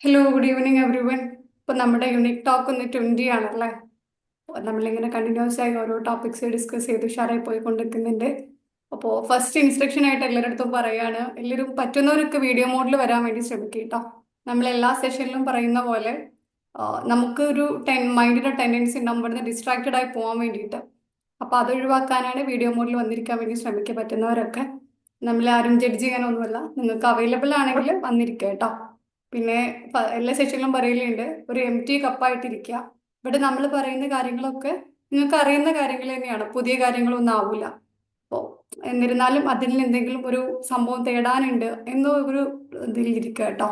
Hello good evening every one. ഇപ്പൊ നമ്മുടെ unique talk ഒന്ന് 20 ആണല്ലേ. അപ്പൊ നമ്മളിങ്ങനെ കണ്ടിന്യൂസ് ആയി ഓരോ ടോപ്പിക്സ് ഡിസ്കസ് ചെയ്ത് ഉഷാറായി പോയിക്കൊണ്ടിരിക്കുന്നുണ്ട്. അപ്പോൾ ഫസ്റ്റ് ഇൻസ്ട്രക്ഷൻ ആയിട്ട് എല്ലാവരുടെ അടുത്തും പറയാണ്, എല്ലാവരും പറ്റുന്നവരൊക്കെ വീഡിയോ മോഡിൽ വരാൻ വേണ്ടി ശ്രമിക്കുക കേട്ടോ. നമ്മൾ എല്ലാ സെഷനിലും പറയുന്ന പോലെ നമുക്ക് ഒരു മൈൻഡിന്റെ ടെൻഡൻസി ഉണ്ടാവും ഇവിടുന്ന് ഡിസ്ട്രാക്റ്റഡ് ആയി പോകാൻ വേണ്ടിയിട്ട്. അപ്പൊ അത് ഒഴിവാക്കാനാണ് വീഡിയോ മോഡിൽ വന്നിരിക്കാൻ വേണ്ടി ശ്രമിക്കുക പറ്റുന്നവരൊക്കെ. നമ്മളെ ആരും ജഡ്ജ് ചെയ്യാനൊന്നുമല്ല, നിങ്ങൾക്ക് അവൈലബിൾ ആണെങ്കിൽ വന്നിരിക്കുക കേട്ടോ. പിന്നെ എല്ലാ സെഷനിലും പറയലുണ്ട്, ഒരു എം ടി കപ്പായിട്ടിരിക്കുക. ഇവിടെ നമ്മൾ പറയുന്ന കാര്യങ്ങളൊക്കെ നിങ്ങൾക്ക് അറിയുന്ന കാര്യങ്ങൾ തന്നെയാണ്, പുതിയ കാര്യങ്ങളൊന്നും ആവില്ല. അപ്പോൾ എന്നിരുന്നാലും അതിൽ എന്തെങ്കിലും ഒരു സംഭവം തേടാനുണ്ട് എന്നോ ഒരു ഇതിൽ ഇരിക്കുക കേട്ടോ.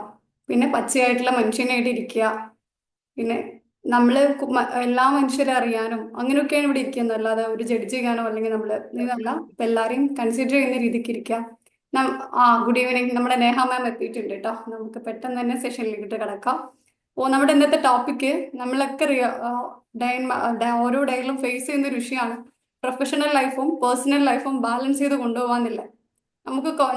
പിന്നെ പച്ചയായിട്ടുള്ള മനുഷ്യനായിട്ട് ഇരിക്കുക. പിന്നെ നമ്മള് എല്ലാ മനുഷ്യരെ അറിയാനും അങ്ങനെയൊക്കെയാണ് ഇവിടെ ഇരിക്കുന്നത്, അല്ലാതെ ഒരു ജഡ്ജ് ചെയ്യാനോ അല്ലെങ്കിൽ നമ്മള് ഇതല്ല. ഇപ്പൊ എല്ലാരെയും കൺസിഡർ ചെയ്യുന്ന രീതിക്ക് ഇരിക്കുക. Good evening. നമ്മുടെ നേഹ മാം എത്തിയിട്ടുണ്ട് കേട്ടോ. നമുക്ക് പെട്ടെന്ന് തന്നെ സെഷനിലേക്ക് കിടക്കാം. ഓ, നമ്മുടെ ഇന്നത്തെ ടോപ്പിക്ക് നമ്മളൊക്കെ ഓരോ ഡേയിലും ഫേസ് ചെയ്യുന്ന ഒരു വിഷയമാണ്. പ്രൊഫഷണൽ ലൈഫും പേഴ്സണൽ ലൈഫും ബാലൻസ് ചെയ്ത് കൊണ്ടുപോകാന്നില്ല.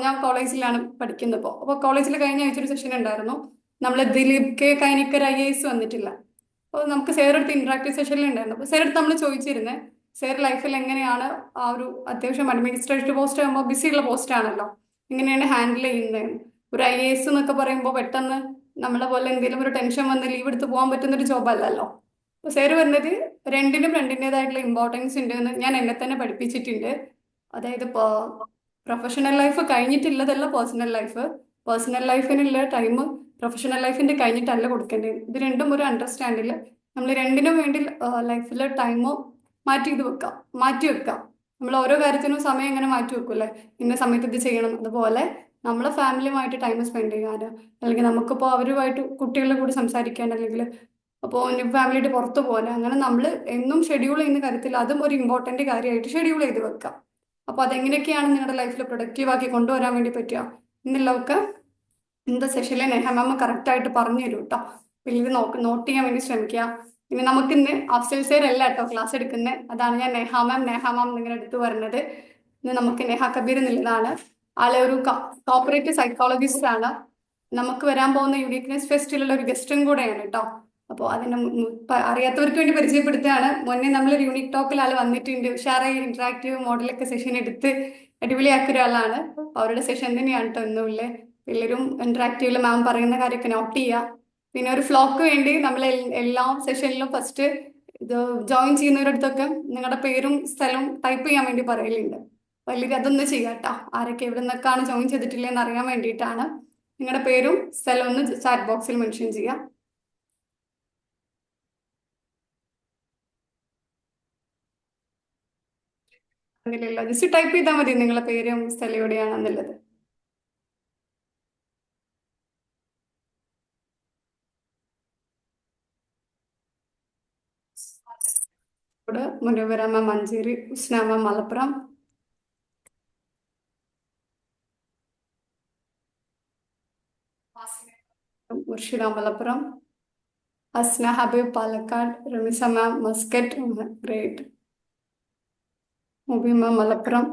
ഞാൻ കോളേജിലാണ് പഠിക്കുന്നത് ഇപ്പോൾ. അപ്പോൾ കോളേജിൽ കഴിഞ്ഞ ആഴ്ച ഒരു സെഷൻ ഉണ്ടായിരുന്നു. നമ്മളെ ദിലീപ് കെ കൈനിക്കർ IAS വന്നിട്ടില്ല. അപ്പോൾ നമുക്ക് സേർ അടുത്ത് ഇന്ററാക്റ്റീവ് സെഷനിൽ ഉണ്ടായിരുന്നു. അപ്പോൾ സേർ അടുത്ത് നമ്മൾ ചോദിച്ചിരുന്നത്, സേർ ലൈഫിൽ എങ്ങനെയാണ് ആ ഒരു അത്യാവശ്യം അഡ്മിനിസ്ട്രേറ്റീവ് പോസ്റ്റ് ആകുമ്പോൾ ബിസിയുള്ള പോസ്റ്റ് ആണല്ലോ, എങ്ങനെയാണ് ഹാൻഡിൽ ചെയ്യുന്നത്? ഒരു IAS എന്നൊക്കെ പറയുമ്പോൾ പെട്ടെന്ന് നമ്മളെ പോലെ എന്തെങ്കിലും ഒരു ടെൻഷൻ വന്ന് ലീവ് എടുത്ത് പോകാൻ പറ്റുന്ന ഒരു ജോബ് അല്ലല്ലോ. അപ്പോൾ സേർ പറഞ്ഞത് രണ്ടിനും രണ്ടിൻ്റെതായിട്ടുള്ള ഇമ്പോർട്ടൻസ് ഉണ്ട് എന്ന് ഞാൻ എന്നെ തന്നെ പഠിപ്പിച്ചിട്ടുണ്ട്. അതായത് ഇപ്പോൾ പ്രൊഫഷണൽ ലൈഫ് കഴിഞ്ഞിട്ടുള്ളതല്ല പേഴ്സണൽ ലൈഫ്. പേഴ്സണൽ ലൈഫിനുള്ള ടൈം പ്രൊഫഷണൽ ലൈഫിന്റെ കഴിഞ്ഞിട്ടല്ല കൊടുക്കേണ്ടത്. ഇത് രണ്ടും ഒരു അണ്ടർസ്റ്റാൻഡിൽ നമ്മൾ രണ്ടിനും വേണ്ടി ലൈഫിലെ ടൈമോ മാറ്റി വെക്കാം. നമ്മൾ ഓരോ കാര്യത്തിനും സമയം ഇങ്ങനെ മാറ്റി വെക്കൂല്ലേ, ഇന്ന സമയത്ത് ഇത് ചെയ്യണം. അതുപോലെ നമ്മളെ ഫാമിലിയുമായിട്ട് ടൈം സ്പെൻഡ് ചെയ്യാൻ, അല്ലെങ്കിൽ നമുക്കിപ്പോൾ അവരുമായിട്ട് കുട്ടികളുടെ കൂടെ സംസാരിക്കാൻ, അല്ലെങ്കിൽ അപ്പോൾ ഫാമിലിയായിട്ട് പുറത്തു പോകാൻ, അങ്ങനെ നമ്മൾ എന്നും ഷെഡ്യൂൾ ചെയ്യുന്ന കാര്യത്തിൽ അതും ഒരു ഇമ്പോർട്ടൻ്റ് കാര്യമായിട്ട് ഷെഡ്യൂൾ ചെയ്ത് വെക്കാം. അപ്പോൾ അതെങ്ങനെയൊക്കെയാണ് നിങ്ങളുടെ ലൈഫിൽ പ്രൊഡക്റ്റീവ് ആക്കി കൊണ്ടുവരാൻ വേണ്ടി പറ്റുക എന്നുള്ളതൊക്കെ ഇന്നത്തെ സെഷനിലെ നെഹ മാം കറക്റ്റായിട്ട് പറഞ്ഞു തരും കേട്ടോ. പിന്നെ ഇത് നോട്ട് ചെയ്യാൻ വേണ്ടി ശ്രമിക്കുക. പിന്നെ നമുക്ക് ഇന്ന് അഫ്സൽ സേർ അല്ല കേട്ടോ ക്ലാസ് എടുക്കുന്നത്. അതാണ് ഞാൻ നെഹ മാം നിങ്ങളുടെ അടുത്ത് പറഞ്ഞത്. ഇന്ന് നമുക്ക് നെഹ കബീർ എന്നുള്ളതാണ്. ആളെ ഒരു കോപ്പറേറ്റീവ് സൈക്കോളജിസ്റ്റ് ആണ്. നമുക്ക് വരാൻ പോകുന്ന യൂണിക്നെസ് ഫെസ്റ്റിലുള്ള ഒരു ഗസ്റ്റും കൂടെയാണ് കേട്ടോ. അപ്പോൾ അതിന് അറിയാത്തവർക്ക് വേണ്ടി പരിചയപ്പെടുത്തുകയാണ്. മുന്നേ നമ്മളൊരു യൂണിക് ടോക്കിൽ ആൾ വന്നിട്ടുണ്ട്. ഉഷാറായി ഇന്ററാക്റ്റീവ് മോഡലൊക്കെ സെഷൻ എടുത്ത് അടിപൊളിയാക്കിയ ഒരാളാണ്. അവരുടെ സെഷൻ തന്നെയാണ് കേട്ടോ ഇന്നുള്ളേ. എല്ലാവരും ഇന്ററാക്റ്റീവില് മാം പറയുന്ന കാര്യമൊക്കെ നോട്ട് ചെയ്യുക. പിന്നെ ഒരു ഫ്ലോക്ക് വേണ്ടി നമ്മൾ എല്ലാ സെഷനിലും ഫസ്റ്റ് ഇത് ജോയിൻ ചെയ്യുന്നവരടുത്തൊക്കെ നിങ്ങളുടെ പേരും സ്ഥലവും ടൈപ്പ് ചെയ്യാൻ വേണ്ടി പറയലുണ്ട്. അപ്പോൾ അല്ലെങ്കിൽ അതൊന്ന് ചെയ്യാം കേട്ടോ. ആരൊക്കെ എവിടെ നിന്നൊക്കെയാണ് ജോയിൻ ചെയ്തിട്ടില്ലെന്ന് അറിയാൻ വേണ്ടിയിട്ടാണ്. നിങ്ങളുടെ പേരും സ്ഥലവും ഒന്ന് ചാറ്റ് ബോക്സിൽ മെൻഷൻ ചെയ്യാം. അങ്ങനെയല്ല, ജസ്റ്റ് ടൈപ്പ് ചെയ്താൽ മതി നിങ്ങളുടെ പേരും സ്ഥലം എവിടെയാണെന്നുള്ളത്. ഇവിടെ മുനവ്വറ മാം മഞ്ചേരി, ഉസ്ന മാം മലപ്പുറം, മുർഷിദ മലപ്പുറം, അസ്ന ഹബീബ് പാലക്കാട്, റമിസ മാം മസ്കറ്റ്. ഗ്രേറ്റ്. മുബി മാം മലപ്പുറം.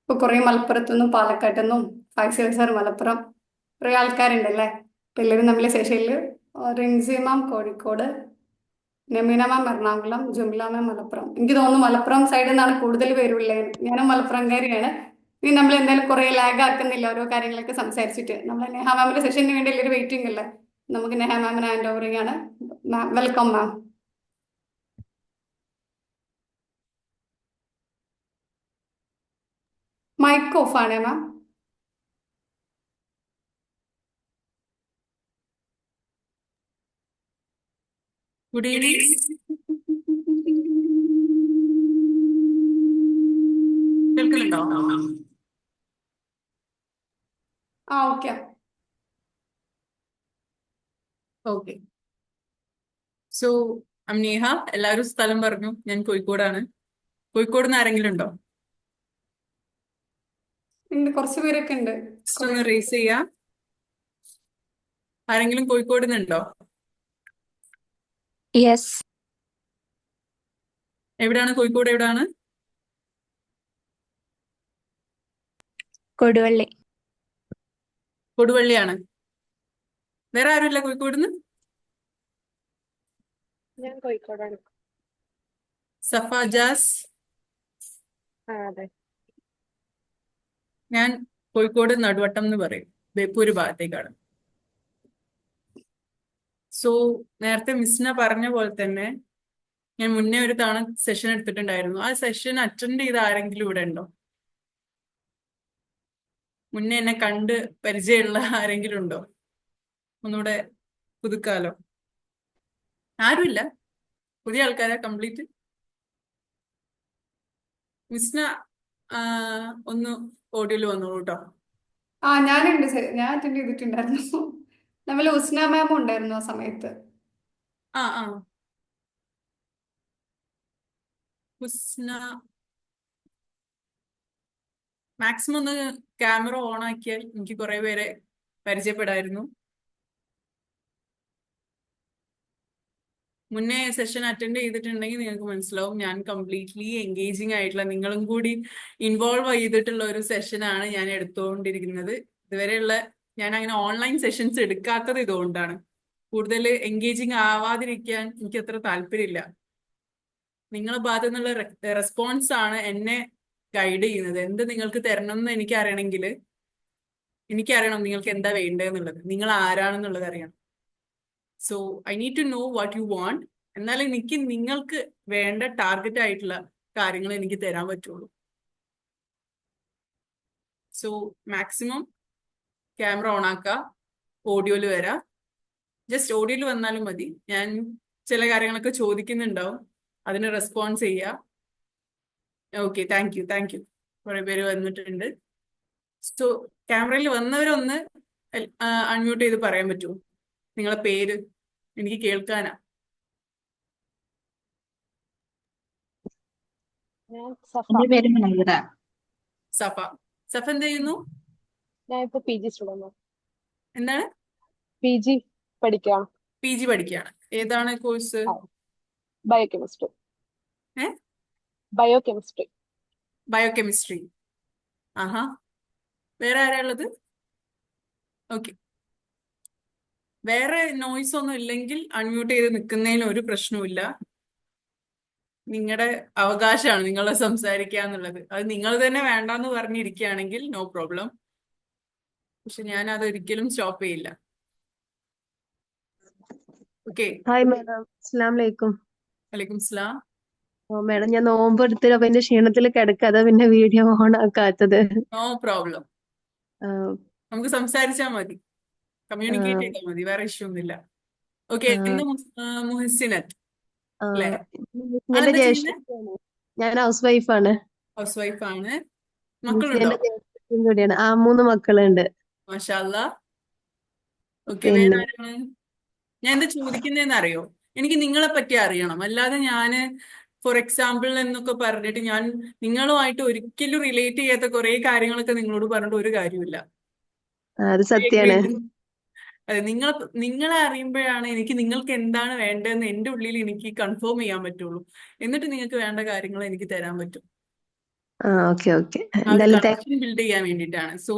ഇപ്പൊ കുറെ മലപ്പുറത്തുനിന്നും പാലക്കാട്ടുനിന്നും ഫൈസൽ സാർ മലപ്പുറം, കുറെ ആൾക്കാരുണ്ടല്ലേ. ഇപ്പൊ എല്ലാവരും നമ്മളെ സെഷനിൽ റിൻസി മാം കോഴിക്കോട്, നമീന മാം എറണാകുളം, ജുംല മാം മലപ്പുറം. എനിക്ക് തോന്നുന്നു മലപ്പുറം സൈഡിൽ നിന്നാണ് കൂടുതൽ പേരുള്ളത്. ഞാനും മലപ്പുറംകാരിയാണ്. ഇനി നമ്മൾ എന്തായാലും കുറെ ലാഗ് ആക്കുന്നില്ല ഓരോ കാര്യങ്ങളൊക്കെ സംസാരിച്ചിട്ട്. നമ്മൾ നെഹ മാമിന്റെ സെഷന് വേണ്ടി എല്ലാവരും വെയിറ്റിംഗ് അല്ലേ. നമുക്ക് നെഹ മാമിന് ഹാൻഡ് ഓവർ ചെയ്യാണ്. Ma'am welcome ma'am. Mic off ആണേ മാം. Good evening. കേൾക്കുന്നുണ്ടോ? Okay. Okay. So I'm Neha. എല്ലാവരും സ്ഥലം പറഞ്ഞു. ഞാൻ കോഴിക്കോടാണ്. കോഴിക്കോട് നിന്ന് ആരെങ്കിലും ഉണ്ടോ? ഉണ്ട്, കുറച്ച് പേരൊക്കെ ഉണ്ട്. ജസ്റ്റ് ഒന്ന് റേസ് ചെയ്യാ. ആരെങ്കിലും കോഴിക്കോട് നിന്നുണ്ടോ? യെസ്. എവിടാണ് കോഴിക്കോട്? എവിടാണ്? കൊടുവള്ളി. കൊടുവള്ളിയാണ്. വേറെ ആരുമില്ല കോഴിക്കോടുന്ന്? ഞാൻ കോഴിക്കോടാണ്. സഫ ജാസ്. അതെ. ഞാൻ കോഴിക്കോട് നടുവട്ടം എന്ന് പറയും, ബേപ്പൂര് ഭാഗത്തേക്കാണ്. സോ നേരത്തെ മിസ്സിന പറഞ്ഞ പോലെ തന്നെ ഞാൻ മുന്നേ ഒരു തവണ സെഷൻ എടുത്തിട്ടുണ്ടായിരുന്നു. ആ സെഷൻ അറ്റൻഡ് ചെയ്ത ആരെങ്കിലും ഇവിടെ ഉണ്ടോ? മുന്നേ എന്നെ കണ്ട് പരിചയമുള്ള ആരെങ്കിലും ഉണ്ടോ? ഒന്നുകൂടെ പുതുക്കാലോ. ആരുമില്ല, പുതിയ ആൾക്കാരാ കംപ്ലീറ്റ്. മിസ്ന ഒന്ന് ഓഡിയോയിൽ വന്നോളൂ കേട്ടോ. ഞാനുണ്ട് സർ, ഞാൻ അറ്റൻഡ് ചെയ്തിട്ടുണ്ടായിരുന്നു. നമ്മൾ ഉസ്ന മാമും ഉണ്ടായിരുന്നു ആ സമയത്ത്. ആ ആ ഹുസ്ന, മാക്സിമം ഒന്ന് ക്യാമറ ഓൺ ആക്കിയാൽ എനിക്ക് കുറെ പേരെ പരിചയപ്പെടായിരുന്നു. മുന്നേ സെഷൻ അറ്റൻഡ് ചെയ്തിട്ടുണ്ടെങ്കിൽ നിങ്ങൾക്ക് മനസ്സിലാവും ഞാൻ കംപ്ലീറ്റ്ലി എൻഗേജിങ് ആയിട്ടുള്ള, നിങ്ങളും കൂടി ഇൻവോൾവ് ചെയ്തിട്ടുള്ള ഒരു സെഷനാണ് ഞാൻ എടുത്തുകൊണ്ടിരിക്കുന്നത്. ഇതുവരെയുള്ള ഞാൻ അങ്ങനെ ഓൺലൈൻ സെഷൻസ് എടുക്കാത്തത് ഇതുകൊണ്ടാണ്. കൂടുതൽ എൻഗേജിങ് ആവാതിരിക്കാൻ എനിക്ക് അത്ര താല്പര്യമില്ല. നിങ്ങളുടെ ഭാഗത്തു നിന്നുള്ള റെസ്പോൺസ് ആണ് എന്നെ ഗൈഡ് ചെയ്യുന്നത്. എന്ത് നിങ്ങൾക്ക് തരണം എന്ന് എനിക്കറിയണം നിങ്ങൾക്ക് എന്താ വേണ്ടതെന്നുള്ളത്, നിങ്ങൾ ആരാണെന്നുള്ളത് അറിയണം. So I need to know what you want. എന്നാലേ എനിക്ക് നിങ്ങൾക്ക് വേണ്ട ടാർഗറ്റ് ആയിട്ടുള്ള കാര്യങ്ങൾ എനിക്ക് തരാൻ പറ്റുള്ളൂ. സോ മാക്സിമം ക്യാമറ ഓൺ ആക്കുക, ഓഡിയോയിൽ വരാം. ജസ്റ്റ് ഓഡിയോയിൽ വന്നാലും മതി. ഞാൻ ചില കാര്യങ്ങളൊക്കെ ചോദിക്കുന്നുണ്ടാവും, അതിന് റെസ്പോൺസ് ചെയ്യുക. Okay, thank U. കുറെ പേര് വന്നിട്ടുണ്ട്. സോ ക്യാമറയിൽ വന്നവരൊന്ന് അൺമ്യൂട്ട് ചെയ്ത് പറയാൻ പറ്റുമോ നിങ്ങളെ പേര്? എനിക്ക് കേൾക്കാനാ. ഞാൻ സഫ. എന്റെ പേര് മുനീറ. സഫ. സഫ എന്ത് ചെയ്യുന്നു? ഞാൻ ഇപ്പൊ PG സ്റ്റുഡന്റ്. എന്താണ്? PG പഠിക്കുകയാണ്. PG പഠിക്കുകയാണ്. ഏതാണ് കോഴ്സ്? ബയോകെമിസ്ട്രി. ഏ ബയോകെമിസ്ട്രി. ബയോകെമിസ്ട്രി. ആഹാ. വേറെ ആരാ ഉള്ളത്? ഓക്കെ. വേറെ നോയ്സ് ഒന്നും ഇല്ലെങ്കിൽ അൺമ്യൂട്ട് ചെയ്ത് നിൽക്കുന്നതിന് ഒരു പ്രശ്നവുമില്ല. നിങ്ങളുടെ അവകാശമാണ് നിങ്ങളെ സംസാരിക്കുക എന്നുള്ളത്. അത് നിങ്ങൾ തന്നെ വേണ്ടാന്ന് പറഞ്ഞിരിക്കുകയാണെങ്കിൽ നോ പ്രോബ്ലം. പക്ഷെ ഞാൻ അതൊരിക്കലും സ്റ്റോപ്പ് ചെയ്യില്ല. ഓക്കെ. ഹായ് മാഡം, അസ്സലാം വലൈക്കും. വലൈക്കും സ്ലാം. മാഡം, ഞാൻ നോമ്പ് എടുത്തിട്ട് അപ്പൊ എന്റെ ക്ഷീണത്തിൽ കിടക്കാതെ പിന്നെ വീഡിയോ ഓൺ ആക്കാത്തത്. No problem. ആ, നമുക്ക് സംസാരിച്ചാൽ മതി, കമ്മ്യൂണിക്കേറ്റ് ചെയ്താൽ മതി, വേറെ ഇഷ്യൂ ഒന്നുമില്ല. ഓക്കെ. ആ, എന്ത് മുഹസിനത്ത് ആ, അല്ലേ? എന്റെ ആളെന്താ ചെയ്യുന്നത്? ജ്യേഷ്ഠത്തിയാണ്. ഞാൻ ഹൗസ് വൈഫാണ്. ഹൗസ് വൈഫാണ്. മക്കളുണ്ടോ? എന്റെ ജ്യേഷ്ഠത്തിയും കൂടിയാണ്. 3 മക്കളുണ്ട്. മാഷാ അല്ലാ. ഓക്കെ. വേറെ പിന്നെ ആരാണ്? ഞാൻ എന്താ ചോദിക്കുന്നതെന്ന് അറിയോ? എനിക്ക് നിങ്ങളെ പറ്റി അറിയണം. അല്ലാതെ ഞാന് ഫോർ എക്സാമ്പിൾ എന്നൊക്കെ പറഞ്ഞിട്ട് ഞാൻ നിങ്ങളുമായിട്ട് ഒരിക്കലും റിലേറ്റ് ചെയ്യാത്ത കുറെ കാര്യങ്ങളൊക്കെ നിങ്ങളോട് പറഞ്ഞിട്ട് ഒരു കാര്യമില്ല. അത് I agree സത്യാണ്. with- അതെ, നിങ്ങളെ അറിയുമ്പോഴാണ് എനിക്ക് നിങ്ങൾക്ക് എന്താണ് വേണ്ടതെന്ന് എന്റെ ഉള്ളിൽ എനിക്ക് കൺഫേം ചെയ്യാൻ പറ്റുള്ളൂ. എന്നിട്ട് നിങ്ങൾക്ക് വേണ്ട കാര്യങ്ങൾ എനിക്ക് തരാൻ പറ്റും. Okay okay. ആ ഒരു എന്തായാലും കണക്ഷൻ ബിൽഡ് ചെയ്യാൻ വേണ്ടിയിട്ടാണ്. സോ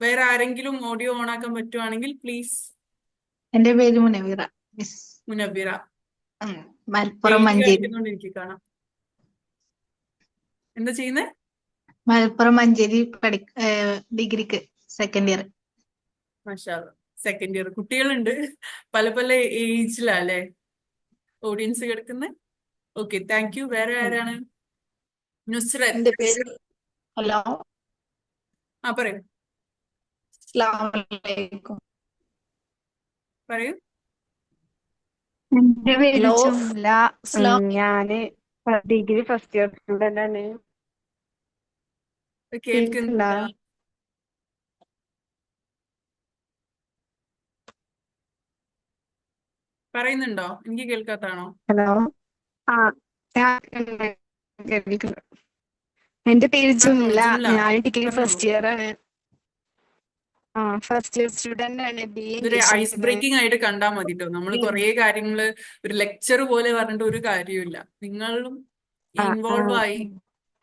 വേറെ ആരെങ്കിലും ഓഡിയോ ഓൺ ആക്കാൻ പറ്റുവാണെങ്കിൽ പ്ലീസ്. എന്റെ പേര് മുനവീറ. മിസ്. മുനവ്വിറ. മലപ്പുറം എഴുതി മഞ്ചേരി. കാണിക്കുന്നോണ്ട് എനിക്ക് കാണാം. എന്താ ചെയ്യുന്നേ? മലപ്പുറം മഞ്ചേരി ഡിഗ്രിക്ക് സെക്കൻഡ് ഇയർ. മാഷാ അല്ലാ. Second year. കുട്ടികളുണ്ട്, പല പല ഏജിലാ അല്ലേ ഓഡിയൻസ് കിടക്കുന്നത്. Okay, thank U. വേറെ ആരാണ്? നുസ്രത്ത്. എന്റെ പേര് ഹലോ, പറയൂ. അസ്സലാമലൈക്കും. പറയൂ. എന്റെ പേര് ഹലോ, ജുംല. ഞാന് ഡിഗ്രി ഫസ്റ്റ് ഇയർ സ്റ്റുഡന്റ് ആണ്. കേൾക്കണ്ടാ? കേൾക്കുന്നില്ല. പറയുന്നുണ്ടോ? എനിക്ക് കേൾക്കാത്താണോ? ഹലോ. ആ ഞാൻ കേൾക്കുന്നു. എന്റെ പേര് പറഞ്ഞോളൂ ജുംല. ജുംല, ഞാൻ ഡിഗ്രി പറഞ്ഞോളൂ. ഫസ്റ്റ് ഇയർ ആണ്. ഫസ്റ്റ് ഇയർ സ്റ്റുഡന്റ് ആണ്. BA ഇതൊരു ഇംഗ്ലീഷ് ഐസ് ആണ്. ബ്രേക്കിംഗ് ആയിട്ട് കണ്ടാൽ മതി കേട്ടോ. നമ്മൾ കുറേ കാര്യങ്ങള് ഒരു ലെക്ചർ പോലെ പറഞ്ഞിട്ട് ഒരു കാര്യമില്ല. നിങ്ങളും ആ, ആ, ഇൻവോൾവ് ആയി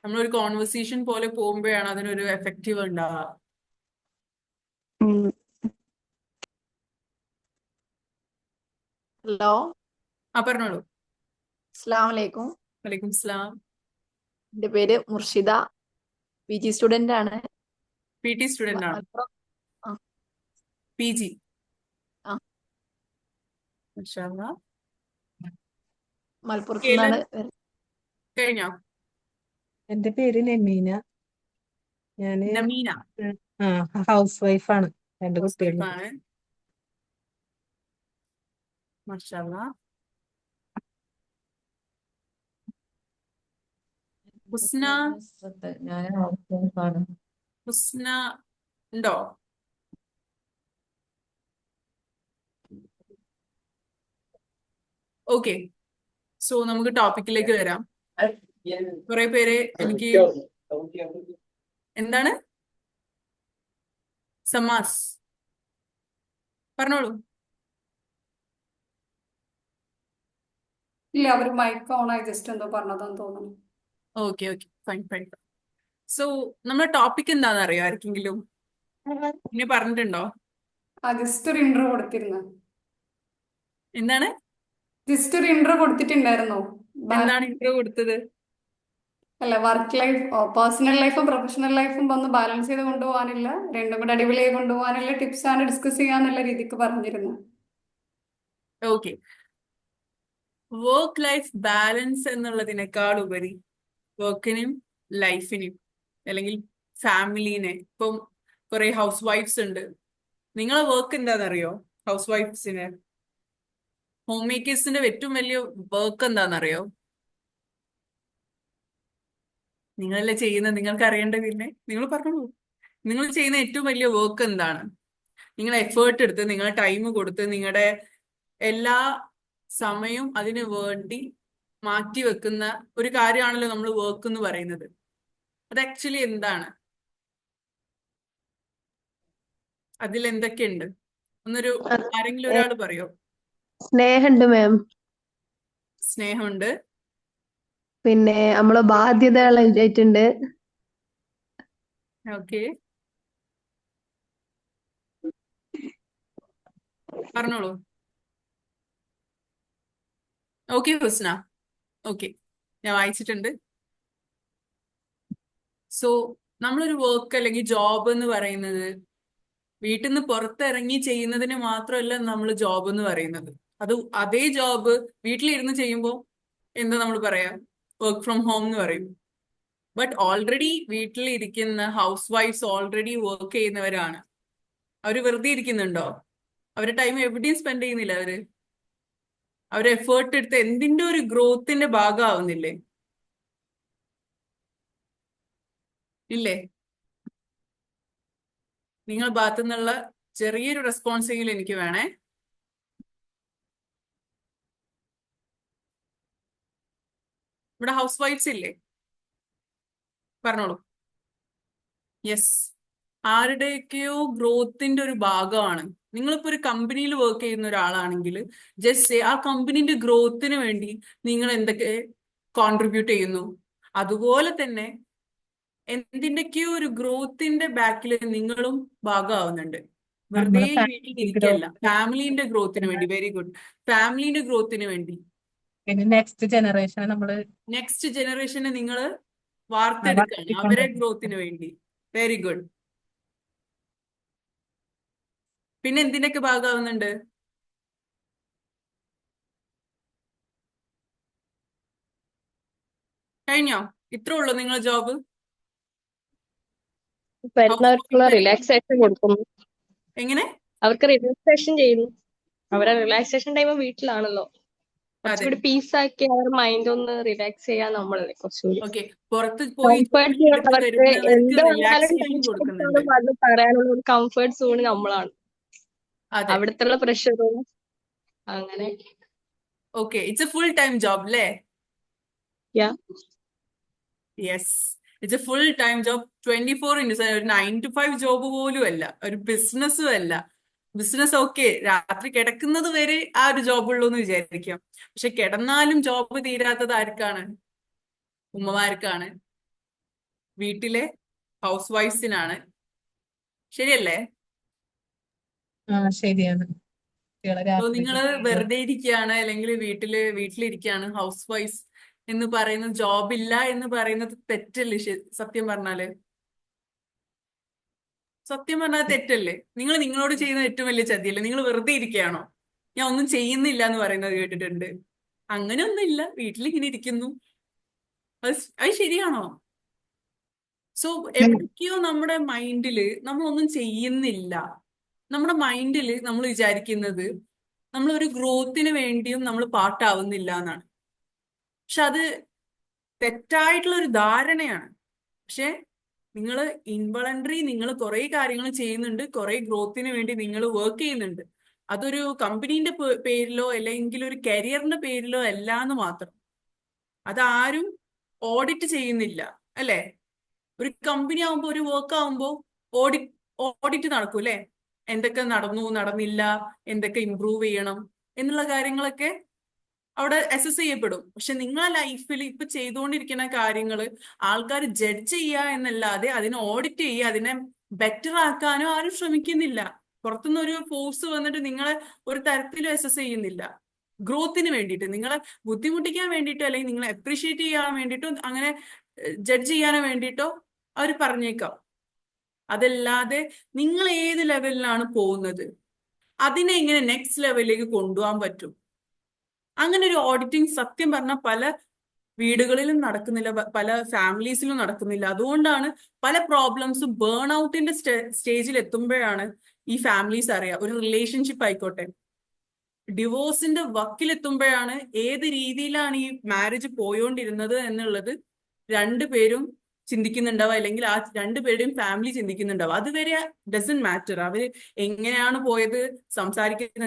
നമ്മളൊരു കോൺവെർസേഷൻ പോലെ പോകുമ്പോഴാണ് അതിനൊരു എഫക്റ്റീവ് ഉണ്ടാവുക. ഉം. ഹലോ, പറഞ്ഞോളൂ. അസ്സലാമു അലൈക്കും. വലൈക്കും സ്ലാം. എൻ്റെ പേര് മുർഷിദ, PG സ്റ്റുഡൻ്റ് ആണ്. PT സ്റ്റുഡന്റ് ആണ്. മലപ്പുറം. ആ, PG. ആ, മാഷാഅല്ലാ. മലപ്പുറത്ത് കേരള നിന്നാണ്. കഴിഞ്ഞോ? എന്റെ പേര് നെമീന. ഞാന് നമീന ഹൗസ് വൈഫാണ്. 2 ഹൗസ് വൈഫ് കുട്ടികളുണ്ട്. ആണ്. മാഷാഅല്ലാ. ഹുസ്ന ഞാൻ ഹൗസ് വൈഫാണ്. ഹുസ്ന ഉണ്ടോ? ഓക്കെ, സോ നമുക്ക് ടോപ്പിക്കിലേക്ക് വരാം. കുറെ പേര് എനിക്ക് എന്താണ് സമാസ് പറഞ്ഞോളൂ. ഇല്ല, അവർ മൈക്ക് ഓൺ ആയി ജസ്റ്റ് എന്തോ പറഞ്ഞതെന്ന് തോന്നുന്നു. Okay okay, fine fine. So നമ്മുടെ ടോപ്പിക് എന്താണെന്ന് അറിയോ ആർക്കെങ്കിലും? ഇനി പറഞ്ഞിട്ടുണ്ടോ? ജസ്റ്റ് ഒരു ഇൻട്രോ കൊടുത്തിരുന്നു. എന്താണ് ജസ്റ്റ് ഒരു ഇൻട്രോ കൊടുത്തിട്ടുണ്ടായിരുന്നോ? എന്താണ് ഇൻട്രോ കൊടുത്തത്? അല്ല, വർക്ക് ലൈഫ് പേഴ്സണൽ ലൈഫും പ്രൊഫഷണൽ ലൈഫും ഒന്ന് ബാലൻസ് ചെയ്ത് കൊണ്ടുപോകാനില്ല, രണ്ടും കൂടെ അടിപൊളിയായി കൊണ്ടുപോകാനുള്ള ടിപ്സ് ആണ് ഡിസ്കസ് ചെയ്യാന്നുള്ള രീതിക്ക് പറഞ്ഞിരുന്നു. ഓക്കെ, വർക്ക് ലൈഫ് ബാലൻസ് എന്നുള്ളതിനേക്കാൾ ഉപരി വർക്കിനും ലൈഫിനും അല്ലെങ്കിൽ ഫാമിലീനെ, ഇപ്പം കുറെ ഹൗസ് വൈഫ്സ് ഉണ്ട്. നിങ്ങളെ വർക്ക് എന്താണെന്നറിയോ? ഹൗസ് വൈഫ്സിന് ഹോം മേക്കേഴ്സിന്റെ ഏറ്റവും വലിയ വർക്ക് എന്താണെന്നറിയോ? നിങ്ങളല്ലേ ചെയ്യുന്നത്, നിങ്ങൾക്ക് അറിയേണ്ടത്. പിന്നെ നിങ്ങൾ പറഞ്ഞോളൂ, നിങ്ങൾ ചെയ്യുന്ന ഏറ്റവും വലിയ വർക്ക് എന്താണ്? നിങ്ങൾ എഫേർട്ട് എടുത്ത്, നിങ്ങൾ ടൈം കൊടുത്ത്, നിങ്ങളുടെ എല്ലാ സമയവും അതിനു വേണ്ടി മാറ്റി വെക്കുന്ന ഒരു കാര്യമാണല്ലോ നമ്മൾ വർക്ക് എന്ന് പറയുന്നത്. അത് ആക്ച്വലി എന്താണ്? അതിൽ എന്തൊക്കെയുണ്ട്? ഒന്നൊരു ആരെങ്കിലും ഒരാൾ പറയോ? സ്നേഹമുണ്ട് മാം. സ്നേഹമുണ്ട്. പിന്നെ നമ്മളെ ബാധ്യതകളായിട്ടുണ്ട്. ഓക്കെ, പറഞ്ഞോളൂ. ഓക്കെ ഹുസ്ന, ഓക്കെ, ഞാൻ വായിച്ചിട്ടുണ്ട്. സോ നമ്മളൊരു വർക്ക് അല്ലെങ്കിൽ ജോബ് എന്ന് പറയുന്നത് വീട്ടിൽ നിന്ന് പുറത്തിറങ്ങി ചെയ്യുന്നതിന് മാത്രമല്ല നമ്മൾ ജോബ് എന്ന് പറയുന്നത്. അതേ ജോബ് വീട്ടിലിരുന്ന് ചെയ്യുമ്പോൾ എന്താ നമ്മൾ പറയാ? വർക്ക് ഫ്രം ഹോം എന്ന് പറയും. ബട്ട് ഓൾറെഡി വീട്ടിലിരിക്കുന്ന ഹൗസ് വൈഫ്സ് ഓൾറെഡി വർക്ക് ചെയ്യുന്നവരാണ്. അവര് വെറുതെ ഇരിക്കുന്നുണ്ടോ? അവരുടെ ടൈം എവിടെയും സ്പെൻഡ് ചെയ്യുന്നില്ല. അവര് എഫേർട്ട് എടുത്ത് എന്തിന്റെ ഒരു ഗ്രോത്തിന്റെ ഭാഗമാവുന്നില്ലേ? ഇല്ലേ? നിങ്ങൾ ഭാഗത്തു നിന്നുള്ള ചെറിയൊരു റെസ്പോൺസെങ്കിലും എനിക്ക് വേണേ. ഇവിടെ ഹൗസ് വൈഫ്സ് ഇല്ലേ? പറഞ്ഞോളൂ. യെസ്, ആരുടെയൊക്കെയോ ഗ്രോത്തിന്റെ ഒരു ഭാഗമാണ്. നിങ്ങളിപ്പോ ഒരു കമ്പനിയിൽ വർക്ക് ചെയ്യുന്ന ഒരാളാണെങ്കിൽ ജസ്റ്റ് ആ കമ്പനിന്റെ ഗ്രോത്തിന് വേണ്ടി നിങ്ങൾ എന്തൊക്കെ കോൺട്രിബ്യൂട്ട് ചെയ്യുന്നു, അതുപോലെ തന്നെ എന്തിന്റെയൊക്കെയോ ഒരു ഗ്രോത്തിന്റെ ബാക്കിൽ നിങ്ങളും ഭാഗമാവുന്നുണ്ട്. വെറുതെ നമ്മുടെ ഈ വീട്ടിൽ ഫാമിലി ഇരിക്കല്ല, ഗ്രോത്ത്, ഫാമിലിന്റെ ഗ്രോത്തിന് വേണ്ടി. വെരി ഗുഡ്, ഫാമിലിന്റെ ഗ്രോത്തിന് വേണ്ടി. പിന്നെ നെക്സ്റ്റ് ജനറേഷനെ നമ്മള് നെക്സ്റ്റ് ജനറേഷനെ നിങ്ങൾ വാർത്തെടുക്കാണ്, അവരെ വളർത്തിക്കൊണ്ടുവരണം. ഗ്രോത്തിന് വേണ്ടി. Very good. പിന്നെ എന്തിനൊക്കെ ഭാഗമാവുന്നുണ്ട്? കഴിഞ്ഞോ? ഇത്രേ ഉള്ളൂ നിങ്ങളെ ജോബ്? വരുന്നവർക്കുള്ള റിലാക്സേഷൻ കൊടുക്കുന്നു. എങ്ങനെ? അവർക്ക് റിലാക്സേഷൻ ചെയ്യുന്നു. അവരെ റിലാക്സേഷൻ ടൈം വീട്ടിലാണല്ലോ. അതെ, കുറച്ചുകൂടി പീസാക്കി അവരുടെ മൈൻഡ് ഒന്ന് റിലാക്സ് ചെയ്യാൻ നമ്മളല്ലേ കുറച്ചുകൂടി ഓക്കെ. പുറത്ത് പോയി കംഫർട്ട് ജോലി സോൺ. എടുത്ത് അവർക്ക് വരുന്നവർക്ക് എന്ത് വന്നാലും റിലാക്സേഷൻ കൊടുക്കുന്നുണ്ട്. ടെൻഷൻ വന്ന് പറയാനുള്ള ഒരു കംഫർട്ട് സോൺ നമ്മളാണ്. അതെ, അവിടുത്തെ പ്രഷറും അങ്ങനെ. Okay. It's a full time job അല്ലേ? Yeah, yes, it's a full time job. 24/7. ഒരു 9 to 5 ജോബ് പോലും അല്ല, ഒരു ബിസിനസ്സും അല്ല. ബിസിനസ് ഓക്കെ, രാത്രി കിടക്കുന്നത് വരെ ആ ഒരു ജോബ് ഉള്ളൂ എന്ന് വിചാരിക്കാം. പക്ഷെ കിടന്നാലും ജോബ് തീരാത്തത് ആർക്കാണ്? ഉമ്മമാർക്കാണ്, വീട്ടിലെ ഹൗസ് വൈഫ്സിനാണ്. ശരിയല്ലേ? ശരിയാണ്. കുട്ടികളെ അപ്പൊ രാത്രി നിങ്ങൾ വെറുതെ ഇരിക്കുകയാണ്, അല്ലെങ്കിൽ വീട്ടിലിരിക്കുകയാണ്, ഹൗസ് വൈഫ് എന്ന് പറയുന്നത്, ജോബ് ഇല്ല എന്ന് പറയുന്നത് തെറ്റല്ലേ? സത്യം പറഞ്ഞാല് തെറ്റല്ലേ? നിങ്ങൾ നിങ്ങളോട് ചെയ്യുന്ന ഏറ്റവും വലിയ ചതിയല്ലേ? നിങ്ങൾ വെറുതെ ഇരിക്കുകയാണോ? ഞാൻ ഒന്നും ചെയ്യുന്നില്ല എന്ന് പറയുന്നത് കേട്ടിട്ടുണ്ട്. അങ്ങനെ ഒന്നുമില്ല, വീട്ടിലിങ്ങനെ ഇരിക്കുന്നു. അത് ശരിയാണോ? സോ എവിടേക്കോ നമ്മുടെ മൈൻഡില് നമ്മളൊന്നും ചെയ്യുന്നില്ല. നമ്മുടെ മൈൻഡിൽ നമ്മൾ വിചാരിക്കുന്നത് നമ്മൾ ഒരു ഗ്രോത്തിന് വേണ്ടിയും നമ്മൾ പാട്ടാവുന്നില്ല എന്നാണ്. പക്ഷെ അത് തെറ്റായിട്ടുള്ള ഒരു ധാരണയാണ്. പക്ഷെ നിങ്ങൾ ഇൻവളണ്ടറി നിങ്ങൾ കുറെ കാര്യങ്ങൾ ചെയ്യുന്നുണ്ട്, കുറെ ഗ്രോത്തിന് വേണ്ടി നിങ്ങൾ വർക്ക് ചെയ്യുന്നുണ്ട്. അതൊരു കമ്പനീന്റെ പേരിലോ അല്ലെങ്കിൽ ഒരു കരിയറിന്റെ പേരിലോ അല്ല എന്ന് മാത്രം. അതാരും ഓഡിറ്റ് ചെയ്യുന്നില്ല, അല്ലെ? ഒരു കമ്പനി ആവുമ്പോൾ, ഒരു വർക്ക് ആവുമ്പോൾ ഓഡിറ്റ് നടക്കും, അല്ലെ? എന്തൊക്കെ നടന്നു, നടന്നില്ല, എന്തൊക്കെ ഇമ്പ്രൂവ് ചെയ്യണം എന്നുള്ള കാര്യങ്ങളൊക്കെ അവിടെ അസസ് ചെയ്യപ്പെടും. പക്ഷെ നിങ്ങളെ ലൈഫിൽ ഇപ്പൊ ചെയ്തുകൊണ്ടിരിക്കുന്ന കാര്യങ്ങൾ ആൾക്കാർ ജഡ്ജ് ചെയ്യുക എന്നല്ലാതെ അതിനെ ഓഡിറ്റ് ചെയ്യുക, അതിനെ ബെറ്റർ ആക്കാനോ ആരും ശ്രമിക്കുന്നില്ല. പുറത്തുനിന്ന് ഒരു ഫോഴ്സ് വന്നിട്ട് നിങ്ങളെ ഒരു തരത്തിലും അസസ് ചെയ്യുന്നില്ല. ഗ്രോത്തിന് വേണ്ടിയിട്ട്, നിങ്ങളെ ബുദ്ധിമുട്ടിക്കാൻ വേണ്ടിയിട്ടോ അല്ലെങ്കിൽ നിങ്ങളെ അപ്രീഷിയേറ്റ് ചെയ്യാൻ വേണ്ടിയിട്ടോ അങ്ങനെ ജഡ്ജ് ചെയ്യാനോ വേണ്ടിയിട്ടോ അവർ പറഞ്ഞേക്കാം. അതല്ലാതെ നിങ്ങൾ ഏത് ലെവലിലാണ് പോകുന്നത്, അതിനെ എങ്ങനെ നെക്സ്റ്റ് ലെവലിലേക്ക് കൊണ്ടുപോകാൻ പറ്റും? അങ്ങനെ ഒരു ഓഡിറ്റിംഗ് സത്യം പറഞ്ഞാൽ പല വീടുകളിലും നടക്കുന്നില്ല, പല ഫാമിലീസിലും നടക്കുന്നില്ല. അതുകൊണ്ടാണ് പല പ്രോബ്ലംസും ബേൺ ഔട്ടിന്റെ സ്റ്റേജിൽ എത്തുമ്പോഴാണ് ഈ ഫാമിലീസ് അറിയാം. ഒരു റിലേഷൻഷിപ്പ് ആയിക്കോട്ടെ, ഡിവോഴ്സിന്റെ വക്കിലെത്തുമ്പോഴാണ് ഏത് രീതിയിലാണ് ഈ മാരേജ് പോയോണ്ടിരുന്നത് എന്നുള്ളത് രണ്ടുപേരും ചിന്തിക്കുന്നുണ്ടാവുക, അല്ലെങ്കിൽ ആ രണ്ടുപേരുടെയും ഫാമിലി ചിന്തിക്കുന്നുണ്ടാവുക. അതുവരെ ഡസന്റ് മാറ്റർ അവര് എങ്ങനെയാണ് പോയത്,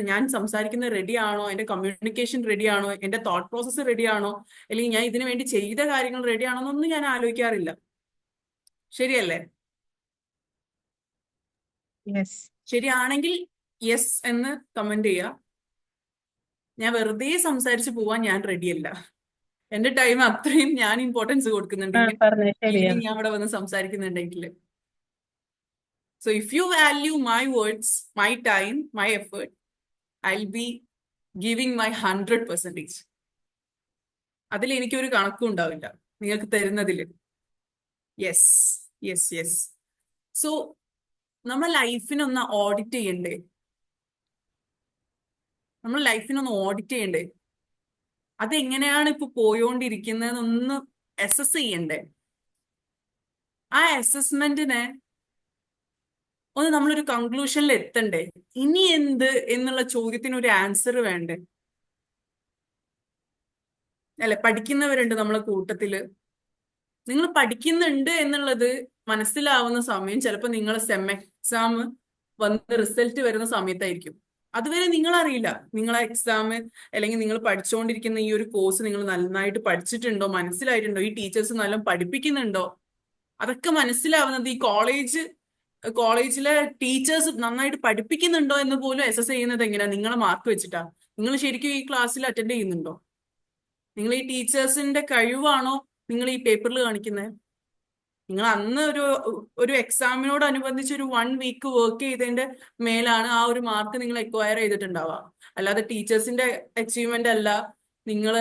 ഞാൻ സംസാരിക്കുന്നത് റെഡി ആണോ, എന്റെ കമ്മ്യൂണിക്കേഷൻ റെഡി ആണോ, എന്റെ തോട്ട് പ്രോസസ്സ് റെഡി ആണോ, അല്ലെങ്കിൽ ഞാൻ ഇതിനു വേണ്ടി ചെയ്ത കാര്യങ്ങൾ റെഡി ആണോ എന്നൊന്നും ഞാൻ ആലോചിക്കാറില്ല. ശരിയല്ലേ? യെസ്. ശരിയാണെങ്കിൽ യെസ് എന്ന് കമന്റ് ചെയ്യുക. ഞാൻ വെറുതെ സംസാരിച്ച് പോവാൻ ഞാൻ റെഡിയല്ല. എന്റെ ടൈം അത്രയും ഞാൻ ഇമ്പോർട്ടൻസ് കൊടുക്കുന്നുണ്ടെങ്കിൽ പറഞ്ഞത് ശരിയാണ്. ഈവനിങ് ഞാൻ അവിടെ വന്ന് സംസാരിക്കുന്നുണ്ടെങ്കിൽ, so if you value my words, my time, my effort, I will be giving my 100%. അതിൽ എനിക്കൊരു കണക്കും ഉണ്ടാവില്ല നിങ്ങൾക്ക് തരുന്നതിൽ. Yes, yes, yes. സോ നമ്മൾ ലൈഫിനൊന്ന് ഓഡിറ്റ് ചെയ്യണ്ടേ? അതെങ്ങനെയാണ് ഇപ്പൊ പോയോണ്ടിരിക്കുന്നതെന്നൊന്ന് അസസ് ചെയ്യണ്ടേ? ആ അസസ്മെന്റിനെ ഒന്ന് നമ്മളൊരു കൺക്ലൂഷനിൽ എത്തണ്ടേ? ഇനി എന്ത് എന്നുള്ള ചോദ്യത്തിന് ഒരു ആൻസർ വേണ്ടേ? അല്ലെ? പഠിക്കുന്നവരുണ്ട് നമ്മളെ കൂട്ടത്തില്. നിങ്ങൾ പഠിക്കുന്നുണ്ട് എന്നുള്ളത് മനസ്സിലാവുന്ന സമയം ചിലപ്പോൾ നിങ്ങൾ സെം എക്സാം വന്ന് റിസൾട്ട് വരുന്ന സമയത്തായിരിക്കും. അതുവരെ നിങ്ങൾ അറിയില്ല നിങ്ങളെ എക്സാം അല്ലെങ്കിൽ നിങ്ങൾ പഠിച്ചുകൊണ്ടിരിക്കുന്ന ഈ ഒരു കോഴ്സ് നിങ്ങൾ നന്നായിട്ട് പഠിച്ചിട്ടുണ്ടോ, മനസ്സിലായിട്ടുണ്ടോ, ഈ ടീച്ചേഴ്സ് നല്ല പഠിപ്പിക്കുന്നുണ്ടോ. അതൊക്കെ മനസ്സിലാവുന്നത് ഈ കോളേജിലെ ടീച്ചേഴ്സ് നന്നായിട്ട് പഠിപ്പിക്കുന്നുണ്ടോ എന്ന് പോലും അസസ് ചെയ്യുന്നത് എങ്ങനെയാ? നിങ്ങളെ മാർക്ക് വെച്ചിട്ടാ. നിങ്ങൾ ശരിക്കും ഈ ക്ലാസ്സിൽ അറ്റൻഡ് ചെയ്യുന്നുണ്ടോ? നിങ്ങൾ ഈ ടീച്ചേഴ്സിന്റെ കഴിവാണോ നിങ്ങൾ ഈ പേപ്പറിൽ കാണിക്കുന്നത്? നിങ്ങൾ അന്ന് ഒരു എക്സാമിനോടനുബന്ധിച്ച് ഒരു 1 വീക്ക് വർക്ക് ചെയ്തതിന്റെ മേലാണ് ആ ഒരു മാർക്ക് നിങ്ങൾ എക്വയർ ചെയ്തിട്ടുണ്ടാവുക. അല്ലാതെ ടീച്ചേഴ്സിന്റെ അച്ചീവ്മെന്റ് അല്ല, നിങ്ങൾ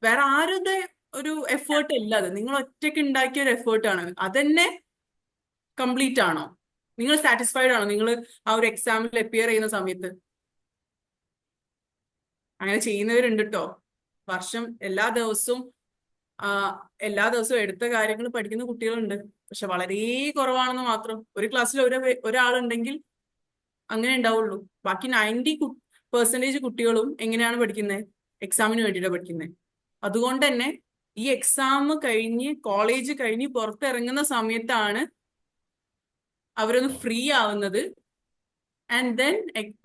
വേറെ ആരുടെ ഒരു എഫേർട്ട് അല്ല. അത് നിങ്ങൾ ഒറ്റയ്ക്ക് ഉണ്ടാക്കിയ ഒരു എഫേർട്ടാണ്. അതന്നെ കംപ്ലീറ്റ് ആണോ? നിങ്ങൾ സാറ്റിസ്ഫൈഡ് ആണോ നിങ്ങൾ ആ ഒരു എക്സാമിൽ അപ്പിയർ ചെയ്യുന്ന സമയത്ത്? അങ്ങനെ ചെയ്യുന്നവരുണ്ട് കേട്ടോ. എല്ലാ ദിവസവും എടുത്ത കാര്യങ്ങൾ പഠിക്കുന്ന കുട്ടികളുണ്ട്. പക്ഷെ വളരെ കുറവാണെന്ന് മാത്രം. ഒരു ക്ലാസ്സിൽ ഒരാളുണ്ടെങ്കിൽ അങ്ങനെ ഉണ്ടാവുള്ളൂ. ബാക്കി 90% കുട്ടികളും എങ്ങനെയാണ് പഠിക്കുന്നത്? എക്സാമിന് വേണ്ടിയിട്ടാണ് പഠിക്കുന്നത്. അതുകൊണ്ട് തന്നെ ഈ എക്സാം കഴിഞ്ഞ് കോളേജ് കഴിഞ്ഞ് പുറത്തിറങ്ങുന്ന സമയത്താണ് അവരൊന്ന് ഫ്രീ ആവുന്നത്. ആൻഡ് ദെൻ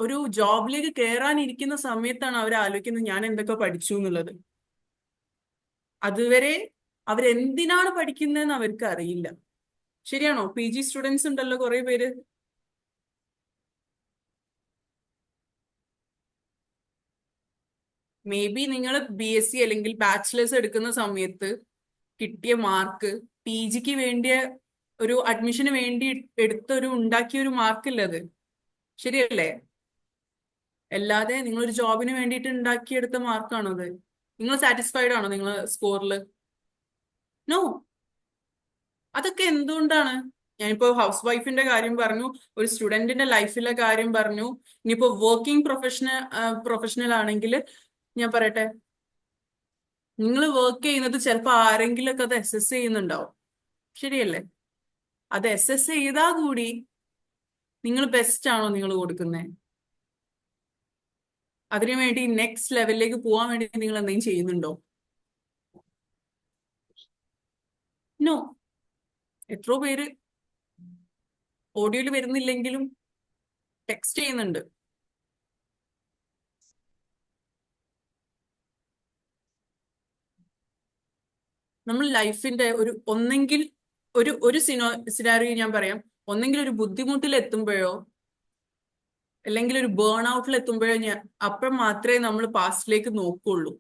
ഒരു ജോബിലേക്ക് കയറാനിരിക്കുന്ന സമയത്താണ് അവർ ആലോചിക്കുന്നത് ഞാൻ എന്തൊക്കെ പഠിച്ചു എന്നുള്ളത്. അതുവരെ അവരെന്തിനാണ് പഠിക്കുന്നതെന്ന് അവർക്ക് അറിയില്ല. ശരിയാണോ? PG സ്റ്റുഡൻസ് ഉണ്ടല്ലോ കുറെ പേര്. മേ ബി നിങ്ങൾ BSc അല്ലെങ്കിൽ ബാച്ചിലേഴ്സ് എടുക്കുന്ന സമയത്ത് കിട്ടിയ മാർക്ക് PGക്ക് വേണ്ടിയ ഒരു അഡ്മിഷന് വേണ്ടി ഉണ്ടാക്കിയ ഒരു മാർക്കില്ല അത്. ശരിയല്ലേ? അല്ലാതെ നിങ്ങൾ ഒരു ജോബിന് വേണ്ടിയിട്ട് ഉണ്ടാക്കിയെടുത്ത മാർക്കാണോ അത്? നിങ്ങൾ സാറ്റിസ്ഫൈഡ് ആണോ നിങ്ങൾ സ്കോറിൽ? നോ. അതൊക്കെ എന്തുകൊണ്ടാണ്? ഞാനിപ്പോ ഹൗസ് വൈഫിന്റെ കാര്യം പറഞ്ഞു, ഒരു സ്റ്റുഡന്റിന്റെ ലൈഫിലെ കാര്യം പറഞ്ഞു. ഇനിയിപ്പോ വർക്കിംഗ് പ്രൊഫഷണൽ ആണെങ്കിൽ ഞാൻ പറയട്ടെ, നിങ്ങൾ വർക്ക് ചെയ്യുന്നത് ചിലപ്പോൾ ആരെങ്കിലും ഒക്കെ അത് അസസ് ചെയ്യുന്നുണ്ടാവും, ശരിയല്ലേ? അത് അസസ് ചെയ്താൽ കൂടി നിങ്ങൾ ബെസ്റ്റ് ആണോ നിങ്ങൾ കൊടുക്കുന്നത്? അതിനുവേണ്ടി നെക്സ്റ്റ് ലെവലിലേക്ക് പോകാൻ വേണ്ടി നിങ്ങൾ എന്തെങ്കിലും ചെയ്യുന്നുണ്ടോ? നോ. എത്രയോ പേര് ഓഡിയോയിൽ വരുന്നില്ലെങ്കിലും ടെക്സ്റ്റ് ചെയ്യുന്നുണ്ട്. നമ്മൾ ലൈഫിന്റെ ഒന്നെങ്കിൽ ഒരു സിനാരിയോ ഞാൻ പറയാം. ഒന്നെങ്കിൽ ഒരു ബുദ്ധിമുട്ടിൽ എത്തുമ്പോഴോ അല്ലെങ്കിൽ ഒരു ബേൺ ഔട്ടിൽ എത്തുമ്പോഴോ അപ്പം മാത്രമേ നമ്മൾ പാസ്റ്റിലേക്ക് നോക്കുള്ളൂ,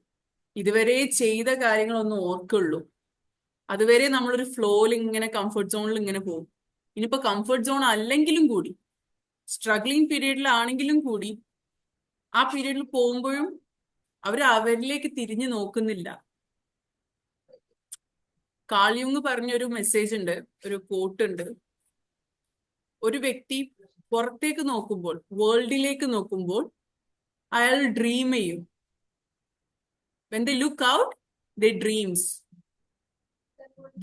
ഇതുവരെ ചെയ്ത കാര്യങ്ങളൊന്നും ഓർക്കുള്ളൂ. അതുവരെ നമ്മളൊരു ഫ്ലോയിൽ ഇങ്ങനെ കംഫർട്ട് സോണിൽ ഇങ്ങനെ പോകും. ഇനിയിപ്പോ കംഫർട്ട് സോൺ അല്ലെങ്കിലും കൂടി, സ്ട്രഗ്ലിംഗ് പീരീഡിലാണെങ്കിലും കൂടി, ആ പീരീഡിൽ പോകുമ്പോഴും അവരിലേക്ക് തിരിഞ്ഞു നോക്കുന്നില്ല. കാൾ യുങ് പറഞ്ഞൊരു മെസ്സേജ് ഉണ്ട്, ഒരു കോട്ട് ഉണ്ട്. ഒരു വ്യക്തി പുറത്തേക്ക് നോക്കുമ്പോൾ, വേൾഡിലേക്ക് നോക്കുമ്പോൾ അയാൾ ഡ്രീം ചെയ്യും. When they look out, they dreams.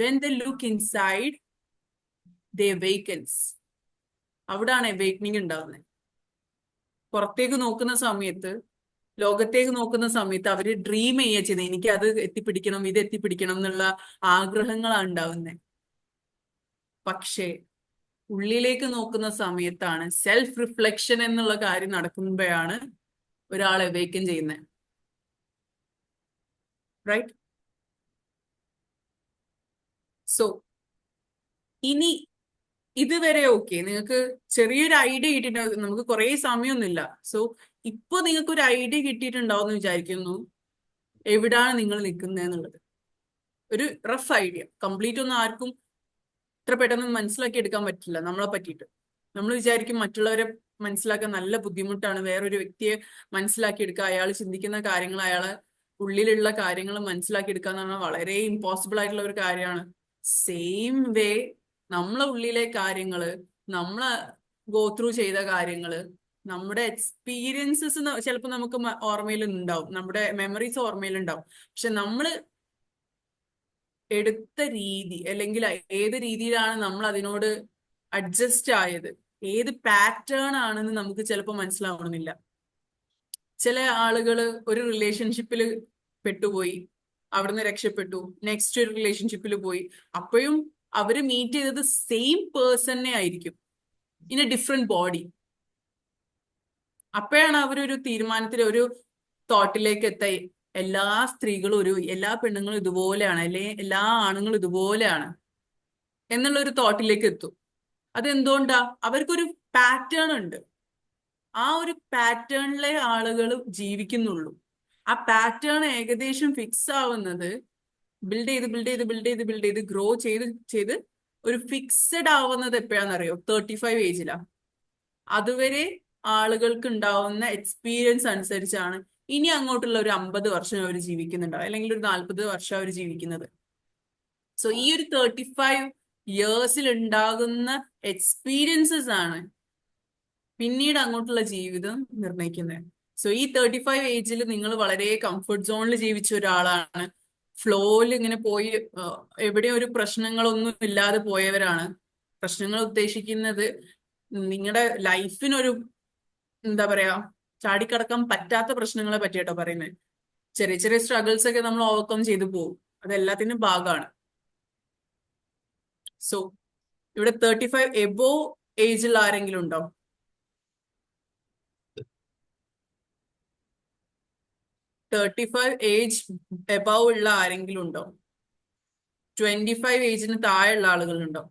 When they look inside, they awakens. അവിടാണ് അവേക്കനിങ് ഉണ്ടാവുന്നത്. പുറത്തേക്ക് നോക്കുന്ന സമയത്ത്, ലോകത്തേക്ക് നോക്കുന്ന സമയത്ത് അവര് ഡ്രീം ചെയ്യുക ചെയ്യുന്നത്, എനിക്ക് അത് എത്തിപ്പിടിക്കണം, ഇത് എത്തിപ്പിടിക്കണം എന്നുള്ള ആഗ്രഹങ്ങളാണ് ഉണ്ടാവുന്നത്. പക്ഷേ ഉള്ളിലേക്ക് നോക്കുന്ന സമയത്താണ്, സെൽഫ് റിഫ്ലക്ഷൻ എന്നുള്ള കാര്യം നടക്കുമ്പോഴാണ് ഒരാൾ അവേക്കൻ ചെയ്യുന്നത്. റൈറ്റ്? സോ ഇനി ഇതുവരെ ഓക്കെ, നിങ്ങൾക്ക് ചെറിയൊരു ഐഡിയ കിട്ടിയിട്ടുണ്ടാവും. നമുക്ക് കുറെ സമയമൊന്നുമില്ല. സോ ഇപ്പൊ നിങ്ങൾക്ക് ഒരു ഐഡിയ കിട്ടിയിട്ടുണ്ടാവും എന്ന് വിചാരിക്കുന്നു എവിടാണ് നിങ്ങൾ നിൽക്കുന്നത് എന്നുള്ളത്. ഒരു റഫ് ഐഡിയ, കംപ്ലീറ്റ് ഒന്നും ആർക്കും ഇത്ര പെട്ടെന്ന് മനസ്സിലാക്കി എടുക്കാൻ പറ്റില്ല നമ്മളെ പറ്റിയിട്ട്. നമ്മൾ വിചാരിക്കും മറ്റുള്ളവരെ മനസ്സിലാക്കാൻ നല്ല ബുദ്ധിമുട്ടാണ്, വേറൊരു വ്യക്തിയെ മനസ്സിലാക്കി എടുക്കുക, അയാൾ ചിന്തിക്കുന്ന കാര്യങ്ങൾ, അയാളെ ഉള്ളിലുള്ള കാര്യങ്ങൾ മനസ്സിലാക്കി എടുക്കുക എന്ന് പറഞ്ഞാൽ വളരെ ഇമ്പോസിബിൾ ആയിട്ടുള്ള ഒരു കാര്യമാണ്. സെയിം വേ നമ്മളെ ഉള്ളിലെ കാര്യങ്ങള്, നമ്മളെ ഗോ ത്രൂ ചെയ്ത കാര്യങ്ങള്, നമ്മുടെ എക്സ്പീരിയൻസസ് ചിലപ്പോൾ നമുക്ക് ഓർമ്മയിൽ ഉണ്ടാവും, നമ്മുടെ മെമ്മറീസ് ഓർമ്മയിൽ ഉണ്ടാവും. പക്ഷെ നമ്മള് എടുത്ത രീതി, അല്ലെങ്കിൽ ഏത് രീതിയിലാണ് നമ്മൾ അതിനോട് അഡ്ജസ്റ്റ് ആയത്, ഏത് പാറ്റേൺ ആണെന്ന് നമുക്ക് ചിലപ്പോൾ മനസ്സിലാവണമെന്നില്ല. ചില ആളുകൾ ഒരു റിലേഷൻഷിപ്പിൽ പെട്ടുപോയി, അവിടുന്ന് രക്ഷപ്പെട്ടു, നെക്സ്റ്റ് ഒരു റിലേഷൻഷിപ്പിൽ പോയി, അപ്പോഴും അവര് മീറ്റ് ചെയ്തത് സെയിം പേഴ്സണെ ആയിരിക്കും, ഇൻ എ ഡിഫറെന്റ് ബോഡി. അപ്പോഴാണ് അവരൊരു തീരുമാനത്തിൽ, ഒരു തോട്ടിലേക്ക് എത്തായി, എല്ലാ സ്ത്രീകളും എല്ലാ പെണ്ണുങ്ങളും ഇതുപോലെയാണ്, അല്ലെങ്കിൽ എല്ലാ ആണുങ്ങളും ഇതുപോലെയാണ് എന്നുള്ളൊരു തോട്ടിലേക്ക് എത്തും. അതെന്തുകൊണ്ടാ? അവർക്കൊരു പാറ്റേൺ ഉണ്ട്. ആ ഒരു പാറ്റേണിലെ ആളുകൾ ജീവിക്കുന്നുള്ളൂ. ആ പാറ്റേൺ ഏകദേശം ഫിക്സ് ആവുന്നത് ബിൽഡ് ചെയ്ത് ഗ്രോ ചെയ്ത് ഒരു ഫിക്സഡ് ആവുന്നത് എപ്പോഴാണെന്നറിയോ? 35 ഏജിലാണ്. അതുവരെ ആളുകൾക്ക് ഉണ്ടാവുന്ന എക്സ്പീരിയൻസ് അനുസരിച്ചാണ് ഇനി അങ്ങോട്ടുള്ള ഒരു 50 വർഷം അവർ ജീവിക്കുന്നുണ്ടാവും, അല്ലെങ്കിൽ ഒരു 40 വർഷം അവർ ജീവിക്കുന്നത്. സോ ഈ ഒരു 35 ഇയേഴ്സിൽ ഉണ്ടാകുന്ന എക്സ്പീരിയൻസസ് ആണ് പിന്നീട് അങ്ങോട്ടുള്ള ജീവിതം നിർണ്ണയിക്കുന്നത്. സോ ഈ 35 ഏജിൽ നിങ്ങൾ വളരെ കംഫർട്ട് സോണിൽ ജീവിച്ച ഒരാളാണ്, ഫ്ലോയിൽ ഇങ്ങനെ പോയി, എവിടെയും ഒരു പ്രശ്നങ്ങളൊന്നും ഇല്ലാതെ പോയവരാണ്. പ്രശ്നങ്ങൾ ഉദ്ദേശിക്കുന്നത് നിങ്ങളുടെ ലൈഫിനൊരു എന്താ പറയാ, ചാടിക്കടക്കാൻ പറ്റാത്ത പ്രശ്നങ്ങളെ പറ്റിയാട്ടോ പറയുന്നത്. ചെറിയ ചെറിയ സ്ട്രഗിൾസ് ഒക്കെ നമ്മൾ ഓവർകം ചെയ്തു പോകും, അതെല്ലാത്തിനും ഭാഗമാണ്. സോ ഇവിടെ 35 എബോ ഏജിൽ ആരെങ്കിലും ഉണ്ടോ? 35 ഏജ് എബവ് ഉള്ള ആരെങ്കിലും ഉണ്ടോ? 25 ഏജിന് താഴെയുള്ള ആളുകളുണ്ടോ?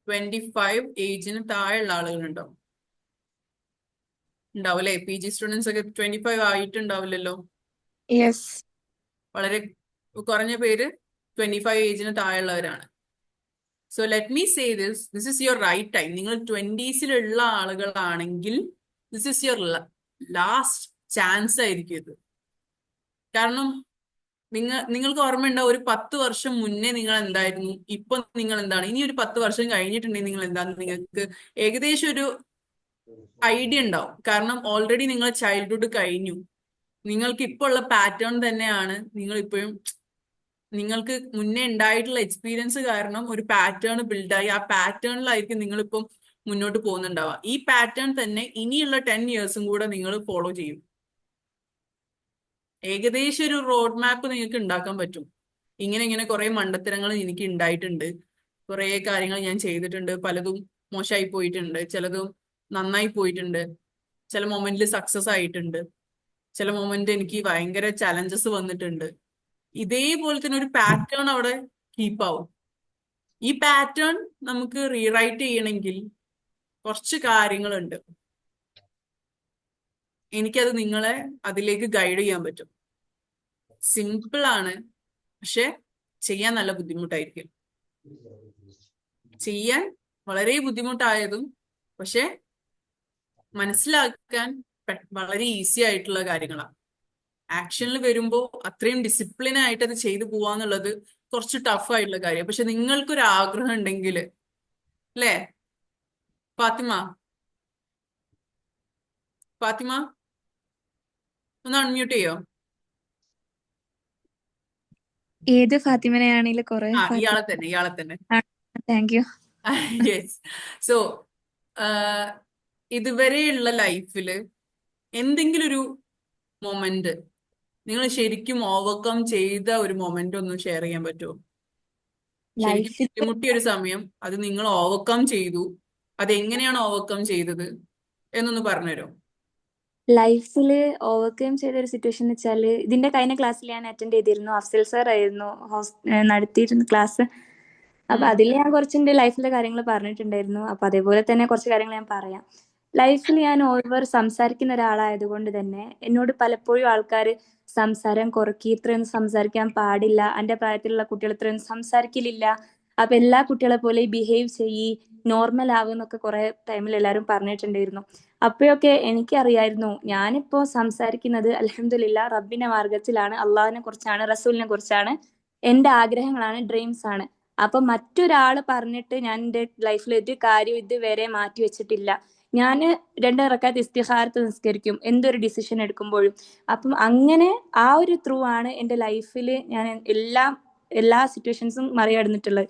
25 ഏജിന് താഴെയുള്ള ആളുകളുണ്ടോ? ഉണ്ടാവും അല്ലെ? PG സ്റ്റുഡൻസ് ഒക്കെ 25 ആയിട്ടുണ്ടാവില്ലല്ലോ. വളരെ കുറഞ്ഞ പേര് 25 ഏജിന് താഴെയുള്ളവരാണ്. So let me say this is your right time. നിങ്ങൾ 20s ആളുകളാണെങ്കിൽ this is your last chance ആയിരിക്കും ഇത്. കാരണം നിങ്ങൾക്ക് ഓർമ്മയുണ്ടാവും ഒരു 10 വർഷം മുന്നേ നിങ്ങൾ എന്തായിരുന്നു, ഇപ്പൊ നിങ്ങൾ എന്താണ്, ഇനി ഒരു 10 വർഷം കഴിഞ്ഞിട്ടുണ്ടെങ്കിൽ നിങ്ങൾ എന്താണെന്ന് നിങ്ങൾക്ക് ഏകദേശം ഒരു ഐഡിയ ഉണ്ടാവും. കാരണം ഓൾറെഡി നിങ്ങൾ ചൈൽഡ്ഹുഡ് കഴിഞ്ഞു. നിങ്ങൾക്ക് ഇപ്പോൾ ഉള്ള പാറ്റേൺ തന്നെയാണ് നിങ്ങൾ ഇപ്പോഴും, നിങ്ങൾക്ക് മുന്നേ ഉണ്ടായിട്ടുള്ള എക്സ്പീരിയൻസ് കാരണം ഒരു പാറ്റേൺ ബിൽഡായി. ആ പാറ്റേണിലായിരിക്കും നിങ്ങളിപ്പം മുന്നോട്ട് പോകുന്നുണ്ടാവുക. ഈ പാറ്റേൺ തന്നെ ഇനിയുള്ള 10 ഇയേഴ്സും കൂടെ നിങ്ങൾ ഫോളോ ചെയ്യും. ഏകദേശം ഒരു റോഡ് മാപ്പ് നിങ്ങൾക്ക് ഉണ്ടാക്കാൻ പറ്റും. ഇങ്ങനെ കുറെ മണ്ടത്തരങ്ങൾ എനിക്ക് ഉണ്ടായിട്ടുണ്ട്. കുറെ കാര്യങ്ങൾ ഞാൻ ചെയ്തിട്ടുണ്ട്. പലതും മോശമായി പോയിട്ടുണ്ട്, ചിലതും നന്നായി പോയിട്ടുണ്ട്. ചില മൊമെന്റിൽ സക്സസ് ആയിട്ടുണ്ട്, ചില മൊമെന്റ് എനിക്ക് ഭയങ്കര ചലഞ്ചസ് വന്നിട്ടുണ്ട്. ഇതേപോലെ തന്നെ ഒരു പാറ്റേൺ അവിടെ കീപ്പ് ആവും. ഈ പാറ്റേൺ നമുക്ക് റീറൈറ്റ് ചെയ്യണമെങ്കിൽ കുറച്ച് കാര്യങ്ങളുണ്ട്. എനിക്കത് നിങ്ങളെ അതിലേക്ക് ഗൈഡ് ചെയ്യാൻ പറ്റും. സിമ്പിൾ ആണ്, പക്ഷെ ചെയ്യാൻ നല്ല ബുദ്ധിമുട്ടായിരിക്കും. ചെയ്യാൻ വളരെ ബുദ്ധിമുട്ടായതും പക്ഷെ മനസ്സിലാക്കാൻ വളരെ ഈസി ആയിട്ടുള്ള കാര്യങ്ങളാണ്. ആക്ഷനിൽ വരുമ്പോൾ അത്രയും ഡിസിപ്ലിൻ ആയിട്ട് അത് ചെയ്തു പോവാന്നുള്ളത് കുറച്ച് ടഫ് ആയിട്ടുള്ള കാര്യം. പക്ഷെ നിങ്ങൾക്കൊരു ആഗ്രഹം ഉണ്ടെങ്കിൽ, അല്ലേ ഫാത്തിമ? ഫാത്തിമ ഒന്ന് അൺമ്യൂട്ട് ചെയ്യോ? ഏത് ഫാത്തിമനെയാണെങ്കിലും കുറെ ഇയാളെ തന്നെ. Thank you. യെസ്. സോ ഇതുവരെയുള്ള ലൈഫില് എന്തെങ്കിലും ഒരു മൊമെന്റ് നിങ്ങൾ ശരിക്കും ഓവർകം ചെയ്ത ഒരു മൊമെന്റ് ഒന്ന് ഷെയർ ചെയ്യാൻ പറ്റുമോ? ശരിക്കും ബുദ്ധിമുട്ടിയ ഒരു സമയം, അത് നിങ്ങൾ ഓവർകം ചെയ്തു, അതെങ്ങനെയാണ് ഓവർകം ചെയ്തത് എന്നൊന്ന് പറഞ്ഞുതരോ? ലൈഫിൽ ഓവർകം ചെയ്ത ഒരു സിറ്റുവേഷൻ എന്ന് വെച്ചാൽ, ഇതിന്റെ കഴിഞ്ഞ ക്ലാസ്സിൽ ഞാൻ അറ്റൻഡ് ചെയ്തിരുന്നു. അഫ്സൽ സാർ ആയിരുന്നു നടത്തിയിരുന്ന ക്ലാസ്. അപ്പൊ അതിൽ ഞാൻ കുറച്ച് എന്റെ ലൈഫിലെ കാര്യങ്ങൾ പറഞ്ഞിട്ടുണ്ടായിരുന്നു. അപ്പൊ അതേപോലെ തന്നെ കുറച്ച് കാര്യങ്ങൾ ഞാൻ പറയാം. ലൈഫിൽ ഞാൻ ഓവർ സംസാരിക്കുന്ന ഒരാളായതുകൊണ്ട് തന്നെ എന്നോട് പലപ്പോഴും ആൾക്കാർ സംസാരം കുറക്കി, ഇത്രയൊന്നും സംസാരിക്കാൻ പാടില്ല, എന്റെ പ്രായത്തിലുള്ള കുട്ടികൾ ഇത്രയൊന്നും സംസാരിക്കലില്ല, അപ്പൊ എല്ലാ കുട്ടികളെ പോലെ ബിഹേവ് ചെയ്യി, നോർമൽ ആവുന്നൊക്കെ കുറെ ടൈമിൽ എല്ലാവരും പറഞ്ഞിട്ടുണ്ടായിരുന്നു. അപ്പോഴൊക്കെ എനിക്കറിയായിരുന്നു ഞാനിപ്പോ സംസാരിക്കുന്നത് അൽഹംദുലില്ലാ റബ്ബിന്റെ മാർഗത്തിലാണ്, അള്ളാഹിനെ കുറിച്ചാണ്, റസൂലിനെ കുറിച്ചാണ്, എന്റെ ആഗ്രഹങ്ങളാണ്, ഡ്രീംസ് ആണ്. അപ്പൊ മറ്റൊരാള് പറഞ്ഞിട്ട് ഞാൻ എന്റെ ലൈഫിൽ ഒരു കാര്യം ഇതുവരെ മാറ്റി വെച്ചിട്ടില്ല. ഞാൻ 2 റക്അത്ത് ഇസ്തിഖാറത്ത് നിസ്കരിക്കും എന്തൊരു ഡിസിഷൻ എടുക്കുമ്പോഴും. അപ്പം അങ്ങനെ ആ ഒരു ത്രൂ ആണ് എന്റെ ലൈഫിൽ ഞാൻ എല്ലാ സിറ്റുവേഷൻസും മറികടന്നിട്ടുള്ളത്.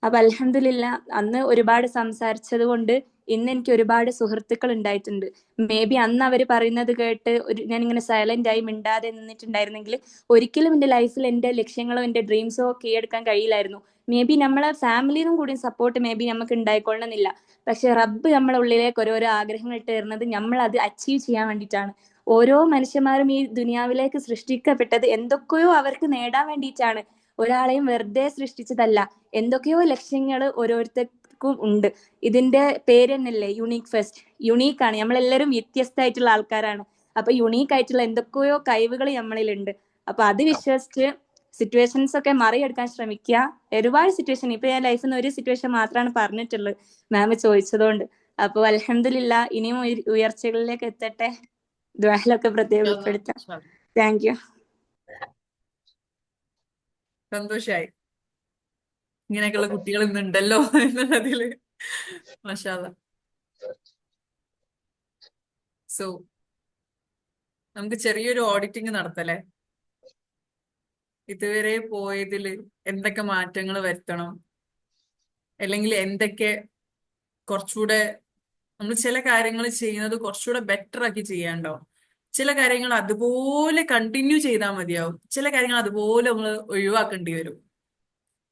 അപ്പൊ അൽഹംദുലില്ലാ അന്ന് ഒരുപാട് സംസാരിച്ചത് കൊണ്ട് ഇന്ന് എനിക്ക് ഒരുപാട് സുഹൃത്തുക്കൾ ഉണ്ടായിട്ടുണ്ട്. മേ ബി അന്ന് അവർ പറയുന്നത് കേട്ട് ഞാൻ ഇങ്ങനെ സൈലന്റ് ആയി മിണ്ടാതെ നിന്നിട്ടുണ്ടായിരുന്നെങ്കിൽ ഒരിക്കലും എന്റെ ലൈഫിൽ എന്റെ ലക്ഷ്യങ്ങളോ എന്റെ ഡ്രീംസോ കീഴടക്കാൻ കഴിയില്ലായിരുന്നു. മേ ബി നമ്മളെ ഫാമിലിയും കൂടി സപ്പോർട്ട് മേ ബി നമുക്ക് ഉണ്ടായിക്കൊള്ളണമെന്നില്ല. പക്ഷെ റബ്ബ് നമ്മളെ ഉള്ളിലേക്ക് ഓരോരോ ആഗ്രഹങ്ങൾ ഇട്ട് തരുന്നത് നമ്മൾ അത് അച്ചീവ് ചെയ്യാൻ വേണ്ടിയിട്ടാണ്. ഓരോ മനുഷ്യന്മാരും ഈ ദുനിയാവിലേക്ക് സൃഷ്ടിക്കപ്പെട്ടത് എന്തൊക്കെയോ അവർക്ക് നേടാൻ വേണ്ടിയിട്ടാണ്. ഒരാളെയും വെറുതെ സൃഷ്ടിച്ചതല്ല. എന്തൊക്കെയോ ലക്ഷ്യങ്ങൾ ഓരോരുത്തർക്കും ഉണ്ട്. ഇതിന്റെ പേര് തന്നെയല്ലേ യുണീക് ഫെസ്റ്റ്. യുണീക്ക് ആണ്, നമ്മളെല്ലാവരും വ്യത്യസ്തമായിട്ടുള്ള ആൾക്കാരാണ്. അപ്പൊ യുണീക്ക് ആയിട്ടുള്ള എന്തൊക്കെയോ കഴിവുകൾ നമ്മളിലുണ്ട്. അപ്പൊ അത് വിശ്വസിച്ച് സിറ്റുവേഷൻസ് ഒക്കെ മറികടക്കാൻ ശ്രമിക്കുക. ഒരുപാട് സിറ്റുവേഷൻ, ഇപ്പൊ ഞാൻ ലൈഫിൽ നിന്ന് ഒരു സിറ്റുവേഷൻ മാത്രമാണ് പറഞ്ഞിട്ടുള്ളത് മാം ചോദിച്ചതുകൊണ്ട്. അപ്പൊ അൽഹംദുലില്ലാ ഇനിയും ഉയർച്ചകളിലേക്ക് എത്തട്ടെ. ദ്വായിലൊക്കെ പ്രത്യേകം ഉൾപ്പെടുത്താം. Thank you. സന്തോഷായി ഇങ്ങനെയൊക്കെയുള്ള കുട്ടികൾ ഇന്നുണ്ടല്ലോ എന്നുള്ളതില്. മാഷാ അല്ലാ. സോ നമുക്ക് ചെറിയൊരു ഓഡിറ്റിംഗ് നടത്തല്ലേ? ഇതുവരെ പോയതിൽ എന്തൊക്കെ മാറ്റങ്ങൾ വരുത്തണം, അല്ലെങ്കിൽ എന്തൊക്കെ കുറച്ചുകൂടെ നമ്മൾ ചില കാര്യങ്ങൾ ചെയ്യുന്നത് കുറച്ചുകൂടെ ബെറ്റർ ആക്കി ചെയ്യാണ്ടാവും. ചില കാര്യങ്ങൾ അതുപോലെ കണ്ടിന്യൂ ചെയ്താൽ മതിയാവും, ചില കാര്യങ്ങൾ അതുപോലെ നമ്മൾ ഒഴിവാക്കേണ്ടി വരും.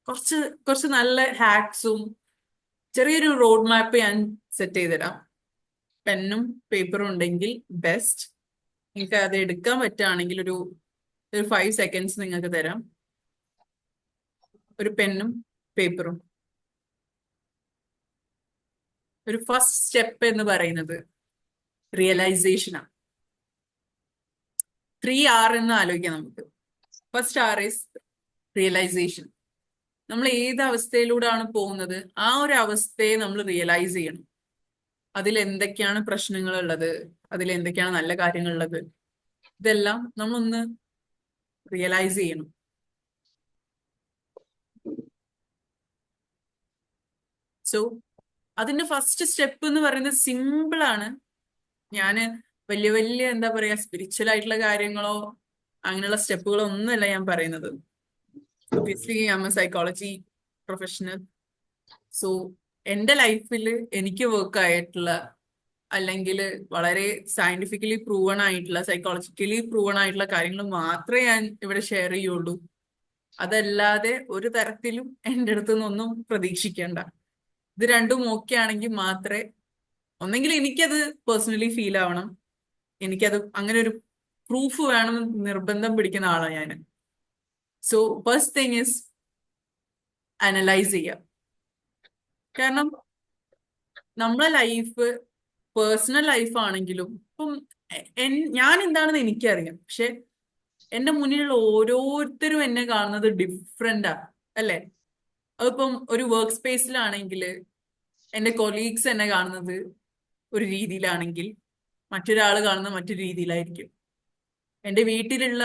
കുറച്ച് നല്ല ഹാക്സും ചെറിയൊരു റോഡ് മാപ്പ് ഞാൻ സെറ്റ് ചെയ്തുതരാം. പെന്നും പേപ്പറും ഉണ്ടെങ്കിൽ ബെസ്റ്റ്. നിങ്ങൾക്ക് അത് എടുക്കാൻ പറ്റുകയാണെങ്കിൽ ഒരു 5 സെക്കൻഡ്സ് നിങ്ങൾക്ക് തരാം. ഒരു പെന്നും പേപ്പറും. ഒരു ഫസ്റ്റ് സ്റ്റെപ്പ് എന്ന് പറയുന്നത് റിയലൈസേഷനാണ്. 3R എന്ന് ആലോചിക്കാം നമുക്ക്. First R is realisation. നമ്മൾ ഏത് അവസ്ഥയിലൂടെയാണ് പോകുന്നത്, ആ ഒരു അവസ്ഥയെ നമ്മൾ റിയലൈസ് ചെയ്യണം. അതിൽ എന്തൊക്കെയാണ് പ്രശ്നങ്ങൾ ഉള്ളത്, അതിൽ എന്തൊക്കെയാണ് നല്ല കാര്യങ്ങൾ ഉള്ളത്, ഇതെല്ലാം നമ്മളൊന്ന് റിയലൈസ് ചെയ്യണം. സോ അതിന്റെ ഫസ്റ്റ് സ്റ്റെപ്പ് എന്ന് പറയുന്നത് സിമ്പിൾ ആണ്. ഞാന് വലിയ വലിയ എന്താ പറയാ സ്പിരിച്വൽ ആയിട്ടുള്ള കാര്യങ്ങളോ അങ്ങനെയുള്ള സ്റ്റെപ്പുകളോ ഒന്നുമല്ല ഞാൻ പറയുന്നത്. Obviously I M A psychology professional. So എന്റെ ലൈഫിൽ എനിക്ക് വർക്ക് ആയിട്ടുള്ള അല്ലെങ്കിൽ വളരെ സയന്റിഫിക്കലി പ്രൂവൺ ആയിട്ടുള്ള സൈക്കോളജിക്കലി പ്രൂവൺ ആയിട്ടുള്ള കാര്യങ്ങൾ മാത്രമേ ഞാൻ ഇവിടെ ഷെയർ ചെയ്യുള്ളൂ. അതല്ലാതെ ഒരു തരത്തിലും എൻ്റെ അടുത്ത് നിന്നൊന്നും പ്രതീക്ഷിക്കേണ്ട. ഇത് രണ്ടും ഓക്കെ ആണെങ്കിൽ മാത്രമേ, ഒന്നെങ്കിൽ എനിക്കത് പേഴ്സണലി ഫീൽ ആവണം, എനിക്കത് അങ്ങനെ ഒരു പ്രൂഫ് വേണം, നിർബന്ധം പിടിക്കുന്ന ആളാണ് ഞാൻ. So first thing is analyse ചെയ്യുക. കാരണം നമ്മളെ ലൈഫ് പേഴ്സണൽ ലൈഫ് ആണെങ്കിലും ഇപ്പം ഞാൻ എന്താണെന്ന് എനിക്കറിയാം, പക്ഷെ എന്റെ മുന്നിലുള്ള ഓരോരുത്തരും എന്നെ കാണുന്നത് ഡിഫറെന്റാ അല്ലേ. അതിപ്പം ഒരു വർക്ക് സ്പേസിലാണെങ്കിൽ എന്റെ കൊളീഗ്സ് എന്നെ കാണുന്നത് ഒരു രീതിയിലാണെങ്കിൽ മറ്റൊരാൾ കാണുന്നത് മറ്റൊരു രീതിയിലായിരിക്കും. എന്റെ വീട്ടിലുള്ള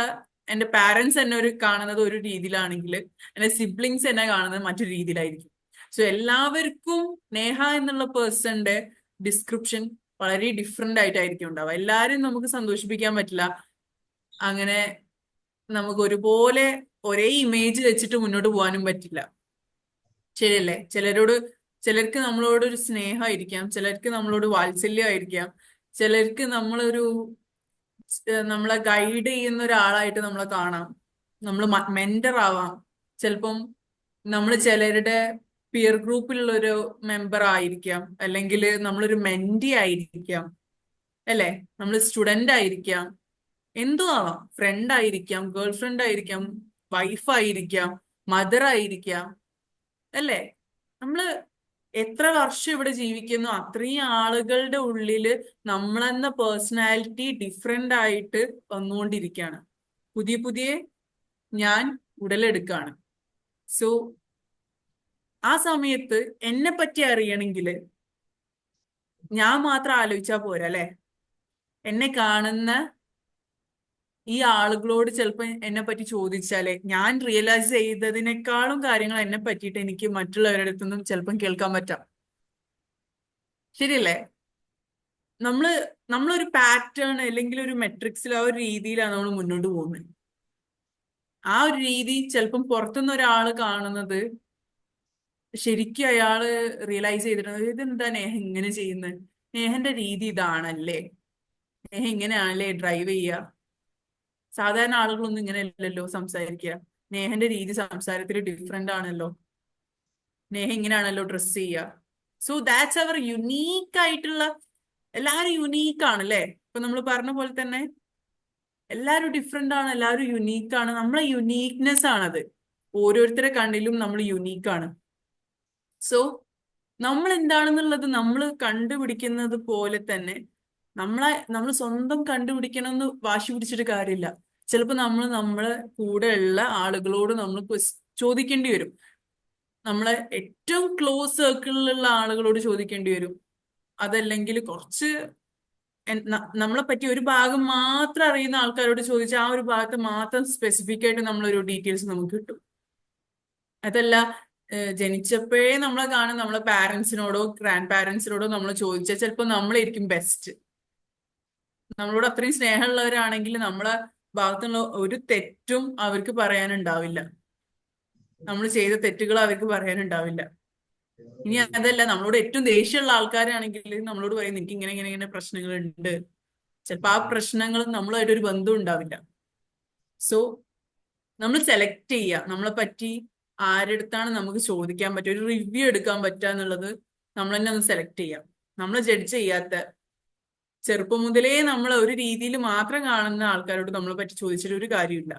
എന്റെ പാരന്റ്സ് എന്നെ കാണുന്നത് ഒരു രീതിയിലാണെങ്കിൽ എന്റെ സിബ്ലിങ്സ് എന്നെ കാണുന്നത് മറ്റൊരു രീതിയിലായിരിക്കും. സോ എല്ലാവർക്കും നേഹ എന്നുള്ള പേഴ്സന്റെ ഡിസ്ക്രിപ്ഷൻ വളരെ ഡിഫറെന്റ് ആയിട്ടായിരിക്കും ഉണ്ടാവുക. എല്ലാരും നമുക്ക് സന്തോഷിപ്പിക്കാൻ പറ്റില്ല. അങ്ങനെ നമുക്ക് ഒരുപോലെ ഒരേ ഇമേജ് വെച്ചിട്ട് മുന്നോട്ട് പോകാനും പറ്റില്ല. ശരിയല്ലേ? ചിലർക്ക് നമ്മളോട് ഒരു സ്നേഹമായിരിക്കാം, ചിലർക്ക് നമ്മളോട് വാത്സല്യമായിരിക്കാം, ചിലർക്ക് നമ്മളെ ഗൈഡ് ചെയ്യുന്ന ഒരാളായിട്ട് നമ്മളെ കാണാം, നമ്മൾ മെന്റർ ആവാം. ചിലപ്പം നമ്മൾ ചിലരുടെ പിയർ ഗ്രൂപ്പിലുള്ള ഒരു മെമ്പർ ആയിരിക്കാം, അല്ലെങ്കിൽ നമ്മളൊരു മെന്റി ആയിരിക്കാം, അല്ലേ? നമ്മൾ സ്റ്റുഡന്റ് ആയിരിക്കാം, എന്തോ ആവാം. ഫ്രണ്ട് ആയിരിക്കാം, ഗേൾ ഫ്രണ്ട് ആയിരിക്കാം, വൈഫ് ആയിരിക്കാം, മദർ ആയിരിക്കാം, അല്ലേ? നമ്മള് എത്ര വർഷം ഇവിടെ ജീവിക്കുന്നു അത്രയും ആളുകളുടെ ഉള്ളില് നമ്മളെന്ന പേഴ്സണാലിറ്റി ഡിഫറെന്റ് ആയിട്ട് വന്നുകൊണ്ടിരിക്കുകയാണ്. പുതിയ പുതിയ ഞാൻ ഉടലെടുക്കാണ്. സോ ആ സമയത്ത് എന്നെ പറ്റി അറിയണമെങ്കിൽ ഞാൻ മാത്രം ആലോചിച്ചാൽ പോരാ, അല്ലെ? എന്നെ കാണുന്ന ഈ ആളുകളോട് ചിലപ്പോൾ എന്നെ പറ്റി ചോദിച്ചാലേ ഞാൻ റിയലൈസ് ചെയ്തതിനേക്കാളും കാര്യങ്ങൾ എന്നെ പറ്റിയിട്ട് എനിക്ക് മറ്റുള്ളവരുടെ അടുത്തൊന്നും ചിലപ്പം കേൾക്കാൻ പറ്റാം. ശരിയല്ലേ? നമ്മളൊരു പാറ്റേൺ അല്ലെങ്കിൽ ഒരു മെട്രിക്സിൽ ആ ഒരു രീതിയിലാണ് നമ്മൾ മുന്നോട്ട് പോകുന്നത്. ആ ഒരു രീതി ചിലപ്പം പുറത്തുനിന്ന് ഒരാൾ കാണുന്നത് ശരിക്കും അയാള് റിയലൈസ് ചെയ്തിട്ടുണ്ട്, ഇതെന്താ നേഹ ഇങ്ങനെ ചെയ്യുന്നത്, നേഹന്റെ രീതി ഇതാണല്ലേ, നേഹ ഇങ്ങനെയാണല്ലേ ഡ്രൈവ് ചെയ്യുക, സാധാരണ ആളുകളൊന്നും ഇങ്ങനെ അല്ലല്ലോ സംസാരിക്കുക, നേഹന്റെ രീതി സംസാരത്തിൽ ഡിഫറെന്റ് ആണല്ലോ, നേഹ ഇങ്ങനെയാണല്ലോ ഡ്രസ് ചെയ്യുക. സോ ദാറ്റ്സ് അവർ യുണീക്ക് ആയിട്ടുള്ള, എല്ലാവരും യുണീക്ക് ആണ് അല്ലേ? ഇപ്പൊ നമ്മൾ പറഞ്ഞ പോലെ തന്നെ എല്ലാവരും ഡിഫറെന്റ് ആണ്, എല്ലാവരും യുണീക്ക് ആണ്. നമ്മളെ യുണീക്നെസ് ആണത്. ഓരോരുത്തരെ കണ്ണിലും നമ്മൾ യുണീക്ക് ആണ്. സോ നമ്മൾ എന്താണെന്നുള്ളത് നമ്മൾ കണ്ടുപിടിക്കുന്നത് പോലെ തന്നെ നമ്മൾ സ്വന്തം കണ്ടുപിടിക്കണം എന്ന് വാശി പിടിച്ചിട്ട് കാര്യമില്ല. ചിലപ്പോൾ നമ്മളെ കൂടെയുള്ള ആളുകളോട് നമ്മൾ ചോദിക്കേണ്ടി വരും. നമ്മളെ ഏറ്റവും ക്ലോസ് സർക്കിളിലുള്ള ആളുകളോട് ചോദിക്കേണ്ടി വരും. അതല്ലെങ്കിൽ കുറച്ച് നമ്മളെ പറ്റി ഒരു ഭാഗം മാത്രം അറിയുന്ന ആൾക്കാരോട് ചോദിച്ചാൽ ആ ഒരു ഭാഗത്ത് മാത്രം സ്പെസിഫിക് ആയിട്ട് നമ്മളൊരു ഡീറ്റെയിൽസ് നമുക്ക് കിട്ടും. അതല്ല ജനിച്ചപ്പോഴേ നമ്മളെ കാണും നമ്മളെ പാരന്റ്സിനോടോ ഗ്രാൻഡ് പാരന്റ്സിനോടോ നമ്മൾ ചോദിച്ചാൽ ചിലപ്പോൾ നമ്മളായിരിക്കും ബെസ്റ്റ്. നമ്മളോട് അത്രയും സ്നേഹമുള്ളവരാണെങ്കിൽ നമ്മളെ ഭാഗത്തുള്ള ഒരു തെറ്റും അവർക്ക് പറയാനുണ്ടാവില്ല, നമ്മൾ ചെയ്ത തെറ്റുകൾ അവർക്ക് പറയാനുണ്ടാവില്ല. ഇനി അതല്ല, നമ്മളോട് ഏറ്റവും ദേഷ്യമുള്ള ആൾക്കാരാണെങ്കിൽ നമ്മളോട് പറയും എനിക്ക് ഇങ്ങനെ ഇങ്ങനെ ഇങ്ങനെ പ്രശ്നങ്ങളുണ്ട്. ചിലപ്പോൾ ആ പ്രശ്നങ്ങൾ നമ്മളുമായിട്ട് ഒരു ബന്ധം ഉണ്ടാവില്ല. സോ നമ്മൾ സെലക്ട് ചെയ്യുക നമ്മളെ പറ്റി ആരെടുത്താണ് നമുക്ക് ചോദിക്കാൻ പറ്റുക, ഒരു റിവ്യൂ എടുക്കാൻ പറ്റുക എന്നുള്ളത് നമ്മൾ തന്നെ ഒന്ന് സെലക്ട് ചെയ്യാം. നമ്മൾ ജഡ്ജ് ചെയ്യാത്ത, ചെറുപ്പം മുതലേ നമ്മൾ ഒരു രീതിയിൽ മാത്രം കാണുന്ന ആൾക്കാരോട് നമ്മളെ പറ്റി ചോദിച്ചിട്ട് ഒരു കാര്യമില്ല.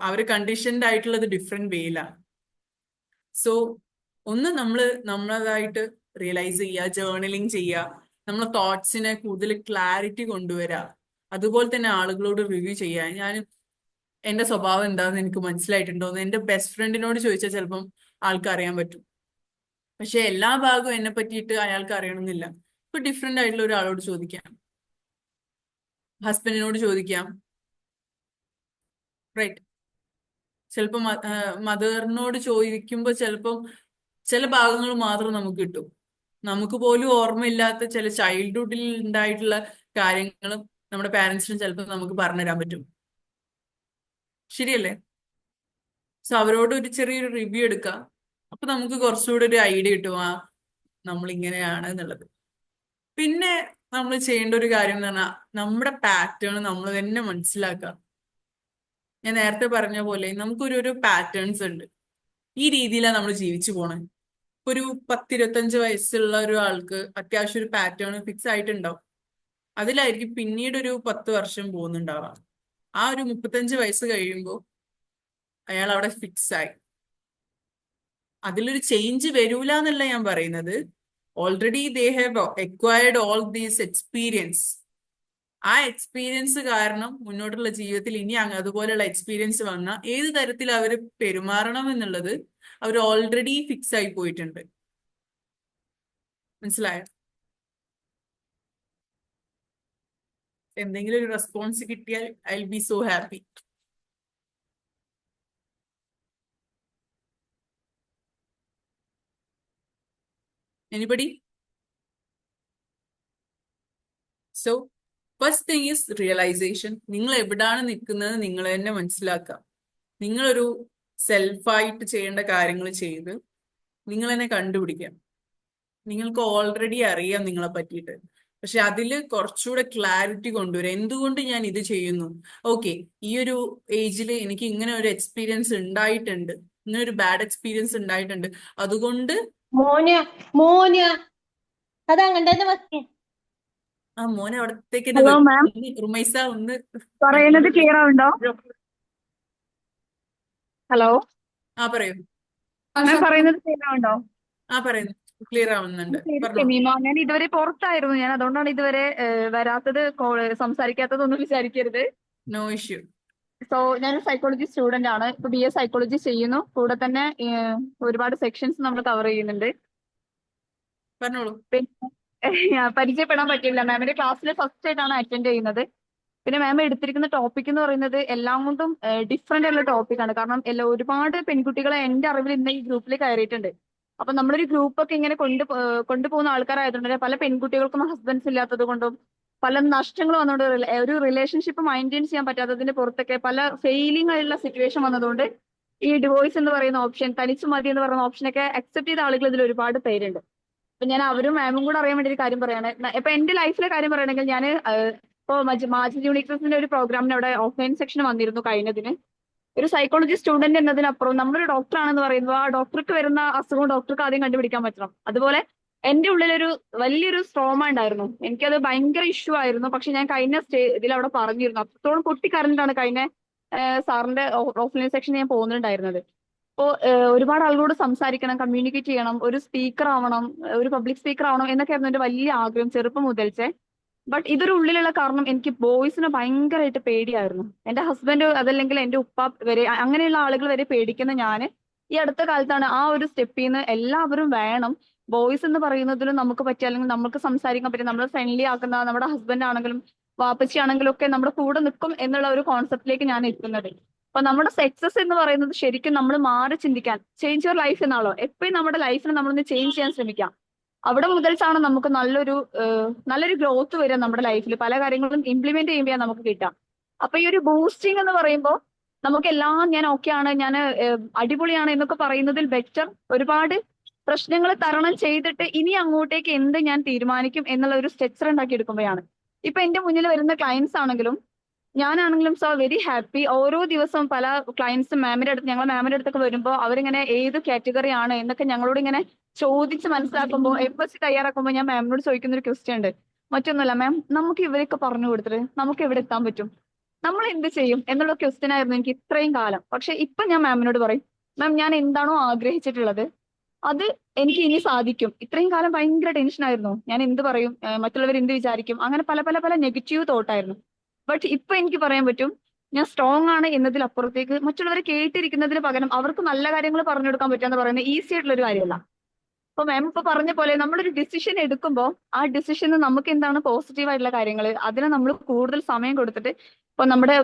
അവര് കണ്ടീഷൻഡ് ആയിട്ടുള്ളത് ഡിഫറെന്റ് വേയിലാണ്. സോ ഒന്ന് നമ്മളതായിട്ട് റിയലൈസ് ചെയ്യുക, ജേർണലിങ് ചെയ്യുക, നമ്മളെ തോട്ട്സിനെ കൂടുതൽ ക്ലാരിറ്റി കൊണ്ടുവരിക. അതുപോലെ തന്നെ ആളുകളോട് റിവ്യൂ ചെയ്യുക. എന്റെ സ്വഭാവം എന്താണെന്ന് എനിക്ക് മനസ്സിലായിട്ടുണ്ടോ എന്ന് എന്റെ ബെസ്റ്റ് ഫ്രണ്ടിനോട് ചോദിച്ചാൽ ചിലപ്പം ആൾക്ക് അറിയാൻ പറ്റും. പക്ഷെ എല്ലാ ഭാഗവും എന്നെ പറ്റിയിട്ട് അയാൾക്ക് അറിയണമെന്നില്ല. ഇപ്പൊ ഡിഫറെന്റ് ആയിട്ടുള്ള ഒരാളോട് ചോദിക്കാം, ഹസ്ബൻഡിനോട് ചോദിക്കാം, റൈറ്റ്? ചിലപ്പോൾ മദറിനോട് ചോദിക്കുമ്പോൾ ചിലപ്പം ചില ഭാഗങ്ങൾ മാത്രം നമുക്ക് കിട്ടും. നമുക്ക് പോലും ഓർമ്മയില്ലാത്ത ചില ചൈൽഡ്ഹുഡിൽ ഉണ്ടായിട്ടുള്ള കാര്യങ്ങളും നമ്മുടെ പാരന്റ്സിനും ചിലപ്പോൾ നമുക്ക് പറഞ്ഞുതരാൻ പറ്റും. ശരിയല്ലേ? സോ അവരോട് ഒരു ചെറിയൊരു റിവ്യൂ എടുക്കാം. അപ്പൊ നമുക്ക് കുറച്ചുകൂടി ഒരു ഐഡിയ കിട്ടും, ആ നമ്മൾ ഇങ്ങനെയാണ് എന്നുള്ളത്. പിന്നെ നമ്മൾ ചെയ്യേണ്ട ഒരു കാര്യം എന്ന് പറഞ്ഞാൽ നമ്മുടെ പാറ്റേൺ നമ്മൾ തന്നെ മനസ്സിലാക്കുക. ഞാൻ നേരത്തെ പറഞ്ഞ പോലെ നമുക്കൊരു പാറ്റേൺസ് ഉണ്ട്. ഈ രീതിയിലാണ് നമ്മൾ ജീവിച്ചു പോണേ. ഒരു 10-25 വയസ്സുള്ള ഒരു ആൾക്ക് അത്യാവശ്യം ഒരു പാറ്റേൺ ഫിക്സ് ആയിട്ടുണ്ടാവും. അതിലായിരിക്കും പിന്നീട് ഒരു 10 വർഷം പോകുന്നുണ്ടാവാം. ആ ഒരു 35 വയസ്സ് കഴിയുമ്പോൾ അയാൾ അവിടെ ഫിക്സ് ആയി. അതിലൊരു ചേഞ്ച് വരൂല എന്നല്ല ഞാൻ പറയുന്നത്. Already they have acquired all these experience. ആ എക്സ്പീരിയൻസ് കാരണം മുന്നോട്ടുള്ള ജീവിതത്തിൽ ഇനി അതുപോലെയുള്ള എക്സ്പീരിയൻസ് വന്നാൽ ഏത് തരത്തിൽ അവർ പെരുമാറണം എന്നുള്ളത് അവർ ഓൾറെഡി ഫിക്സ് ആയി പോയിട്ടുണ്ട്. മനസ്സിലായോ? എന്തെങ്കിലും ഒരു റെസ്പോൺസ് കിട്ടിയാൽ I will be so happy. Anybody? So first thing is realisation. നിങ്ങൾ എവിടാണ് നിൽക്കുന്നത് നിങ്ങൾ തന്നെ മനസ്സിലാക്കുക. നിങ്ങളൊരു സെൽഫായിട്ട് ചെയ്യേണ്ട കാര്യങ്ങൾ ചെയ്ത് നിങ്ങൾ തന്നെ കണ്ടുപിടിക്കാം. നിങ്ങൾക്ക് ഓൾറെഡി അറിയാം നിങ്ങളെ പറ്റിയിട്ട്. പക്ഷെ അതിൽ കുറച്ചുകൂടെ ക്ലാരിറ്റി കൊണ്ടുവരാം. എന്തുകൊണ്ട് ഞാൻ ഇത് ചെയ്യുന്നു? ഓക്കെ, ഈ ഒരു ഏജിൽ എനിക്ക് ഇങ്ങനെ ഒരു എക്സ്പീരിയൻസ് ഉണ്ടായിട്ടുണ്ട്, ഇങ്ങനെ ഒരു ബാഡ് എക്സ്പീരിയൻസ് ഉണ്ടായിട്ടുണ്ട്, അതുകൊണ്ട് ആ മോനെ അവിടത്തേക്ക് തന്നെ ഹലോ വെക്കും. മാം, റുമൈസ ഒന്ന് പറയുന്നത് ക്ലിയർ ആവുണ്ടോ? ഹലോ പറയൂ. മാം, പറയുന്നത് ക്ലിയർ ആവുണ്ടോ? പറയുന്നു, ക്ലിയർ ആവുന്നുണ്ട്, പേര് പറഞ്ഞോ. ഷെമീമ. ഞാൻ ഇതുവരെ പുറത്തായിരുന്നു. ഞാൻ അതുകൊണ്ടാണ് ഇതുവരെ വരാത്തത്, സംസാരിക്കാത്തതൊന്നും വിചാരിക്കരുത്. No issue. സോ ഞാനൊരു സൈക്കോളജി സ്റ്റുഡന്റ് ആണ്. ഇപ്പൊ BA സൈക്കോളജി ചെയ്യുന്നു. കൂടെ തന്നെ ഒരുപാട് സെക്ഷൻസ് നമ്മൾ കവർ ചെയ്യുന്നുണ്ട്. പറഞ്ഞോളൂ. പിന്നെ പരിചയപ്പെടാൻ പറ്റില്ല. മാമിന്റെ ക്ലാസ്സിൽ ഫസ്റ്റ് ആയിട്ടാണ് അറ്റൻഡ് ചെയ്യുന്നത്. പിന്നെ മാം എടുത്തിരിക്കുന്ന ടോപ്പിക് എന്ന് പറയുന്നത് എല്ലാം കൊണ്ടും ഡിഫറെന്റ് ആയിട്ടുള്ള ടോപ്പിക്കാണ്. കാരണം ഒരുപാട് പെൺകുട്ടികളെ എന്റെ അറിവിൽ ഇന്ന് ഈ ഗ്രൂപ്പിൽ കയറിയിട്ടുണ്ട്. അപ്പൊ നമ്മളൊരു ഗ്രൂപ്പൊക്കെ ഇങ്ങനെ കൊണ്ടുപോകുന്ന ആൾക്കാരായതുകൊണ്ട് പല പെൺകുട്ടികൾക്കും ഹസ്ബൻഡ്സ് ഇല്ലാത്തത് കൊണ്ടും പല നഷ്ടങ്ങൾ വന്നുകൊണ്ട് ഒരു റിലേഷൻഷിപ്പ് മെയിൻറ്റെയിൻ ചെയ്യാൻ പറ്റാത്തതിന്റെ പുറത്തൊക്കെ പല ഫെയിലിംഗ് ആയിട്ടുള്ള സിറ്റുവേഷൻ വന്നതുകൊണ്ട് ഈ ഡിവോഴ്സ് എന്ന് പറയുന്ന ഓപ്ഷൻ, തനിച്ചു മതി എന്ന് പറയുന്ന ഓപ്ഷനൊക്കെ അക്സെപ്റ്റ് ചെയ്ത ആളുകൾ ഇതിൽ ഒരുപാട് പേരുണ്ട്. അപ്പൊ ഞാൻ അവരും മാമും കൂടെ അറിയാൻ വേണ്ടി ഒരു കാര്യം പറയാണ്. ഇപ്പൊ എന്റെ ലൈഫിലെ കാര്യം പറയുകയാണെങ്കിൽ ഞാൻ ഇപ്പോ മാജിദ് യൂണിക്സിന്റെ ഒരു പ്രോഗ്രാമിന് അവിടെ ഓഫ്ലൈൻ സെക്ഷൻ വന്നിരുന്നു കഴിഞ്ഞതിന്. ഒരു സൈക്കോളജി സ്റ്റുഡന്റ് എന്നതിനപ്പുറം നമ്മളൊരു ഡോക്ടർ ആണെന്ന് പറയുമ്പോൾ ആ ഡോക്ടർക്ക് വരുന്ന അസുഖം ഡോക്ടർക്ക് ആദ്യം കണ്ടുപിടിക്കാൻ പറ്റണം. അതുപോലെ എന്റെ ഉള്ളിലൊരു വലിയൊരു സ്ട്രോമ ഉണ്ടായിരുന്നു. എനിക്കത് ഭയങ്കര ഇഷ്യൂ ആയിരുന്നു. പക്ഷെ ഞാൻ കഴിഞ്ഞ ഇതിൽ അവിടെ പറഞ്ഞിരുന്നു. അത്രത്തോളം പൊട്ടിക്കരഞ്ഞിട്ടാണ് കഴിഞ്ഞ സാറിന്റെ ഓഫ്ലൈൻ സെക്ഷൻ ഞാൻ പോകുന്നുണ്ടായിരുന്നത്. അപ്പോ ഒരുപാട് ആളുകളോട് സംസാരിക്കണം, കമ്മ്യൂണിക്കേറ്റ് ചെയ്യണം, ഒരു സ്പീക്കർ ആവണം, ഒരു പബ്ലിക് സ്പീക്കർ ആവണം എന്നൊക്കെ ആയിരുന്നു എന്റെ വലിയ ആഗ്രഹം ചെറുപ്പം മുതൽച്ചേ. ബട്ട് ഇതൊരു ഉള്ളിലുള്ള കാരണം എനിക്ക് ബോയ്സിനെ ഭയങ്കരമായിട്ട് പേടിയായിരുന്നു. എന്റെ ഹസ്ബൻഡ് അതല്ലെങ്കിൽ എന്റെ ഉപ്പ വരെ, അങ്ങനെയുള്ള ആളുകൾ വരെ പേടിക്കുന്ന ഞാന് ഈ അടുത്ത കാലത്താണ് ആ ഒരു സ്റ്റെപ്പിൽ നിന്ന് എല്ലാവരും വേണം, ബോയ്സ് എന്ന് പറയുന്നതിലും നമുക്ക് പറ്റിയ, അല്ലെങ്കിൽ നമുക്ക് സംസാരിക്കാൻ പറ്റും, നമ്മൾ ഫ്രണ്ട്ലി ആക്കുന്ന നമ്മുടെ ഹസ്ബൻഡ് ആണെങ്കിലും വാപ്പച്ചി ആണെങ്കിലും ഒക്കെ നമ്മുടെ കൂടെ നിൽക്കും എന്നുള്ള ഒരു കോൺസെപ്റ്റിലേക്ക് ഞാൻ എത്തുന്നത്. അപ്പൊ നമ്മുടെ സക്സസ് എന്ന് പറയുന്നത് ശരിക്കും നമ്മൾ മാറി ചിന്തിക്കാൻ, ചേഞ്ച് യുവർ ലൈഫ് എന്നാണല്ലോ, എപ്പോഴും നമ്മുടെ ലൈഫിനെ നമ്മളൊന്ന് ചേഞ്ച് ചെയ്യാൻ ശ്രമിക്കാം. അവിടെ മുതൽച്ചാണ് നമുക്ക് നല്ലൊരു ഗ്രോത്ത് വരിക നമ്മുടെ ലൈഫിൽ. പല കാര്യങ്ങളും ഇംപ്ലിമെന്റ് ചെയ്യുമ്പോൾ നമുക്ക് കിട്ടാം. അപ്പൊ ഈ ഒരു ബൂസ്റ്റിംഗ് എന്ന് പറയുമ്പോൾ നമുക്കെല്ലാം ഞാൻ ഓക്കെയാണ്, ഞാൻ അടിപൊളിയാണ് എന്നൊക്കെ പറയുന്നതിൽ ബെറ്റർ ഒരുപാട് പ്രശ്നങ്ങൾ തരണം ചെയ്തിട്ട് ഇനി അങ്ങോട്ടേക്ക് എന്ത് ഞാൻ തീരുമാനിക്കും എന്നുള്ള ഒരു സ്ട്രക്ചർ ഉണ്ടാക്കി എടുക്കുമ്പോഴാണ്. ഇപ്പൊ എന്റെ മുന്നിൽ വരുന്ന ക്ലയൻസ് ആണെങ്കിലും ഞാനാണെങ്കിലും സോ വെരി ഹാപ്പി. ഓരോ ദിവസവും പല ക്ലയൻസും ഞങ്ങൾ മാമിന്റെ അടുത്തൊക്കെ വരുമ്പോൾ അവരിങ്ങനെ ഏത് കാറ്റഗറി ആണ് എന്നൊക്കെ ഞങ്ങളോട് ഇങ്ങനെ ചോദിച്ച് മനസ്സിലാക്കുമ്പോൾ FSC തയ്യാറാക്കുമ്പോൾ ഞാൻ മാമിനോട് ചോദിക്കുന്ന ഒരു ക്വസ്റ്റ്യൻ ഉണ്ട്. മറ്റൊന്നുമല്ല മാം, നമുക്ക് ഇവരൊക്കെ പറഞ്ഞു കൊടുത്തിട്ട് നമുക്ക് എവിടെ എത്താൻ പറ്റും, നമ്മൾ എന്ത് ചെയ്യും എന്നുള്ള ക്വസ്റ്റ്യൻ ആയിരുന്നു എനിക്ക് ഇത്രയും കാലം. പക്ഷെ ഇപ്പൊ ഞാൻ മാമിനോട് പറയും, മാം ഞാൻ എന്താണോ ആഗ്രഹിച്ചിട്ടുള്ളത് അത് എനിക്ക് ഇനി സാധിക്കും. ഇത്രയും കാലം ഭയങ്കര ടെൻഷനായിരുന്നു, ഞാൻ എന്ത് പറയും, മറ്റുള്ളവർ എന്ത് വിചാരിക്കും, അങ്ങനെ പല പല പല നെഗറ്റീവ് തോട്ടായിരുന്നു. ബട്ട് ഇപ്പൊ എനിക്ക് പറയാൻ പറ്റും, ഞാൻ സ്ട്രോങ് ആണ് എന്നതിലപ്പുറത്തേക്ക് മറ്റുള്ളവരെ കേട്ടിരിക്കുന്നതിന് പകരം അവർക്ക് നല്ല കാര്യങ്ങൾ പറഞ്ഞു കൊടുക്കാൻ പറ്റുക എന്ന് പറയുന്നത് ഈസി ആയിട്ടുള്ള ഒരു കാര്യമല്ല. അപ്പൊ മാം ഇപ്പൊ പറഞ്ഞ പോലെ നമ്മളൊരു ഡിസിഷൻ എടുക്കുമ്പോൾ ആ ഡിസിഷന് നമുക്ക് എന്താണ് പോസിറ്റീവ് ആയിട്ടുള്ള കാര്യങ്ങൾ അതിനെ നമ്മൾ കൂടുതൽ സമയം കൊടുത്തിട്ട് ഇപ്പൊ നമ്മുടെ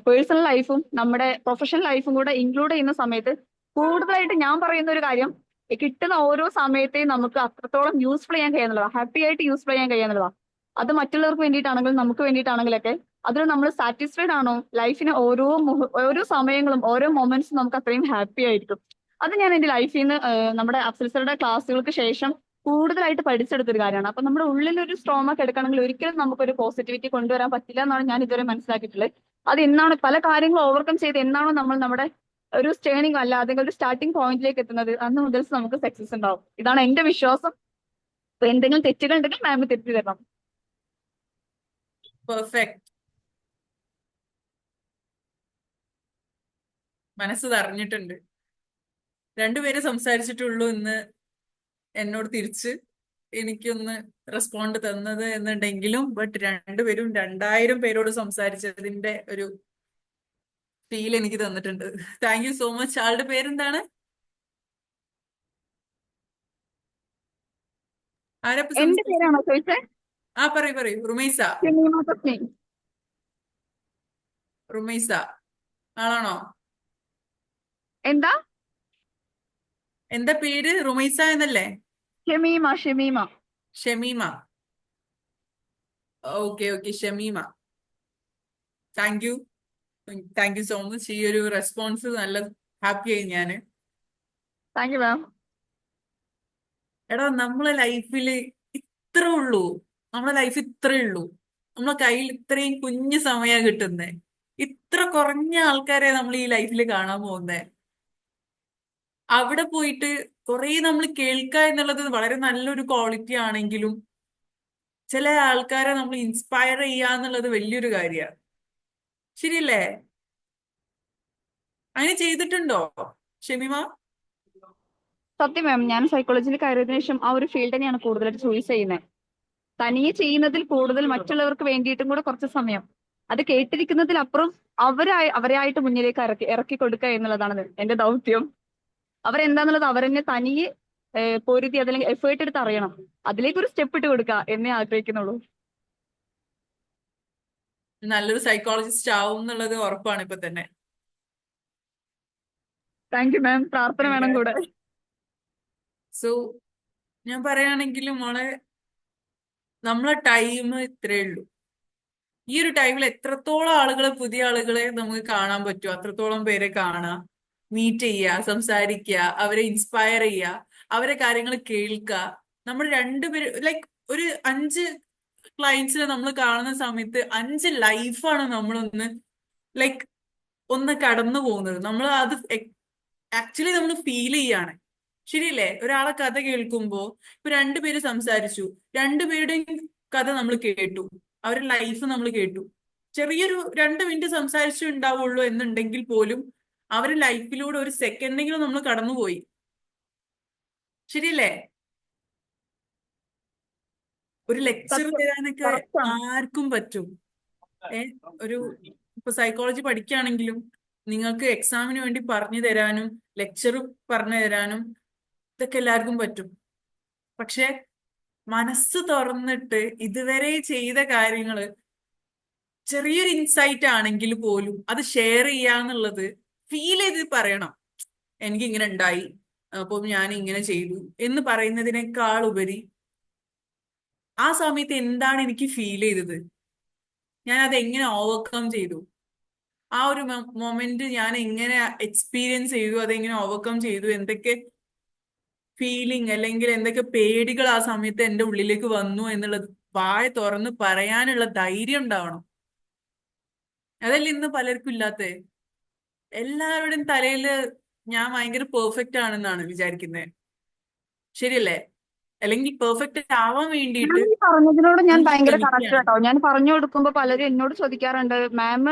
പേഴ്സണൽ ലൈഫും നമ്മുടെ പ്രൊഫഷണൽ ലൈഫും കൂടെ ഇൻക്ലൂഡ് ചെയ്യുന്ന സമയത്ത് കൂടുതലായിട്ട് ഞാൻ പറയുന്ന ഒരു കാര്യം കിട്ടുന്ന ഓരോ സമയത്തെയും നമുക്ക് അത്രത്തോളം യൂസ്ഫുൾ ചെയ്യാൻ കഴിയുന്നുള്ളതാണ്, ഹാപ്പി ആയിട്ട് യൂസ്ഫുൾ ചെയ്യാൻ കഴിയുന്നുള്ളതാണ്. അത് മറ്റുള്ളവർക്ക് വേണ്ടിയിട്ടാണെങ്കിലും നമുക്ക് വേണ്ടിയിട്ടാണെങ്കിലൊക്കെ അതിൽ നമ്മൾ സാറ്റിസ്ഫൈഡ് ആണോ, ലൈഫിന് ഓരോ സമയങ്ങളും ഓരോ മൊമെന്റ്സും നമുക്ക് അത്രയും ഹാപ്പി ആയിരിക്കും. അത് ഞാൻ എന്റെ ലൈഫിൽ നിന്ന് നമ്മുടെ അഫ്സൽ സാറുടെ ക്ലാസ്സുകൾക്ക് ശേഷം കൂടുതലായിട്ട് പഠിച്ചെടുത്തൊരു കാര്യമാണ്. അപ്പൊ നമ്മുടെ ഉള്ളിൽ ഒരു സ്ട്രോങ് ഒക്കെ എടുക്കണമെങ്കിൽ ഒരിക്കലും നമുക്കൊരു പോസിറ്റിവിറ്റി കൊണ്ടുവരാൻ പറ്റില്ല എന്നാണ് ഞാൻ ഇതുവരെ മനസ്സിലാക്കിയിട്ടുള്ളത്. അത് എന്നാണ് പല കാര്യങ്ങളും ഓവർകം ചെയ്ത് എന്നാണോ നമ്മൾ നമ്മുടെ ഒരു സ്റ്റേണിംഗ് അല്ല അല്ലെങ്കിൽ ഒരു സ്റ്റാർട്ടിംഗ് പോയിന്റിലേക്ക് എത്തുന്നത് അന്ന് മുതൽ നമുക്ക് സക്സസ് ഉണ്ടാവും. ഇതാണ് എന്റെ വിശ്വാസം. അപ്പൊ എന്തെങ്കിലും തെറ്റുകൾ ഉണ്ടെങ്കിൽ മാം തെറ്റി തരണം. പെർഫെക്റ്റ്. മനസ്സ് തറഞ്ഞിട്ടുണ്ട്. രണ്ടുപേരെ സംസാരിച്ചിട്ടുള്ളൂ ഇന്ന് എന്നോട് തിരിച്ച് എനിക്കൊന്ന് റെസ്പോണ്ട് തന്നത് എന്നുണ്ടെങ്കിലും ബട്ട് രണ്ടുപേരും 2000 പേരോട് സംസാരിച്ചതിന്റെ ഒരു ഫീൽ എനിക്ക് തന്നിട്ടുണ്ട്. Thank you so much. ആളുടെ പേരെന്താണ്? ആരപ്പ എന്റെ സംസാരിച്ചത്? പേരാണോ ചോദിച്ചേ? പറയൂ. റുമൈസ. ഷമീമ തസ്നീം. റുമൈസ ആളാണോ? എന്താ എന്താ പേര്? റുമൈസ എന്നല്ലേ? Shameema. Shameema. Okay Shameema. Thank you so much. ഈ ഒരു റെസ്പോൺസ് നല്ല ഹാപ്പി ആയി ഞാന്. താങ്ക് യു മാം. എടാ നമ്മളെ ലൈഫിൽ ഇത്രേ ഉള്ളൂ. നമ്മളെ ലൈഫ് ഇത്രേ ഉള്ളൂ. നമ്മളെ കയ്യിൽ ഇത്രയും കുഞ്ഞു സമയം കിട്ടുന്നേ. ഇത്ര കുറഞ്ഞ ആൾക്കാരെ നമ്മൾ ഈ ലൈഫിൽ കാണാൻ പോകുന്നേ. അവിടെ പോയിട്ട് കുറെ നമ്മൾ കേൾക്കുക എന്നുള്ളത് വളരെ നല്ലൊരു ക്വാളിറ്റി ആണെങ്കിലും ചില ആൾക്കാരെ നമ്മൾ ഇൻസ്പയർ ചെയ്യുക എന്നുള്ളത് വലിയൊരു കാര്യമാണ്. ശരിയല്ലേ? അങ്ങനെ ചെയ്തിട്ടുണ്ടോ ഷമീമ? സത്യം മാം, ഞാൻ സൈക്കോളജിയിൽ കയറിയതിനു ശേഷം ആ ഒരു ഫീൽഡ് തന്നെയാണ് കൂടുതലായിട്ട് ചോയ്സ് ചെയ്യുന്നത്. തനിയെ ചെയ്യുന്നതിൽ കൂടുതൽ മറ്റുള്ളവർക്ക് വേണ്ടിയിട്ടും കൂടെ കുറച്ച് സമയം അത് കേട്ടിരിക്കുന്നതിലപ്പുറം അവരായിട്ട് മുന്നിലേക്ക് ഇറക്കി കൊടുക്കുക എന്നുള്ളതാണ് എന്റെ ദൗത്യം. അവരെന്താന്നുള്ളത് അവരെന്നെ തനിയെ പൊരുതി അതല്ലെങ്കിൽ എഫേർട്ട് എടുത്ത് അറിയണം. അതിലേക്ക് ഒരു സ്റ്റെപ്പ് ഇട്ട് കൊടുക്കുക എന്നേ ആഗ്രഹിക്കുന്നുള്ളൂ. നല്ലൊരു സൈക്കോളജിസ്റ്റ് ആവും എന്നുള്ളത് ഉറപ്പാണ് ഇപ്പൊ തന്നെ. താങ്ക് യു മാം. പ്രാർത്ഥന വേണം കൂടെ. സോ ഞാൻ പറയുകയാണെങ്കിൽ മോളെ നമ്മളെ ടൈം ഇത്രേ ഉള്ളൂ. ഈ ഒരു ടൈമിൽ എത്രത്തോളം പുതിയ ആളുകളെ നമുക്ക് കാണാൻ പറ്റുമോ അത്രത്തോളം പേരെ കാണാം, മീറ്റ് ചെയ്യുക, സംസാരിക്കുക, അവരെ ഇൻസ്പയർ ചെയ്യുക, അവരെ കാര്യങ്ങൾ കേൾക്കുക. നമ്മൾ രണ്ടുപേരും ലൈക്ക് ഒരു 5 ക്ലയൻസിനെ നമ്മൾ കാണുന്ന സമയത്ത് 5 ലൈഫാണ് നമ്മളൊന്ന് ലൈക്ക് ഒന്ന് കടന്നു പോകുന്നത്. നമ്മൾ അത് ആക്ച്വലി നമ്മൾ ഫീൽ ചെയ്യാണ്. ശരിയല്ലേ? ഒരാളെ കഥ കേൾക്കുമ്പോ ഇപ്പൊ 2 പേര് സംസാരിച്ചു, 2 പേരുടെയും കഥ നമ്മൾ കേട്ടു, അവരുടെ ലൈഫ് നമ്മൾ കേട്ടു. ചെറിയൊരു 2 മിനിറ്റ് സംസാരിച്ചുണ്ടാവുള്ളൂ എന്നുണ്ടെങ്കിൽ പോലും അവരുടെ ലൈഫിലൂടെ ഒരു സെക്കൻഡെങ്കിലും നമ്മൾ കടന്നുപോയി. ശരിയല്ലേ? ഒരു ലെക്ചർ തരാനൊക്കെ ആർക്കും പറ്റും. ഒരു ഇപ്പൊ സൈക്കോളജി പഠിക്കുകയാണെങ്കിലും നിങ്ങൾക്ക് എക്സാമിന് വേണ്ടി പറഞ്ഞു തരാനും ലെക്ചർ പറഞ്ഞു തരാനും ഇതൊക്കെ എല്ലാവർക്കും പറ്റും. പക്ഷെ മനസ്സ് തുറന്നിട്ട് ഇതുവരെ ചെയ്ത കാര്യങ്ങള് ചെറിയൊരു ഇൻസൈറ്റ് ആണെങ്കിൽ പോലും അത് ഷെയർ ചെയ്യാന്നുള്ളത് ഫീൽ ചെയ്ത് പറയണം. എനിക്ക് ഇങ്ങനെ ഉണ്ടായി, അപ്പൊ ഞാൻ ഇങ്ങനെ ചെയ്തു എന്ന് പറയുന്നതിനേക്കാൾ ഉപരി ആ സമയത്ത് എന്താണ് എനിക്ക് ഫീൽ ചെയ്തത്, ഞാൻ അത് എങ്ങനെ ഓവർകം ചെയ്തു, ആ ഒരു മൊമെന്റ് ഞാൻ എങ്ങനെ എക്സ്പീരിയൻസ് ചെയ്തു, അതെങ്ങനെ ഓവർകം ചെയ്തു, എന്തൊക്കെ ഫീലിംഗ് അല്ലെങ്കിൽ എന്തൊക്കെ പേടികൾ ആ സമയത്ത് എൻ്റെ ഉള്ളിലേക്ക് വന്നു എന്നുള്ളത് വായ തുറന്ന് പറയാനുള്ള ധൈര്യം ഉണ്ടാവണം. അതല്ല ഇന്ന് പലർക്കും ഇല്ലാത്തത്. എല്ലാവരുടെയും തലയില് ഞാൻ ഭയങ്കര പെർഫെക്റ്റ് ആണെന്നാണ് വിചാരിക്കുന്നത്. ശരിയല്ലേ? അല്ലെങ്കിൽ പെർഫെക്റ്റ് ആവാൻ വേണ്ടിയിട്ട് പറഞ്ഞതിനോട് ഞാൻ ഭയങ്കര കണക്ട് ശ്രമിക്കുകയാണ്. കേട്ടോ. ഞാൻ പറഞ്ഞു കൊടുക്കുമ്പോൾ പലരും എന്നോട് ചോദിക്കാറുണ്ട്, മാം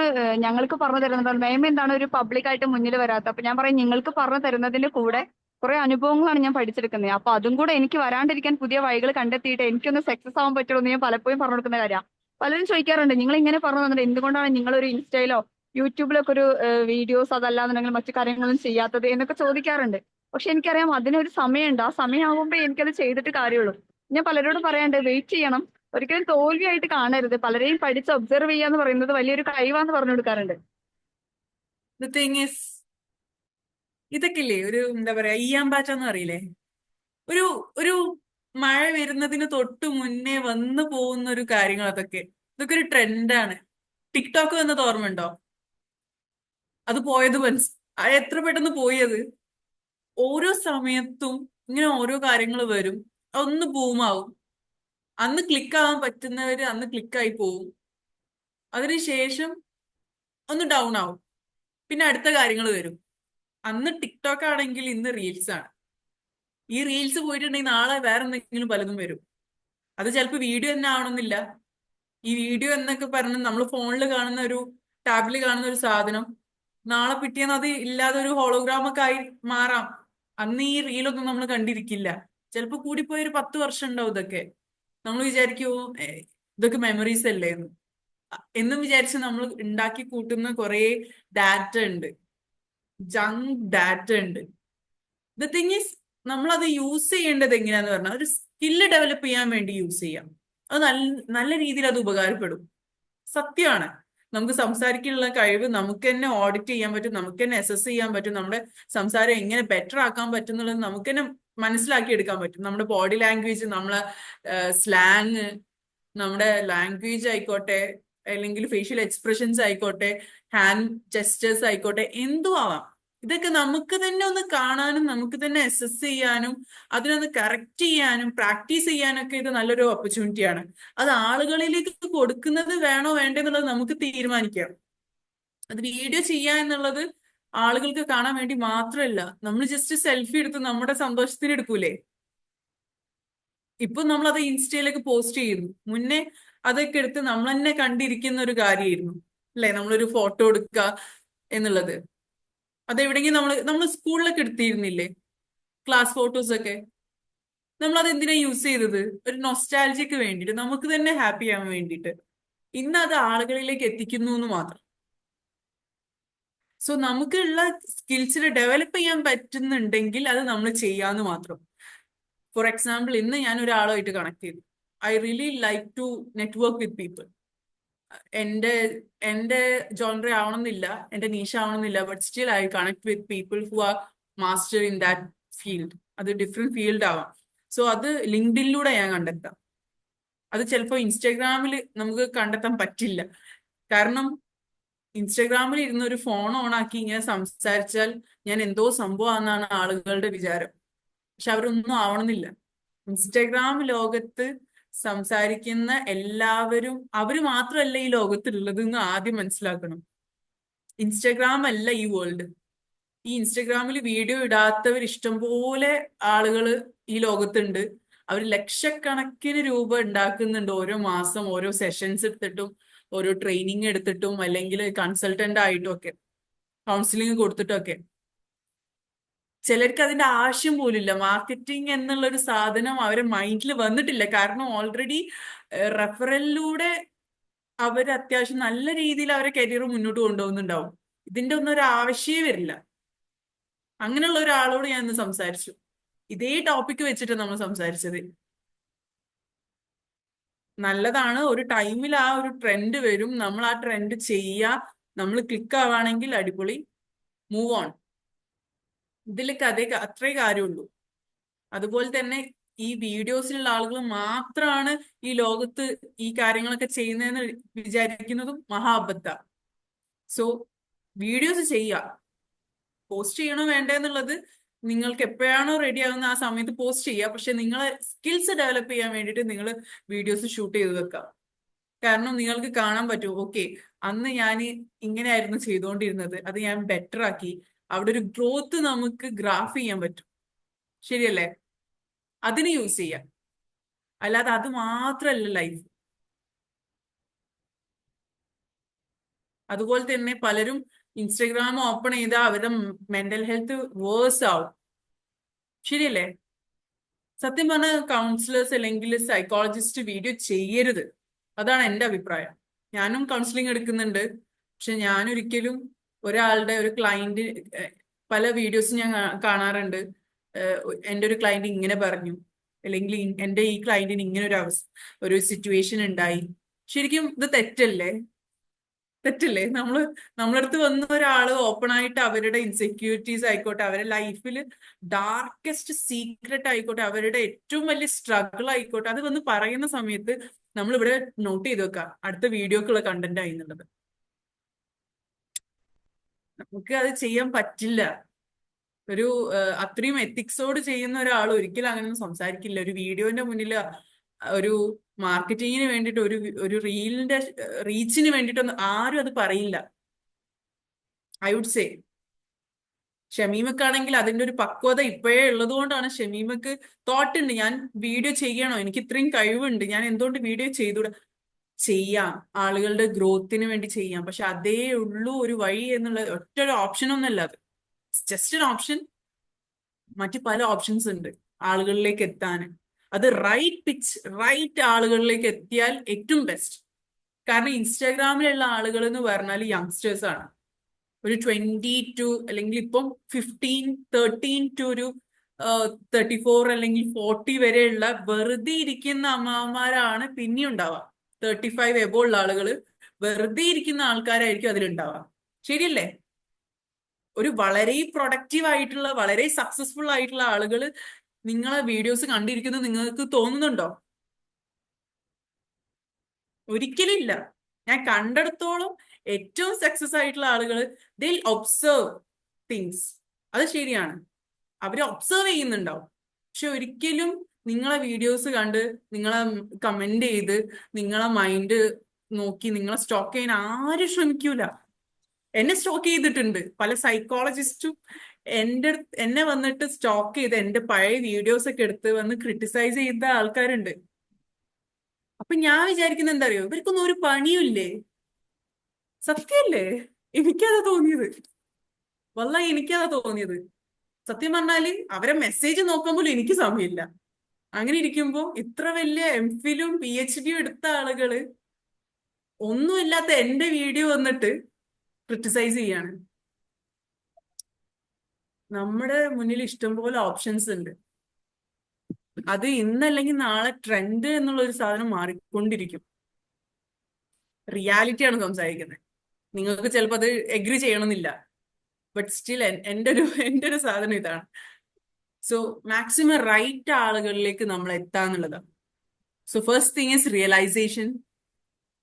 ഞങ്ങൾക്ക് പറഞ്ഞു തരുന്നുണ്ട്, മാം എന്താണ് ഒരു പബ്ലിക്കായിട്ട് മുന്നിൽ വരാത്ത? അപ്പൊ ഞാൻ പറയും, നിങ്ങൾക്ക് പറഞ്ഞു തരുന്നതിന്റെ കൂടെ കുറെ അനുഭവങ്ങളാണ് ഞാൻ പഠിച്ചെടുക്കുന്നത്. അപ്പൊ അതും കൂടെ എനിക്ക് വരാണ്ടിരിക്കാൻ പുതിയ വഴികൾ കണ്ടെത്തിയിട്ട് എനിക്കൊന്ന് സക്സസ് ആവാൻ പറ്റുള്ളൂ എന്ന് ഞാൻ പലപ്പോഴും പറഞ്ഞു കൊടുക്കുന്ന കാര്യമാണ്. പലരും ചോദിക്കാറുണ്ട്, നിങ്ങൾ ഇങ്ങനെ പറഞ്ഞു തന്നിട്ട് എന്തുകൊണ്ടാണ് നിങ്ങൾ ഒരു ഇൻസ്റ്റയിലോ യൂട്യൂബിലൊക്കെ ഒരു വീഡിയോസ് അതല്ലാന്നുണ്ടെങ്കിൽ മറ്റു കാര്യങ്ങളും ചെയ്യാത്തത് എന്നൊക്കെ ചോദിക്കാറുണ്ട്. പക്ഷെ എനിക്കറിയാം അതിനൊരു സമയമുണ്ട്. ആ സമയമാകുമ്പോൾ എനിക്കത് ചെയ്തിട്ട് കാര്യമുള്ളൂ. ഞാൻ പലരോടും പറയാണ്ട് വെയിറ്റ് ചെയ്യണം. ഒരിക്കലും തോൽവിയായിട്ട് കാണരുത്. പലരെയും പഠിച്ച് ഒബ്സർവ് ചെയ്യാന്ന് പറയുന്നത് വലിയൊരു കഴിവാന്ന് പറഞ്ഞു കൊടുക്കാറുണ്ട്. ദ തിങ് ഈസ് ഇതൊക്കെ ഇല്ലേ ഒരു എന്താ പറയാ ഈയാമ്പാറ്റെന്ന് അറിയില്ലേ, ഒരു ഒരു മഴ വരുന്നതിന് തൊട്ട് മുന്നേ വന്നു പോകുന്ന ഒരു കാര്യങ്ങൾ അതൊക്കെ. ഇതൊക്കെ ഒരു ട്രെൻഡാണ്. ടിക്ടോക്ക് വന്നത് ഓർമ്മയുണ്ടോ? അത് പോയത് എത്ര പെട്ടെന്ന് പോയത്. ഓരോ സമയത്തും ഇങ്ങനെ ഓരോ കാര്യങ്ങൾ വരും, ഒന്ന് ബൂമാവും. അന്ന് ക്ലിക്ക് ആവാൻ പറ്റുന്നവര് അന്ന് ക്ലിക്കായി പോവും. അതിനുശേഷം ഒന്ന് ഡൗൺ ആവും, പിന്നെ അടുത്ത കാര്യങ്ങൾ വരും. അന്ന് ടിക്ടോക്ക് ആണെങ്കിൽ ഇന്ന് റീൽസ് ആണ്. ഈ റീൽസ് പോയിട്ടുണ്ടെങ്കിൽ നാളെ വേറെ എന്തെങ്കിലും പലതും വരും. അത് ചിലപ്പോൾ വീഡിയോ തന്നെ ആവണമെന്നില്ല. ഈ വീഡിയോ എന്നൊക്കെ പറഞ്ഞ് നമ്മൾ ഫോണിൽ കാണുന്ന ഒരു ടാബിൽ കാണുന്ന ഒരു സാധനം നാളെ പിറ്റേന്ന് അത് ഇല്ലാതെ ഒരു ഹോളോഗ്രാമൊക്കെ ആയി മാറാം. അന്ന് ഈ റീലൊന്നും നമ്മൾ കണ്ടിരിക്കില്ല. ചിലപ്പോൾ കൂടിപ്പോയി ഒരു 10 വർഷം ഉണ്ടാവും ഇതൊക്കെ. നമ്മൾ വിചാരിക്കുമോ ഇതൊക്കെ മെമ്മറീസ് അല്ലേ എന്നും വിചാരിച്ച് നമ്മൾ ഉണ്ടാക്കി കൂട്ടുന്ന കുറെ ഡാറ്റ ഉണ്ട്, ജങ്ക് ഡാറ്റ ഉണ്ട്. ദ തിങ് ഈസ് നമ്മളത് യൂസ് ചെയ്യേണ്ടത് എങ്ങനെയാന്ന് പറഞ്ഞാൽ ഒരു സ്കില്ല് ഡെവലപ്പ് ചെയ്യാൻ വേണ്ടി യൂസ് ചെയ്യാം. അത് നല്ല രീതിയിൽ അത് ഉപകാരപ്പെടും. സത്യമാണ്. നമുക്ക് സംസാരിക്കാനുള്ള കഴിവ് നമുക്ക് തന്നെ ഓഡിറ്റ് ചെയ്യാൻ പറ്റും, നമുക്ക് തന്നെ അസസ് ചെയ്യാൻ പറ്റും. നമ്മുടെ സംസാരം എങ്ങനെ ബെറ്റർ ആക്കാൻ പറ്റും എന്നുള്ളത് നമുക്ക് തന്നെ മനസ്സിലാക്കി എടുക്കാൻ പറ്റും. നമ്മുടെ ബോഡി ലാംഗ്വേജ്, നമ്മളെ സ്ലാങ്, നമ്മുടെ ലാംഗ്വേജ് ആയിക്കോട്ടെ, അല്ലെങ്കിൽ ഫേഷ്യൽ എക്സ്പ്രഷൻസ് ആയിക്കോട്ടെ, ഹാൻഡ് ജെസ്റ്റേഴ്സ് ആയിക്കോട്ടെ, എന്തും ആവാം. ഇതൊക്കെ നമുക്ക് തന്നെ ഒന്ന് കാണാനും നമുക്ക് തന്നെ അസസ് ചെയ്യാനും അതിനൊന്ന് കറക്റ്റ് ചെയ്യാനും പ്രാക്ടീസ് ചെയ്യാനൊക്കെ ഇത് നല്ലൊരു ഓപ്പർച്യൂണിറ്റിയാണ്. അത് ആളുകളിലേക്ക് കൊടുക്കുന്നത് വേണോ വേണ്ടേ എന്നുള്ളത് നമുക്ക് തീരുമാനിക്കാം. അത് വീഡിയോ ചെയ്യുക എന്നുള്ളത് ആളുകൾക്ക് കാണാൻ വേണ്ടി മാത്രമല്ല. നമ്മൾ ജസ്റ്റ് സെൽഫി എടുത്ത് നമ്മുടെ സന്തോഷത്തിന് എടുക്കൂലേ. ഇപ്പൊ നമ്മളത് ഇൻസ്റ്റയിലേക്ക് പോസ്റ്റ് ചെയ്യുന്നു. മുന്നേ അതൊക്കെ എടുത്ത് നമ്മൾ തന്നെ കണ്ടിരിക്കുന്ന ഒരു കാര്യമായിരുന്നു അല്ലെ, നമ്മളൊരു ഫോട്ടോ എടുക്കുക എന്നുള്ളത്. അതെവിടെയെങ്കിലും നമ്മൾ സ്കൂളിലൊക്കെ എടുത്തിരുന്നില്ലേ ക്ലാസ് ഫോട്ടോസ് ഒക്കെ. നമ്മൾ അത് എന്തിനാ യൂസ് ചെയ്തത്? ഒരു നൊസ്റ്റാൾജിക്ക് വേണ്ടിയിട്ട്, നമുക്ക് തന്നെ ഹാപ്പി ആവാൻ വേണ്ടിയിട്ട്. ഇന്ന് അത് ആളുകളിലേക്ക് എത്തിക്കുന്നു എന്ന് മാത്രം. സോ നമുക്കുള്ള സ്കിൽസിനെ ഡെവലപ്പ് ചെയ്യാൻ പറ്റുന്നുണ്ടെങ്കിൽ അത് നമ്മൾ ചെയ്യാന്ന് മാത്രം. ഫോർ എക്സാമ്പിൾ, ഇന്ന് ഞാൻ ഒരാളുമായിട്ട് കണക്ട് ചെയ്തു. I really like to network with people. എന്റെ ജോൺറ ആവണമെന്നില്ല, എന്റെ നീഷ ആവണമെന്നില്ല, but still I connect with people who are master in that field. അത് ഡിഫറെന്റ് ഫീൽഡ് ആവാം. സോ അത് ലിങ്ക്ഡിനിലൂടെ ഞാൻ കണ്ടെത്താം. അത് ചിലപ്പോൾ ഇൻസ്റ്റാഗ്രാമിൽ നമുക്ക് കണ്ടെത്താൻ പറ്റില്ല. കാരണം ഇൻസ്റ്റാഗ്രാമിൽ ഇരുന്ന് ഒരു ഫോൺ ഓൺ ആക്കി ഇങ്ങനെ സംസാരിച്ചാൽ ഞാൻ എന്തോ സംഭവമാണെന്നാണ് ആളുകളുടെ വിചാരം. പക്ഷെ അവരൊന്നും ആവണമെന്നില്ല. ഇൻസ്റ്റാഗ്രാം ലോകത്ത് സംസാരിക്കുന്ന എല്ലാവരും അവര് മാത്രമല്ല ഈ ലോകത്തുള്ളത് എന്ന് ആദ്യം മനസ്സിലാക്കണം. ഇൻസ്റ്റാഗ്രാം അല്ല ഈ വേൾഡ്. ഈ ഇൻസ്റ്റാഗ്രാമിൽ വീഡിയോ ഇടാത്തവർ ഇഷ്ടംപോലെ ആളുകൾ ഈ ലോകത്തുണ്ട്. അവർ ലക്ഷക്കണക്കിന് രൂപ ഉണ്ടാക്കുന്നുണ്ട് ഓരോ മാസം, ഓരോ സെഷൻസ് എടുത്തിട്ടും ഓരോ ട്രെയിനിങ് എടുത്തിട്ടും അല്ലെങ്കിൽ കൺസൾട്ടന്റ് ആയിട്ടും ഒക്കെ, കൗൺസിലിംഗ് കൊടുത്തിട്ടൊക്കെ. ചിലർക്ക് അതിന്റെ ആവശ്യം പോലില്ല. മാർക്കറ്റിംഗ് എന്നുള്ള ഒരു സാധനം അവരെ മൈൻഡിൽ വന്നിട്ടില്ല. കാരണം ഓൾറെഡി റെഫറലിലൂടെ അവർ അത്യാവശ്യം നല്ല രീതിയിൽ അവരെ കരിയർ മുന്നോട്ട് കൊണ്ടുപോകുന്നുണ്ടാവും. ഇതിന്റെ ഒന്നും ഒരു ആവശ്യമേ വരില്ല. അങ്ങനെയുള്ള ഒരാളോട് ഞാൻ ഇന്ന് സംസാരിച്ചു. ഇതേ ടോപ്പിക്ക് വെച്ചിട്ട് നമ്മൾ സംസാരിച്ചത്. നല്ലതാണ്. ഒരു ടൈമിൽ ആ ഒരു ട്രെൻഡ് വരും, നമ്മൾ ആ ട്രെൻഡ് ചെയ്യുക, നമ്മൾ ക്ലിക്ക് ആവുകയാണെങ്കിൽ അടിപൊളി, മൂവ് ഓൺ. ഇതിലൊക്കെ അത്രേ കാര്യമുള്ളൂ. അതുപോലെ തന്നെ ഈ വീഡിയോസിലുള്ള ആളുകൾ മാത്രമാണ് ഈ ലോകത്ത് ഈ കാര്യങ്ങളൊക്കെ ചെയ്യുന്നതെന്ന് വിചാരിക്കുന്നതും മഹാബദ്ധ. സോ വീഡിയോസ് ചെയ്യുക. പോസ്റ്റ് ചെയ്യണോ വേണ്ടെന്നുള്ളത് നിങ്ങൾക്ക് എപ്പോഴാണോ റെഡി ആകുന്ന ആ സമയത്ത് പോസ്റ്റ് ചെയ്യുക. പക്ഷെ നിങ്ങളെ സ്കിൽസ് ഡെവലപ്പ് ചെയ്യാൻ വേണ്ടിയിട്ട് നിങ്ങൾ വീഡിയോസ് ഷൂട്ട് ചെയ്ത് വെക്കാം. കാരണം നിങ്ങൾക്ക് കാണാൻ പറ്റും, ഓക്കെ അന്ന് ഞാൻ ഇങ്ങനെയായിരുന്നു ചെയ്തുകൊണ്ടിരുന്നത്, അത് ഞാൻ ബെറ്റർ ആക്കി. അവിടെ ഒരു ഗ്രോത്ത് നമുക്ക് ഗ്രാഫ് ചെയ്യാൻ പറ്റും. ശരിയല്ലേ? അതിന് യൂസ് ചെയ്യാം. അല്ലാതെ അത് മാത്രമല്ല ലൈഫ്. അതുപോലെ തന്നെ പലരും ഇൻസ്റ്റഗ്രാം ഓപ്പൺ ചെയ്താൽ അവരുടെ മെന്റൽ ഹെൽത്ത് വേഴ്സ് ആവും. ശരിയല്ലേ? സത്യം പറഞ്ഞാൽ കൗൺസിലേഴ്സ് അല്ലെങ്കിൽ സൈക്കോളജിസ്റ്റ് വീഡിയോ ചെയ്യരുത്. അതാണ് എൻ്റെ അഭിപ്രായം. ഞാനും കൗൺസിലിംഗ് എടുക്കുന്നുണ്ട്. പക്ഷെ ഞാൻ ഒരിക്കലും ഒരാളുടെ ഒരു ക്ലയന്റ്, പല വീഡിയോസ് ഞാൻ കാണാറുണ്ട്. എൻ്റെ ഒരു ക്ലയന്റ് ഇങ്ങനെ പറഞ്ഞു, അല്ലെങ്കിൽ എൻ്റെ ഈ ക്ലയന്റിന് ഇങ്ങനെ ഒരു സിറ്റുവേഷൻ ഉണ്ടായി. ശരിക്കും ഇത് തെറ്റല്ലേ? തെറ്റല്ലേ? നമ്മളടുത്ത് വന്ന ഒരാള് ഓപ്പൺ ആയിട്ട് അവരുടെ ഇൻസെക്യൂരിറ്റീസ് ആയിക്കോട്ടെ, അവരുടെ ലൈഫിൽ ഡാർക്കസ്റ്റ് സീക്രട്ട് ആയിക്കോട്ടെ, അവരുടെ ഏറ്റവും വലിയ സ്ട്രഗിൾ ആയിക്കോട്ടെ, അത് വന്ന് പറയുന്ന സമയത്ത് നമ്മൾ ഇവിടെ നോട്ട് ചെയ്ത് വെക്കാം അടുത്ത വീഡിയോക്കുള്ള കണ്ടന്റ് ആയി എന്നുള്ളത്. നമുക്ക് അത് ചെയ്യാൻ പറ്റില്ല. ഒരു അത്രയും എത്തിക്സോട് ചെയ്യുന്ന ഒരാൾ ഒരിക്കലും അങ്ങനെയൊന്നും സംസാരിക്കില്ല. ഒരു വീഡിയോന്റെ മുന്നിൽ ഒരു മാർക്കറ്റിങ്ങിന് വേണ്ടിയിട്ട്, ഒരു റീലിന്റെ റീച്ചിന് വേണ്ടിയിട്ടൊന്നും ആരും അത് പറയില്ല. ഐ വുഡ് സേ ഷമീമക്കാണെങ്കിൽ അതിന്റെ ഒരു പക്വത ഇപ്പോഴേ ഉള്ളത് കൊണ്ടാണ് ഷമീമക്ക് തോട്ട് ഉണ്ട്, ഞാൻ വീഡിയോ ചെയ്യണോ, എനിക്ക് ഇത്രയും കഴിവുണ്ട്, ഞാൻ എന്തുകൊണ്ട് വീഡിയോ ചെയ്തുകൂടാ? ചെയ്യാം, ആളുകളുടെ ഗ്രോത്തിന് വേണ്ടി ചെയ്യാം. പക്ഷെ അതേ ഉള്ളൂ ഒരു വഴി എന്നുള്ള ഒറ്റ ഒരു ഓപ്ഷൻ ഒന്നല്ല അത്. ജസ്റ്റ് ഒരു ഓപ്ഷൻ. മറ്റു പല ഓപ്ഷൻസ് ഉണ്ട് ആളുകളിലേക്ക് എത്താൻ. അത് റൈറ്റ് പിച്ച്, റൈറ്റ് ആളുകളിലേക്ക് എത്തിയാൽ ഏറ്റവും ബെസ്റ്റ്. കാരണം ഇൻസ്റ്റാഗ്രാമിലുള്ള ആളുകൾ എന്ന് പറഞ്ഞാൽ യങ്സ്റ്റേഴ്സ് ആണ്. ഒരു 22 അല്ലെങ്കിൽ ഇപ്പം 13 ടു ഒരു 34 അല്ലെങ്കിൽ 40 വരെയുള്ള വെറുതെ ഇരിക്കുന്ന അമ്മമാരാണ് പിന്നെ ഉണ്ടാവുക. 35 എബോ ഉള്ള ആളുകൾ, വെറുതെ ഇരിക്കുന്ന ആൾക്കാരായിരിക്കും അതിലുണ്ടാവുക. ശരിയല്ലേ? ഒരു വളരെ പ്രൊഡക്റ്റീവ് ആയിട്ടുള്ള, വളരെ സക്സസ്ഫുൾ ആയിട്ടുള്ള ആളുകൾ നിങ്ങളെ വീഡിയോസ് കണ്ടിരിക്കുന്നത് നിങ്ങൾക്ക് തോന്നുന്നുണ്ടോ? ഒരിക്കലും ഇല്ല. ഞാൻ കണ്ടെടുത്തോളം ഏറ്റവും സക്സസ് ആയിട്ടുള്ള ആളുകൾ ദിൽ ഒബ്സർവ് തിങ്സ്. അത് ശരിയാണ്, അവര് ഒബ്സർവ് ചെയ്യുന്നുണ്ടാവും. പക്ഷെ ഒരിക്കലും നിങ്ങളെ വീഡിയോസ് കണ്ട് നിങ്ങളെ കമന്റ് ചെയ്ത് നിങ്ങളെ മൈൻഡ് നോക്കി നിങ്ങളെ സ്റ്റോക്ക് ചെയ്യാൻ ആരും ശ്രമിക്കൂല. എന്നെ സ്റ്റോക്ക് ചെയ്തിട്ടുണ്ട് പല സൈക്കോളജിസ്റ്റും. എന്നെ വന്നിട്ട് സ്റ്റോക്ക് ചെയ്ത് എന്റെ പഴയ വീഡിയോസ് ഒക്കെ എടുത്ത് വന്ന് ക്രിട്ടിസൈസ് ചെയ്ത ആൾക്കാരുണ്ട്. അപ്പൊ ഞാൻ വിചാരിക്കുന്നത് എന്താ അറിയോ, ഇവർക്കൊന്നും ഒരു പണിയില്ലേ? സത്യല്ലേ? എനിക്കതാ തോന്നിയത്. വല്ലാഹി എനിക്കതാ തോന്നിയത്. സത്യം പറഞ്ഞാല് അവരെ മെസ്സേജ് നോക്കാൻ പോലും എനിക്ക് സമയമില്ല. അങ്ങനെ ഇരിക്കുമ്പോ ഇത്ര വലിയ എംഫിലും PhD എടുത്ത ആളുകള് ഒന്നുമില്ലാത്ത എന്റെ വീഡിയോ വന്നിട്ട് ക്രിട്ടിസൈസ് ചെയ്യാണ്. നമ്മുടെ മുന്നിൽ ഇഷ്ടംപോലെ ഓപ്ഷൻസ് ഉണ്ട്. അത് ഇന്നല്ലെങ്കിൽ നാളെ ട്രെൻഡ് എന്നുള്ള ഒരു സാധനം മാറിക്കൊണ്ടിരിക്കും. റിയാലിറ്റിയാണ് സംസാരിക്കുന്നത്. നിങ്ങൾക്ക് ചിലപ്പോൾ അത് എഗ്രി ചെയ്യണമെന്നില്ല, ബട്ട് സ്റ്റിൽ എൻ്റെ ഒരു സാധനം ഇതാണ്. സോ മാക്സിമം റൈറ്റ് ആളുകളിലേക്ക് നമ്മൾ എത്താന്നുള്ളതാണ്. So first thing is realisation.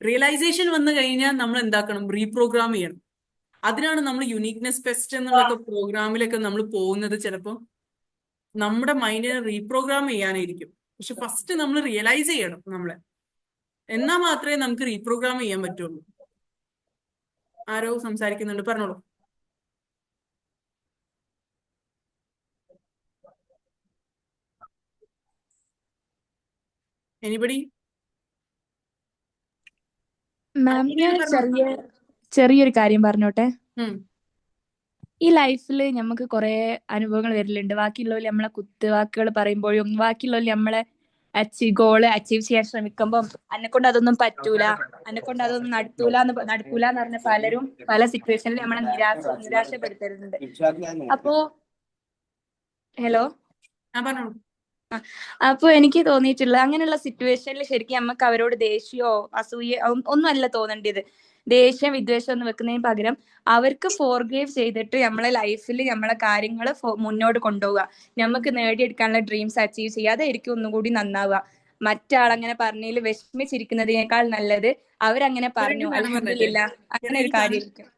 Realisation വന്നു കഴിഞ്ഞാൽ നമ്മൾ എന്താക്കണം? റീപ്രോഗ്രാം ചെയ്യണം. അതിനാണ് നമ്മൾ യുണീക്നെസ് ഫെസ്റ്റ് എന്നുള്ള പ്രോഗ്രാമിലൊക്കെ നമ്മൾ പോകുന്നത്. ചിലപ്പോൾ നമ്മുടെ മൈൻഡിനെ റീപ്രോഗ്രാം ചെയ്യാനായിരിക്കും. പക്ഷെ ഫസ്റ്റ് നമ്മൾ റിയലൈസ് ചെയ്യണം നമ്മളെ, എന്നാൽ മാത്രമേ നമുക്ക് റീപ്രോഗ്രാം ചെയ്യാൻ പറ്റുള്ളൂ. ആരോ സംസാരിക്കുന്നുണ്ട്, പറഞ്ഞോളൂ. എനിബഡി? മാം, ഞാൻ ചെറിയൊരു കാര്യം പറഞ്ഞോട്ടെ. ഈ ലൈഫിൽ നമുക്ക് കുറെ അനുഭവങ്ങൾ വരലുണ്ട്. ബാക്കിയുള്ളവർ നമ്മളെ കുത്തുവാക്കുകൾ പറയുമ്പോഴും, ബാക്കിയുള്ളവർ നമ്മളെ ഗോള് അച്ചീവ് ചെയ്യാൻ ശ്രമിക്കുമ്പോൾ എന്നെക്കൊണ്ട് അതൊന്നും പറ്റൂല, എന്നെക്കൊണ്ട് അതൊന്നും നടക്കൂല എന്ന് പറഞ്ഞ പലരും പല സിറ്റുവേഷനിൽ നമ്മളെ നിരാശപ്പെടുത്തരുന്നുണ്ട്. അപ്പോ ഹലോ, അപ്പൊ എനിക്ക് തോന്നിയിട്ടുള്ളത്, അങ്ങനെയുള്ള സിറ്റുവേഷനിൽ ശരിക്കും നമുക്ക് അവരോട് ദേഷ്യമോ അസൂയ ഒന്നും അല്ല തോന്നേണ്ടത്. ദേഷ്യം വിദ്വേഷം ഒന്നും വെക്കുന്നതിന് പകരം അവർക്ക് ഫോർഗീവ് ചെയ്തിട്ട് നമ്മളെ ലൈഫിൽ നമ്മളെ കാര്യങ്ങൾ മുന്നോട്ട് കൊണ്ടുപോവുക. നമുക്ക് നേടിയെടുക്കാനുള്ള ഡ്രീംസ് അച്ചീവ് ചെയ്യുക. അതായിരിക്കും ഒന്നുകൂടി നന്നാവുക. മറ്റാളങ്ങനെ പറഞ്ഞതിൽ വിഷമിച്ചിരിക്കുന്നതിനേക്കാൾ നല്ലത് അവരങ്ങനെ പറഞ്ഞു, അൽഹംദുലില്ലാഹ്, അങ്ങനെ ഒരു കാര്യമായിരിക്കും.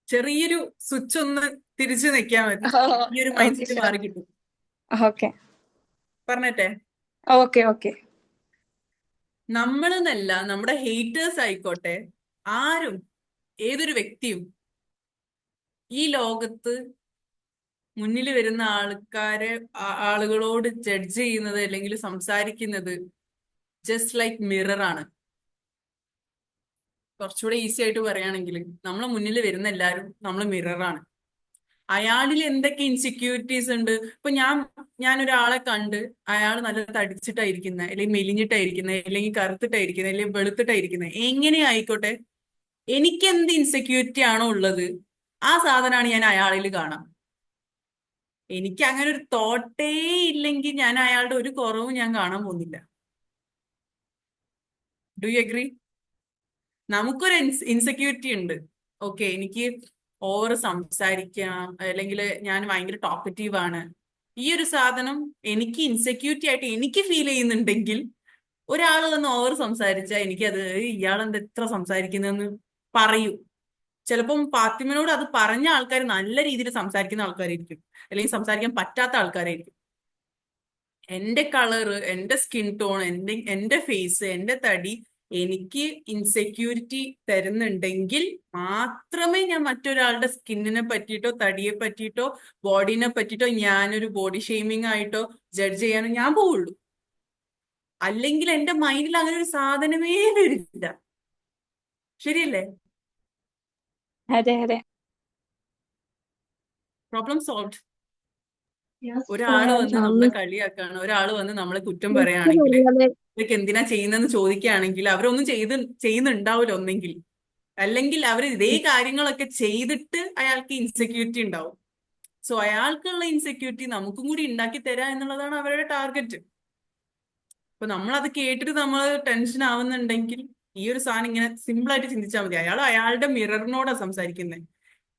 ചെറിയൊരു സ്വിച്ച് ഒന്ന് തിരിച്ചു നിൽക്കാൻ മതി, ഈ ഒരു മൈൻഡ് സെറ്റ് മാറി കിട്ടും. ഓക്കെ, പറഞ്ഞേ. ഓക്കെ. നമ്മളെന്നല്ല, നമ്മുടെ ഹേറ്റേഴ്സ് ആയിക്കോട്ടെ, ആരും ഏതൊരു വ്യക്തിയും ഈ ലോകത്ത് മുന്നിൽ വരുന്ന ആളുകളോട് ജഡ്ജ് ചെയ്യുന്നത് അല്ലെങ്കിൽ സംസാരിക്കുന്നത് ജസ്റ്റ് ലൈക്ക് മിററാണ്. കുറച്ചുകൂടെ ഈസി ആയിട്ട് പറയുകയാണെങ്കിൽ നമ്മളെ മുന്നിൽ വരുന്ന എല്ലാവരും നമ്മൾ മിററാണ്. അയാളിൽ എന്തൊക്കെ ഇൻസെക്യൂരിറ്റീസ് ഉണ്ട്. ഇപ്പൊ ഞാൻ ഒരാളെ കണ്ട് അയാൾ നല്ല തടിച്ചിട്ടായിരിക്കുന്നത്, അല്ലെങ്കിൽ മെലിഞ്ഞിട്ടായിരിക്കുന്നത്, അല്ലെങ്കിൽ കറുത്തിട്ടായിരിക്കുന്നത്, അല്ലെങ്കിൽ വെളുത്തിട്ടായിരിക്കുന്നത്, എങ്ങനെ ആയിക്കോട്ടെ, എനിക്ക് എന്ത് ഇൻസെക്യൂരിറ്റി ആണോ ഉള്ളത് ആ സാധനമാണ് ഞാൻ അയാളിൽ കാണാം. എനിക്ക് അങ്ങനെ ഒരു തോട്ടേ ഇല്ലെങ്കിൽ ഞാൻ അയാളുടെ ഒരു കുറവും ഞാൻ കാണാൻ പോകുന്നില്ല. Do you agree? നമുക്കൊരു ഇൻസെക്യൂരിറ്റി ഉണ്ട്. ഓക്കെ, എനിക്ക് ഓവർ സംസാരിക്കാം, അല്ലെങ്കിൽ ഞാൻ ഭയങ്കര ടോക്കറ്റീവ് ആണ്. ഈ ഒരു സാധനം എനിക്ക് ഇൻസെക്യൂരിറ്റി ആയിട്ട് എനിക്ക് ഫീൽ ചെയ്യുന്നുണ്ടെങ്കിൽ ഒരാൾ വന്ന് ഓവർ സംസാരിച്ചാൽ എനിക്കത് ഇയാളെന്താ എത്ര സംസാരിക്കുന്നതെന്ന് പറയൂ. ചിലപ്പം ഫാത്തിമനോട് അത് പറഞ്ഞ ആൾക്കാർ നല്ല രീതിയിൽ സംസാരിക്കുന്ന ആൾക്കാരായിരിക്കും, അല്ലെങ്കിൽ സംസാരിക്കാൻ പറ്റാത്ത ആൾക്കാരായിരിക്കും. എന്റെ കളറ്, എന്റെ സ്കിൻ ടോൺ, എന്റെ ഫേസ്, എന്റെ തടി എനിക്ക് ഇൻസെക്യൂരിറ്റി തരുന്നുണ്ടെങ്കിൽ മാത്രമേ ഞാൻ മറ്റൊരാളുടെ സ്കിന്നിനെ പറ്റിയിട്ടോ തടിയെ പറ്റിയിട്ടോ ബോഡീനെ പറ്റിയിട്ടോ ഞാനൊരു ബോഡി ഷെയ്മിങ് ആയിട്ടോ ജഡ്ജ് ചെയ്യാനോ ഞാൻ പോവുള്ളൂ. അല്ലെങ്കിൽ എന്റെ മൈൻഡിൽ അങ്ങനെ ഒരു സാധനമേ വരില്ല. ശരിയല്ലേ? അതെ അതെ. Problem solve. ഒരാള് വന്ന് നമ്മളെ കളിയാക്കാണ്, ഒരാള് വന്ന് നമ്മളെ കുറ്റം പറയുകയാണെങ്കിൽ, ഇതൊക്കെ എന്തിനാ ചെയ്യുന്നതെന്ന് ചോദിക്കുകയാണെങ്കിൽ അവരൊന്നും ചെയ്യുന്നുണ്ടാവില്ല ഒന്നെങ്കിൽ, അല്ലെങ്കിൽ അവർ ഇതേ കാര്യങ്ങളൊക്കെ ചെയ്തിട്ട് അയാൾക്ക് ഇൻസെക്യൂരിറ്റി ഉണ്ടാവും. സോ അയാൾക്കുള്ള ഇൻസെക്യൂരിറ്റി നമുക്കും കൂടി ഉണ്ടാക്കി തരാ എന്നുള്ളതാണ് അവരുടെ ടാർഗറ്റ്. അപ്പൊ നമ്മളത് കേട്ടിട്ട് നമ്മൾ ടെൻഷൻ ആവുന്നുണ്ടെങ്കിൽ ഈ ഒരു സാധനം ഇങ്ങനെ സിമ്പിൾ ആയിട്ട് ചിന്തിച്ചാൽ മതി. അയാൾ അയാളുടെ മിററിനോടാ സംസാരിക്കുന്നത്,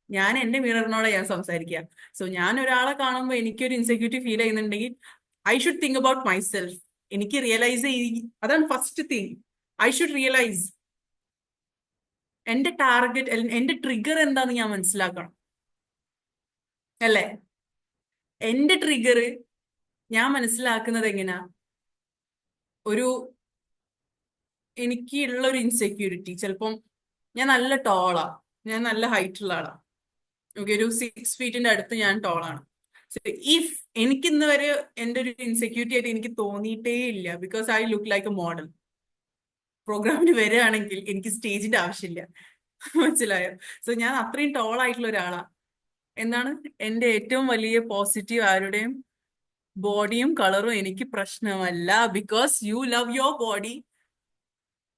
ഞാൻ എന്റെ മിററിനോടാ ഞാൻ സംസാരിക്കുക. സോ ഞാൻ ഒരാളെ കാണുമ്പോൾ എനിക്കൊരു ഇൻസെക്യൂരിറ്റി ഫീൽ ചെയ്യുന്നുണ്ടെങ്കിൽ I should think about myself. എനിക്ക് റിയലൈസ് അതാണ് first thing. I should realise എന്റെ ടാർഗറ്റ്, എന്റെ ട്രിഗർ എന്താന്ന് ഞാൻ മനസ്സിലാക്കണം, അല്ലേ? എന്റെ ട്രിഗർ ഞാൻ മനസ്സിലാക്കുന്നത് എങ്ങനെയാ? എനിക്ക് ഉള്ള ഒരു ഇൻസെക്യൂരിറ്റി, ചിലപ്പം ഞാൻ നല്ല ടോളാ, ഞാൻ നല്ല ഹൈറ്റ് ഉള്ള ആളാ. ഓക്കെ, ഒരു 6 ഫീറ്റിന്റെ അടുത്ത് ഞാൻ ടോളാണ്. ഇഫ് എനിക്ക് ഇന്ന് വരെ എന്റെ ഒരു ഇൻസെക്യൂരിറ്റി ആയിട്ട് എനിക്ക് തോന്നിയിട്ടേ ഇല്ല, because I look like A model. പ്രോഗ്രാമിന് വരികയാണെങ്കിൽ എനിക്ക് സ്റ്റേജിന്റെ ആവശ്യമില്ല. മനസ്സിലായോ? സോ ഞാൻ അത്രയും ടോൾ ആയിട്ടുള്ള ഒരാളാ. എന്താണ് എന്റെ ഏറ്റവും വലിയ പോസിറ്റീവ്? ആരുടെയും ബോഡിയും കളറും എനിക്ക് പ്രശ്നമല്ല, because you love your body.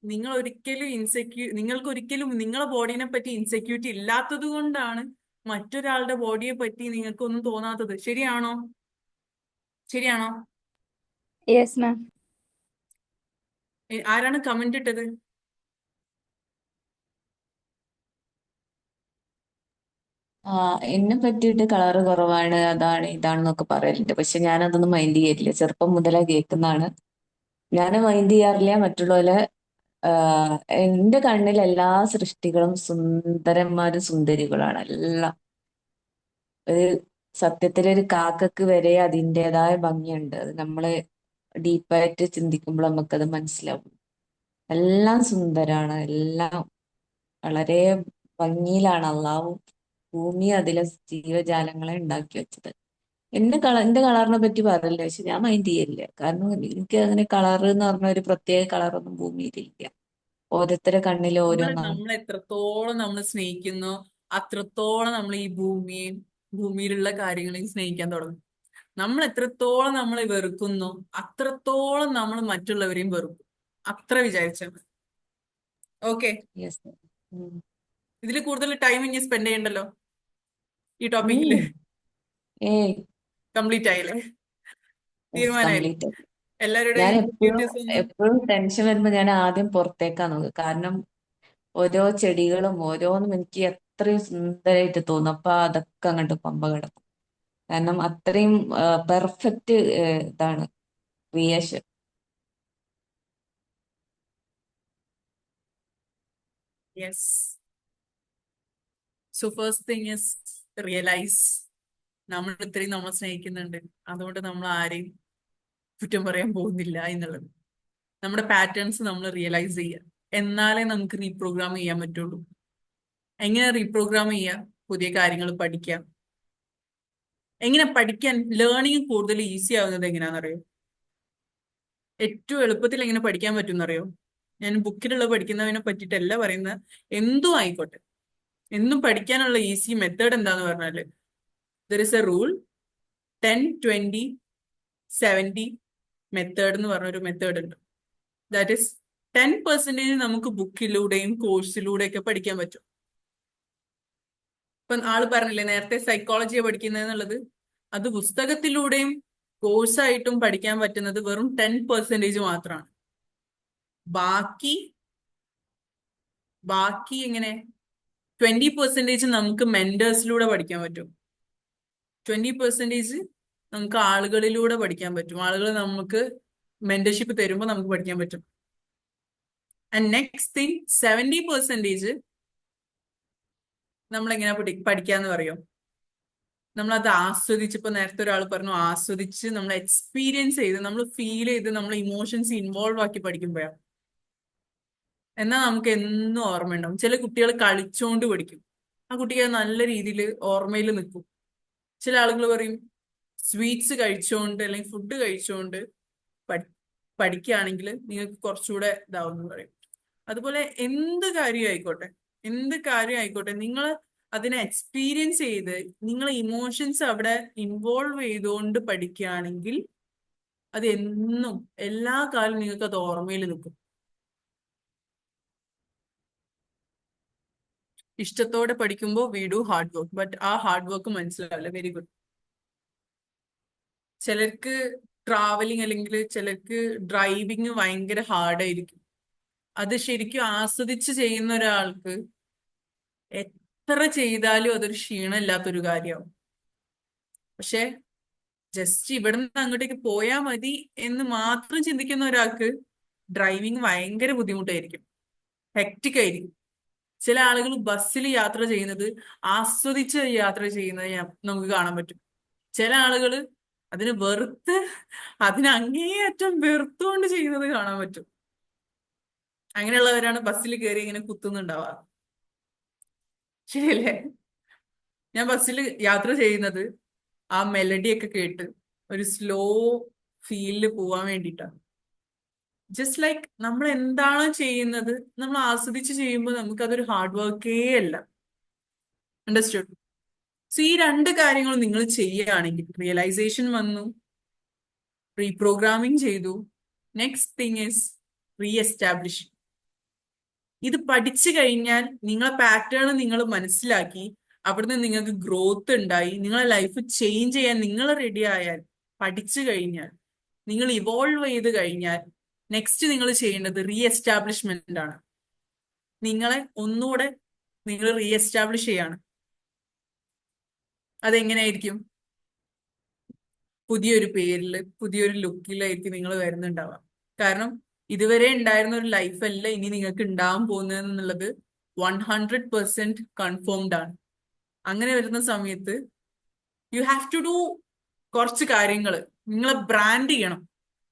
നിങ്ങൾക്ക് ഒരിക്കലും നിങ്ങളെ ബോഡീനെ പറ്റി ഇൻസെക്യൂരിറ്റി ഇല്ലാത്തത് കൊണ്ടാണ് മറ്റൊരാളുടെ ബോഡിയെ പറ്റി നിങ്ങൾക്കൊന്നും തോന്നാത്തത്. ശരിയാണോ? ശരിയാണോ? Yes ma'am. ആരാണ് കമന്റ് ഇട്ടത്? എന്നെ പറ്റിയിട്ട് കളറ് കുറവാണ്, അതാണ് ഇതാണെന്നൊക്കെ പറയലുണ്ട്. പക്ഷെ ഞാനതൊന്നും മൈൻഡ് ചെയ്യലില്ല. ചെറുപ്പം മുതലേ കേൾക്കുന്നതാണ്. ഞാൻ മൈൻഡ് ചെയ്യാറില്ല മറ്റുള്ളവരെ. എന്റെ കണ്ണിൽ എല്ലാ സൃഷ്ടികളും സുന്ദരന്മാരും സുന്ദരികളാണ് എല്ലാം. ഒരു സത്യത്തിലൊരു കാക്കക്ക് വരെ അതിൻ്റെതായ ഭംഗിയുണ്ട്. അത് നമ്മള് ഡീപ്പായിട്ട് ചിന്തിക്കുമ്പോൾ നമുക്കത് മനസ്സിലാവും. എല്ലാം സുന്ദരാണ്, എല്ലാം വളരെ ഭംഗിയിലാണ് അള്ളാഹു ഭൂമി അതിലെ ജീവജാലങ്ങളെ ഉണ്ടാക്കി വെച്ചത്. എന്റെ കളറിനെ പറ്റി പറയില്ല, പക്ഷെ ഞാൻ മൈൻഡ് ചെയ്യില്ല. കാരണം എനിക്ക് അങ്ങനെ കളർ എന്ന് പറഞ്ഞ ഒരു പ്രത്യേക കളറൊന്നും ഭൂമിയിലില്ല. ഓരോരുത്തരുടെ കണ്ണിൽ ഓരോന്നാണ്. നമ്മൾ എത്രത്തോളം നമ്മൾ സ്നേഹിക്കുന്നു അത്രത്തോളം നമ്മൾ ഈ ഭൂമിയിലുള്ള കാര്യങ്ങളെയും സ്നേഹിക്കാൻ തുടങ്ങും. നമ്മൾ എത്രത്തോളം നമ്മളെ വെറുക്കുന്നു അത്രത്തോളം നമ്മൾ മറ്റുള്ളവരെയും വെറുക്കും. അത്ര വിചാരിച്ചാൽ മതി. Okay, yes. ഇതിൽ കൂടുതൽ ടൈം ഇനി സ്പെൻഡ് ചെയ്യണ്ടല്ലോ. ഈ ടോപ്പിക്കില് ഏയ് കംപ്ലീറ്റ് ആയില്ലേ? തീരുമാനമായില്ലേ? കംപ്ലീറ്റ്. ഞാൻ എല്ലാവരുടെയും ഡ്യൂട്ടീസ് ഒന്ന് എപ്പോഴും ടെൻഷൻ വരുമ്പോ ഞാൻ ആദ്യം പുറത്തേക്കാ നോക്കുക. കാരണം ഓരോ ചെടികളും ഓരോന്നും എനിക്ക് അത്രയും സുന്ദരമായിട്ട് തോന്നും. അപ്പൊ അതൊക്കെ അങ്ങോട്ട് പമ്പ കിടക്കും. കാരണം അത്രയും പെർഫെക്റ്റ് ഇതാണ് creation. Yes. So first thing is realise നമ്മൾ ഇത്രയും നമ്മൾ സ്നേഹിക്കുന്നുണ്ട്, അതുകൊണ്ട് നമ്മൾ ആരെയും കുറ്റം പറയാൻ പോകുന്നില്ല എന്നുള്ളത്. നമ്മുടെ പാറ്റേൺസ് നമ്മൾ റിയലൈസ് ചെയ്യുക, എന്നാലേ നമുക്ക് റീപ്രോഗ്രാം ചെയ്യാൻ പറ്റുള്ളൂ. എങ്ങനെ റീപ്രോഗ്രാം ചെയ്യുക? പുതിയ കാര്യങ്ങൾ പഠിക്കാം. എങ്ങനെ പഠിക്കാൻ ലേണിംഗ് കൂടുതൽ ഈസി ആവുന്നത് എങ്ങനെയാണെന്നറിയോ? ഏറ്റവും എളുപ്പത്തിൽ എങ്ങനെ പഠിക്കാൻ പറ്റും എന്നറിയോ? ഞാൻ ബുക്കിലുള്ള പഠിക്കുന്നതിനെ പറ്റിയിട്ടല്ല പറയുന്നത്, എന്തും ആയിക്കോട്ടെ. എന്നും പഠിക്കാനുള്ള ഈസി മെത്തേഡ് എന്താന്ന് പറഞ്ഞാല് there is A rule 10-20-70 method എന്ന് പറഞ്ഞൊരു മെത്തേഡ് ഉണ്ട്. ദാറ്റ് ഇസ് 10% നമുക്ക് ബുക്കിലൂടെയും കോഴ്സിലൂടെയൊക്കെ പഠിക്കാൻ പറ്റും. ഇപ്പൊ ആള് പറഞ്ഞില്ലേ നേരത്തെ സൈക്കോളജിയെ പഠിക്കുന്നതെന്നുള്ളത്, അത് പുസ്തകത്തിലൂടെയും കോഴ്സായിട്ടും പഠിക്കാൻ പറ്റുന്നത് വെറും 10% മാത്രമാണ്. ബാക്കി എങ്ങനെ 20% നമുക്ക് മെന്റേഴ്സിലൂടെ പഠിക്കാൻ പറ്റും. 20% നമുക്ക് ആളുകളിലൂടെ പഠിക്കാൻ പറ്റും. ആളുകൾ നമുക്ക് മെന്റർഷിപ്പ് തരുമ്പോൾ നമുക്ക് പഠിക്കാൻ പറ്റും. ആൻഡ് നെക്സ്റ്റ് തിങ് 70% നമ്മൾ എങ്ങനെ പഠിക്കാന്ന് പറയും, നമ്മളത് ആസ്വദിച്ച്, ഇപ്പൊ നേരത്തെ ഒരാൾ പറഞ്ഞു ആസ്വദിച്ച് നമ്മൾ എക്സ്പീരിയൻസ് ചെയ്ത് നമ്മൾ ഫീൽ ചെയ്ത് നമ്മൾ ഇമോഷൻസ് ഇൻവോൾവ് ആക്കി പഠിക്കുമ്പോഴാണ്. എന്നാൽ നമുക്ക് എന്നും ഓർമ്മയുണ്ടാവും. ചില കുട്ടികൾ കളിച്ചോണ്ട് പഠിക്കും, ആ കുട്ടിക്ക് നല്ല രീതിയിൽ ഓർമ്മയിൽ നിൽക്കും. ചില ആളുകൾ പറയും സ്വീറ്റ്സ് കഴിച്ചോണ്ട് അല്ലെങ്കിൽ ഫുഡ് കഴിച്ചോണ്ട് പഠിക്കുകയാണെങ്കിൽ നിങ്ങൾക്ക് കുറച്ചുകൂടെ ഇതാവും എന്ന് പറയും. അതുപോലെ എന്ത് കാര്യം ആയിക്കോട്ടെ നിങ്ങൾ അതിനെ എക്സ്പീരിയൻസ് ചെയ്ത് നിങ്ങൾ ഇമോഷൻസ് അവിടെ ഇൻവോൾവ് ചെയ്തുകൊണ്ട് പഠിക്കുകയാണെങ്കിൽ അത് എന്നും എല്ലാ കാലവും നിങ്ങൾക്ക് അത് ഓർമ്മയിൽ നിൽക്കും. ഇഷ്ടത്തോടെ പഠിക്കുമ്പോൾ we do hard work, but ആ ഹാർഡ് വർക്ക് മനസ്സിലാവില്ല. Very good. ചിലർക്ക് ട്രാവലിംഗ് അല്ലെങ്കിൽ ചിലർക്ക് ഡ്രൈവിങ് ഭയങ്കര ഹാർഡായിരിക്കും. അത് ശരിക്കും ആസ്വദിച്ച് ചെയ്യുന്ന ഒരാൾക്ക് എത്ര ചെയ്താലും അതൊരു ക്ഷീണമില്ലാത്തൊരു കാര്യമാവും. പക്ഷെ ജസ്റ്റ് ഇവിടെ നിന്ന് അങ്ങോട്ടേക്ക് പോയാൽ മതി എന്ന് മാത്രം ചിന്തിക്കുന്ന ഒരാൾക്ക് ഡ്രൈവിങ് ഭയങ്കര ബുദ്ധിമുട്ടായിരിക്കും, ഹെക്റ്റിക് ആയിരിക്കും. ചില ആളുകൾ ബസ്സിൽ യാത്ര ചെയ്യുന്നത് ആസ്വദിച്ച് യാത്ര ചെയ്യുന്നത് നമുക്ക് കാണാൻ പറ്റും. ചില ആളുകൾ അതിന് അങ്ങേയറ്റം വെറുത്തുകൊണ്ട് ചെയ്യുന്നത് കാണാൻ പറ്റും. അങ്ങനെയുള്ളവരാണ് ബസ്സിൽ കയറി ഇങ്ങനെ കുത്തുന്നുണ്ടാവുക. ശരിയല്ലേ? ഞാൻ ബസ്സിൽ യാത്ര ചെയ്യുന്നത് ആ മെലഡിയൊക്കെ കേട്ട് ഒരു സ്ലോ ഫീലിൽ പോവാൻ വേണ്ടിയിട്ടാണ്. ജസ്റ്റ് ലൈക്ക് നമ്മൾ എന്താണോ ചെയ്യുന്നത് നമ്മൾ ആസ്വദിച്ച് ചെയ്യുമ്പോൾ നമുക്കതൊരു ഹാർഡ് വർക്കേ അല്ല. അണ്ടർസ്റ്റുഡ്? സോ ഈ രണ്ട് കാര്യങ്ങൾ നിങ്ങൾ ചെയ്യുകയാണെങ്കിൽ, റിയലൈസേഷൻ വന്നു, റീപ്രോഗ്രാമിംഗ് ചെയ്തു, നെക്സ്റ്റ് തിങ് ഇസ് റീഎസ്റ്റാബ്ലിഷ്. ഇത് പഠിച്ചു കഴിഞ്ഞാൽ നിങ്ങളെ പാറ്റേൺ നിങ്ങൾ മനസ്സിലാക്കി, അവിടുന്ന് നിങ്ങൾക്ക് ഗ്രോത്ത് ഉണ്ടായി, നിങ്ങളെ ലൈഫ് ചേഞ്ച് ചെയ്യാൻ നിങ്ങൾ റെഡി ആയാൽ, പഠിച്ചു കഴിഞ്ഞാൽ, നിങ്ങൾ ഇവോൾവ് ചെയ്ത് കഴിഞ്ഞാൽ നെക്സ്റ്റ് നിങ്ങൾ ചെയ്യേണ്ടത് റീഎസ്റ്റാബ്ലിഷ്മെന്റ് ആണ്. നിങ്ങളെ ഒന്നുകൂടെ നിങ്ങൾ റീഎസ്റ്റാബ്ലിഷ് ചെയ്യാണ്. അതെങ്ങനെയായിരിക്കും? പുതിയൊരു പേരിൽ പുതിയൊരു ലുക്കിലായിരിക്കും നിങ്ങൾ വരുന്നുണ്ടാവുക. കാരണം ഇതുവരെ ഉണ്ടായിരുന്ന ഒരു ലൈഫല്ല ഇനി നിങ്ങൾക്ക് ഉണ്ടാവാൻ പോകുന്നതെന്നുള്ളത് 100% കൺഫേംഡ് ആണ്. അങ്ങനെ വരുന്ന സമയത്ത് യു ഹാവ് ടു ഡു കുറച്ച് കാര്യങ്ങൾ. നിങ്ങളെ ബ്രാൻഡ് ചെയ്യണം.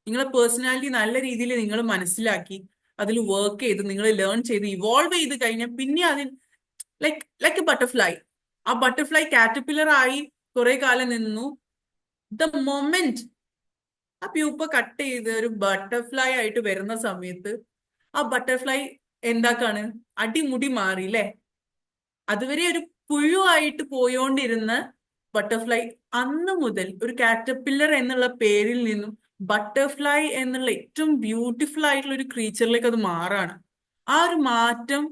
നിങ്ങളെ പേഴ്സണാലിറ്റി നല്ല രീതിയിൽ നിങ്ങൾ മനസ്സിലാക്കി അതിൽ വർക്ക് ചെയ്ത് നിങ്ങൾ ലേൺ ചെയ്ത് ഇവോൾവ് ചെയ്ത് കഴിഞ്ഞാൽ പിന്നെ അതിൽ ലൈക്ക് എ ബട്ടർഫ്ലൈ, ആ ബട്ടർഫ്ലൈ കാറ്റർപില്ലർ ആയി കുറെ കാലം നിന്നു. ദ മൊമെന്റ് ആ പ്യൂപ്പ കട്ട് ചെയ്ത് ഒരു ബട്ടർഫ്ലൈ ആയിട്ട് വരുന്ന സമയത്ത് ആ ബട്ടർഫ്ലൈ എന്താക്കാണ്? അടിമുടി മാറി അല്ലേ? അതുവരെ ഒരു പുഴുവായിട്ട് പോയോണ്ടിരുന്ന ബട്ടർഫ്ലൈ അന്ന് മുതൽ ഒരു കാറ്റർപില്ലർ എന്നുള്ള പേരിൽ നിന്നും ബട്ടർഫ്ലൈ എന്നുള്ള ഏറ്റവും ബ്യൂട്ടിഫുൾ ആയിട്ടുള്ള ഒരു ക്രീച്ചറിലേക്ക് അത് മാറാണ്. ആ ഒരു മാറ്റം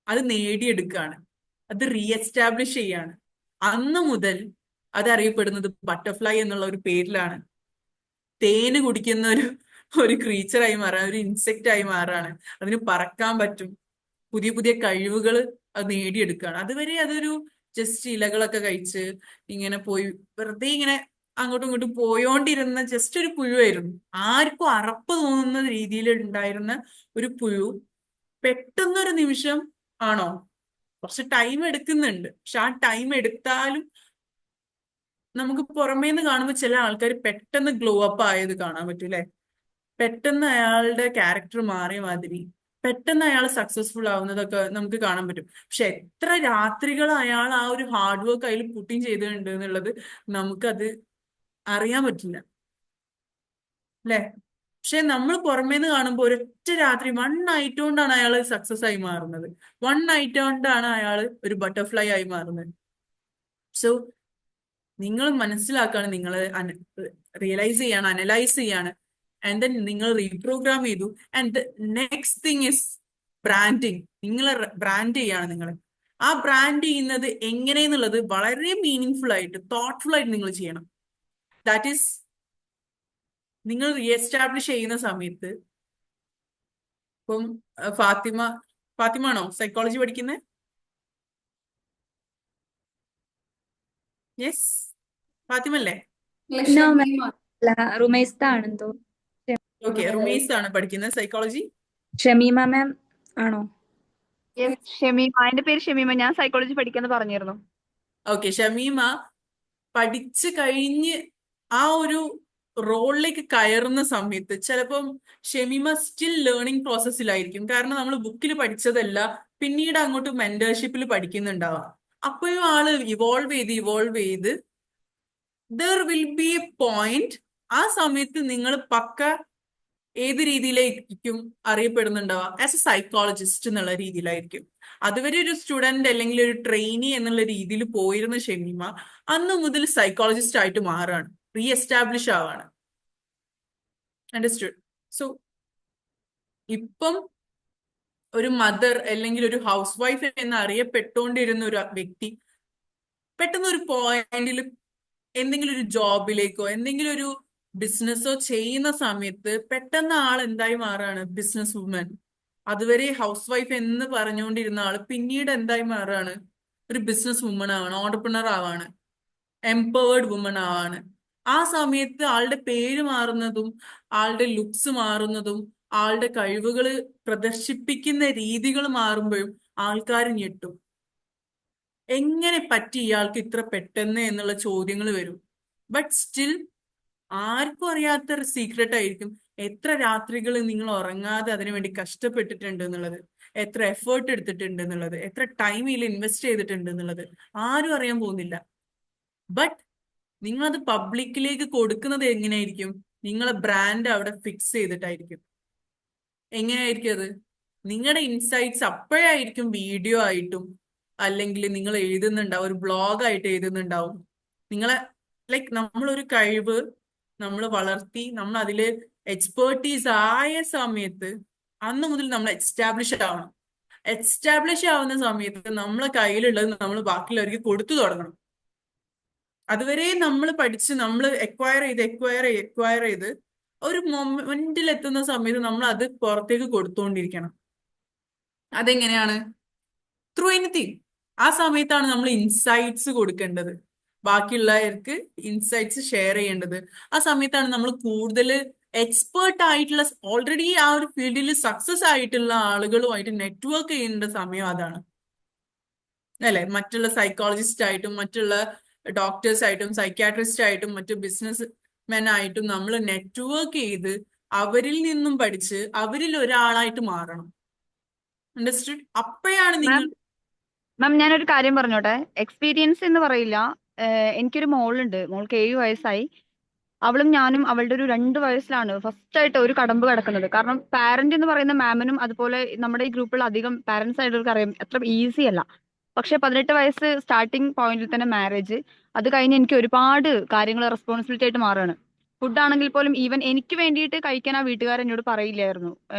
അത് നേടിയെടുക്കുകയാണ്, അത് റീഎസ്റ്റാബ്ലിഷ് ചെയ്യാണ്. അന്ന് മുതൽ അത് അറിയപ്പെടുന്നത് ബട്ടർഫ്ലൈ എന്നുള്ള ഒരു പേരിലാണ്. തേന് കുടിക്കുന്ന ഒരു ക്രീച്ചറായി മാറാൻ, ഒരു ഇൻസെക്റ്റ് ആയി മാറാണ്. അതിന് പറക്കാൻ പറ്റും, പുതിയ പുതിയ കഴിവുകൾ അത് നേടിയെടുക്കുകയാണ്. അതുവരെ അതൊരു ജസ്റ്റ് ഇലകളൊക്കെ കഴിച്ച് ഇങ്ങനെ പോയി വെറുതെ ഇങ്ങനെ അങ്ങോട്ടും ഇങ്ങോട്ടും പോയോണ്ടിരുന്ന ജസ്റ്റ് ഒരു പുഴുവായിരുന്നു. ആർക്കും അറപ്പ് തോന്നുന്ന രീതിയിൽ ഉണ്ടായിരുന്ന ഒരു പുഴു പെട്ടെന്നൊരു നിമിഷം ആണോ, കുറച്ച് ടൈം എടുക്കുന്നുണ്ട്. പക്ഷെ ആ ടൈം എടുത്താലും നമുക്ക് പുറമേന്ന് കാണുമ്പോൾ ചില ആൾക്കാർ പെട്ടെന്ന് ഗ്ലോ അപ്പ് ആയത് കാണാൻ പറ്റും അല്ലെ? പെട്ടെന്ന് അയാളുടെ ക്യാരക്ടർ മാറിയ മാതിരി, പെട്ടെന്ന് അയാൾ സക്സസ്ഫുൾ ആവുന്നതൊക്കെ നമുക്ക് കാണാൻ പറ്റും. പക്ഷെ എത്ര രാത്രികൾ അയാൾ ആ ഒരു ഹാർഡ് വർക്ക് അതിൽ പുട്ടിങ് ചെയ്തിട്ടുണ്ട് എന്നുള്ളത് നമുക്കത് അറിയാൻ പറ്റില്ല അല്ലെ? പക്ഷെ നമ്മൾ പുറമേന്ന് കാണുമ്പോൾ ഒരൊറ്റ രാത്രി 1 നൈറ്റ് കൊണ്ടാണ് അയാൾ സക്സസ് ആയി മാറുന്നത്. 1 നൈറ്റ് കൊണ്ടാണ് അയാൾ ഒരു ബട്ടർഫ്ലൈ ആയി മാറുന്നത്. സോ നിങ്ങൾ മനസ്സിലാക്കാണ്, നിങ്ങൾ റിയലൈസ് ചെയ്യാണ്, അനലൈസ് ചെയ്യാണ്, ആൻഡ് ദെൻ നിങ്ങൾ റീപ്രോഗ്രാം ചെയ്തു. And next thing is branding. നിങ്ങൾ ബ്രാൻഡ് ചെയ്യാണ്. നിങ്ങൾ ആ ബ്രാൻഡ് ചെയ്യുന്നത് എങ്ങനെയെന്നുള്ളത് വളരെ മീനിങ് ആയിട്ട്, തോട്ട്ഫുൾ ആയിട്ട് നിങ്ങൾ ചെയ്യണം. ദാറ്റ് ഈസ് നിങ്ങൾ റീഎസ്റ്റാബ്ലിഷ് ചെയ്യുന്ന സമയത്ത്. ഇപ്പം ഫാത്തിമ ആണോ സൈക്കോളജി പഠിക്കുന്നത്? യെസ്, ഫാത്തിമ അല്ലേ? No, ma'am. റുമൈസ്താണെന്ന് തോന്നുന്നു. ഓക്കെ, റുമീസ് ആണ് പഠിക്കുന്നത് സൈക്കോളജി. ഷമീമ മാം ആണോ? ഷമീമ, എന്റെ പേര് ഷമീമ, ഞാൻ സൈക്കോളജി പഠിക്കാന്ന് പറഞ്ഞിരുന്നു. ഓക്കെ, ഷമീമ പഠിച്ചു കഴിഞ്ഞ് ആ ഒരു റോളിലേക്ക് കയറുന്ന സമയത്ത് ചിലപ്പം ഷമീമ സ്റ്റിൽ ലേണിംഗ് പ്രോസസ്സിലായിരിക്കും. കാരണം നമ്മൾ ബുക്കിൽ പഠിച്ചതല്ല പിന്നീട് അങ്ങോട്ട് മെന്റർഷിപ്പിൽ പഠിക്കുന്നുണ്ടാവാം. അപ്പോഴും ആള് ഇവോൾവ് ചെയ്ത് there will be A point. ആ സമയത്ത് നിങ്ങൾ പക്ക ഏത് രീതിയിലായിരിക്കും അറിയപ്പെടുന്നുണ്ടാവുക? ആസ് എ സൈക്കോളജിസ്റ്റ് എന്നുള്ള രീതിയിലായിരിക്കും. അതുവരെ ഒരു സ്റ്റുഡന്റ് അല്ലെങ്കിൽ ഒരു ട്രെയിനി എന്നുള്ള രീതിയിൽ പോയിരുന്ന ഷമീമ അന്ന് മുതൽ സൈക്കോളജിസ്റ്റ് ആയിട്ട് മാറാണ്, റീ എസ്റ്റാബ്ലിഷ് ആവാണ്. അണ്ടർസ്റ്റുഡ്? സോ ഇപ്പം ഒരു മദർ അല്ലെങ്കിൽ ഒരു ഹൗസ് വൈഫ് എന്ന് അറിയപ്പെട്ടുകൊണ്ടിരുന്ന ഒരു വ്യക്തി പെട്ടെന്ന് ഒരു പോയിന്റിൽ എന്തെങ്കിലും ഒരു ജോബിലേക്കോ എന്തെങ്കിലും ഒരു ബിസിനസ്സോ ചെയ്യുന്ന സമയത്ത് പെട്ടെന്ന് ആൾ എന്തായി മാറാണ്? Business woman. അതുവരെ ഹൗസ് വൈഫ് എന്ന് പറഞ്ഞുകൊണ്ടിരുന്ന ആള് പിന്നീട് എന്തായി മാറാണ്? ഒരു ബിസിനസ് വുമൺ ആവാണ്, ഓണ്ടർപ്രണർ ആവാണ്, എംപവേർഡ് വുമൺ ആവാണ്. ആ സമയത്ത് ആളുടെ പേര് മാറുന്നതും ആളുടെ ലുക്സ് മാറുന്നതും ആളുടെ കഴിവുകൾ പ്രദർശിപ്പിക്കുന്ന രീതികൾ മാറുമ്പോഴും ആൾക്കാർ ഞെട്ടും. എങ്ങനെ പറ്റി ഇയാൾക്ക് ഇത്ര പെട്ടെന്ന് എന്നുള്ള ചോദ്യങ്ങൾ വരും. ബട്ട് സ്റ്റിൽ ആർക്കും അറിയാത്തൊരു സീക്രട്ട് ആയിരിക്കും എത്ര രാത്രികൾ നിങ്ങൾ ഉറങ്ങാതെ അതിനുവേണ്ടി കഷ്ടപ്പെട്ടിട്ടുണ്ട് എന്നുള്ളത്, എത്ര എഫേർട്ട് എടുത്തിട്ടുണ്ട് എന്നുള്ളത്, എത്ര ടൈം ഇതിൽ ഇൻവെസ്റ്റ് ചെയ്തിട്ടുണ്ട് എന്നുള്ളത് ആരും അറിയാൻ പോകുന്നില്ല. ബട്ട് നിങ്ങളത് പബ്ലിക്കിലേക്ക് കൊടുക്കുന്നത് എങ്ങനെയായിരിക്കും? നിങ്ങളെ ബ്രാൻഡ് അവിടെ ഫിക്സ് ചെയ്തിട്ടായിരിക്കും. എങ്ങനെയായിരിക്കും അത്? നിങ്ങളുടെ ഇൻസൈറ്റ്സ് അപ്പോഴായിരിക്കും വീഡിയോ ആയിട്ടും അല്ലെങ്കിൽ നിങ്ങൾ എഴുതുന്നുണ്ടാവും, ഒരു ബ്ലോഗായിട്ട് എഴുതുന്നുണ്ടാവും. നിങ്ങളെ നമ്മളൊരു കഴിവ് നമ്മൾ വളർത്തി നമ്മൾ അതിൽ എക്സ്പേർട്ടീസ് ആയ സമയത്ത് അന്ന് മുതൽ നമ്മൾ എസ്റ്റാബ്ലിഷ് ആവണം. എസ്റ്റാബ്ലിഷ് ആവുന്ന സമയത്ത് നമ്മളെ കയ്യിലുള്ളത് നമ്മൾ ബാക്കിയുള്ളവർക്ക് കൊടുത്തു തുടങ്ങണം. അതുവരെ നമ്മൾ പഠിച്ച് നമ്മൾ എക്വയർ ചെയ്ത് ഒരു മൊമെന്റിൽ എത്തുന്ന സമയത്ത് നമ്മൾ അത് പുറത്തേക്ക് കൊടുത്തുകൊണ്ടിരിക്കണം. അതെങ്ങനെയാണ്? Through anything. ആ സമയത്താണ് നമ്മൾ ഇൻസൈറ്റ്സ് കൊടുക്കേണ്ടത്, ബാക്കിയുള്ളവർക്ക് ഇൻസൈറ്റ്സ് ഷെയർ ചെയ്യേണ്ടത്. ആ സമയത്താണ് നമ്മൾ കൂടുതൽ എക്സ്പേർട്ട് ആയിട്ടുള്ള, ഓൾറെഡി ആ ഒരു ഫീൽഡിൽ സക്സസ് ആയിട്ടുള്ള ആളുകളുമായിട്ട് നെറ്റ്വർക്ക് ചെയ്യേണ്ട സമയം അതാണ്, അല്ലെ? മറ്റുള്ള സൈക്കോളജിസ്റ്റ് ആയിട്ടും മറ്റുള്ള ഡോക്ടേഴ്സ് ആയിട്ടും സൈക്യാട്രിസ്റ്റ് ആയിട്ടും മറ്റു ബിസിനസ് മെൻ ആയിട്ടും നമ്മൾ നെറ്റ്വർക്ക് ചെയ്ത് അവരിൽ നിന്നും പഠിച്ച് അവരിൽ ഒരാളായിട്ട് മാറണം. അണ്ടർസ്റ്റുഡ്? അപ്പോഴാണ് നിങ്ങൾ മാം ഞാനൊരു കാര്യം പറഞ്ഞോട്ടെ. എക്സ്പീരിയൻസ് എന്ന് പറയില്ല. എനിക്കൊരു മോളുണ്ട്, മോൾക്ക് 7 വയസ്സായി. അവളും ഞാനും അവളുടെ ഒരു 2 വയസ്സിലാണ് ഫസ്റ്റ് ആയിട്ട് ഒരു കടമ്പ് കിടക്കുന്നത്. കാരണം പാരന്റ് എന്ന് പറയുന്ന മാമിനും അതുപോലെ നമ്മുടെ ഈ ഗ്രൂപ്പിൽ അധികം പാരന്റ്സ് ആയിട്ടുള്ളവർക്ക് അറിയാം അത്ര ഈസി അല്ല. പക്ഷെ 18 വയസ്സ് സ്റ്റാർട്ടിങ് പോയിന്റിൽ തന്നെ മാരേജ്, അത് കഴിഞ്ഞ് എനിക്ക് ഒരുപാട് കാര്യങ്ങൾ റെസ്പോൺസിബിലിറ്റി ആയിട്ട് മാറുകയാണ്. ഫുഡ് ആണെങ്കിൽ പോലും ഈവൻ എനിക്ക് വേണ്ടിയിട്ട് കഴിക്കാൻ ആ വീട്ടുകാർ എന്നോട് പറയില്ലായിരുന്നു.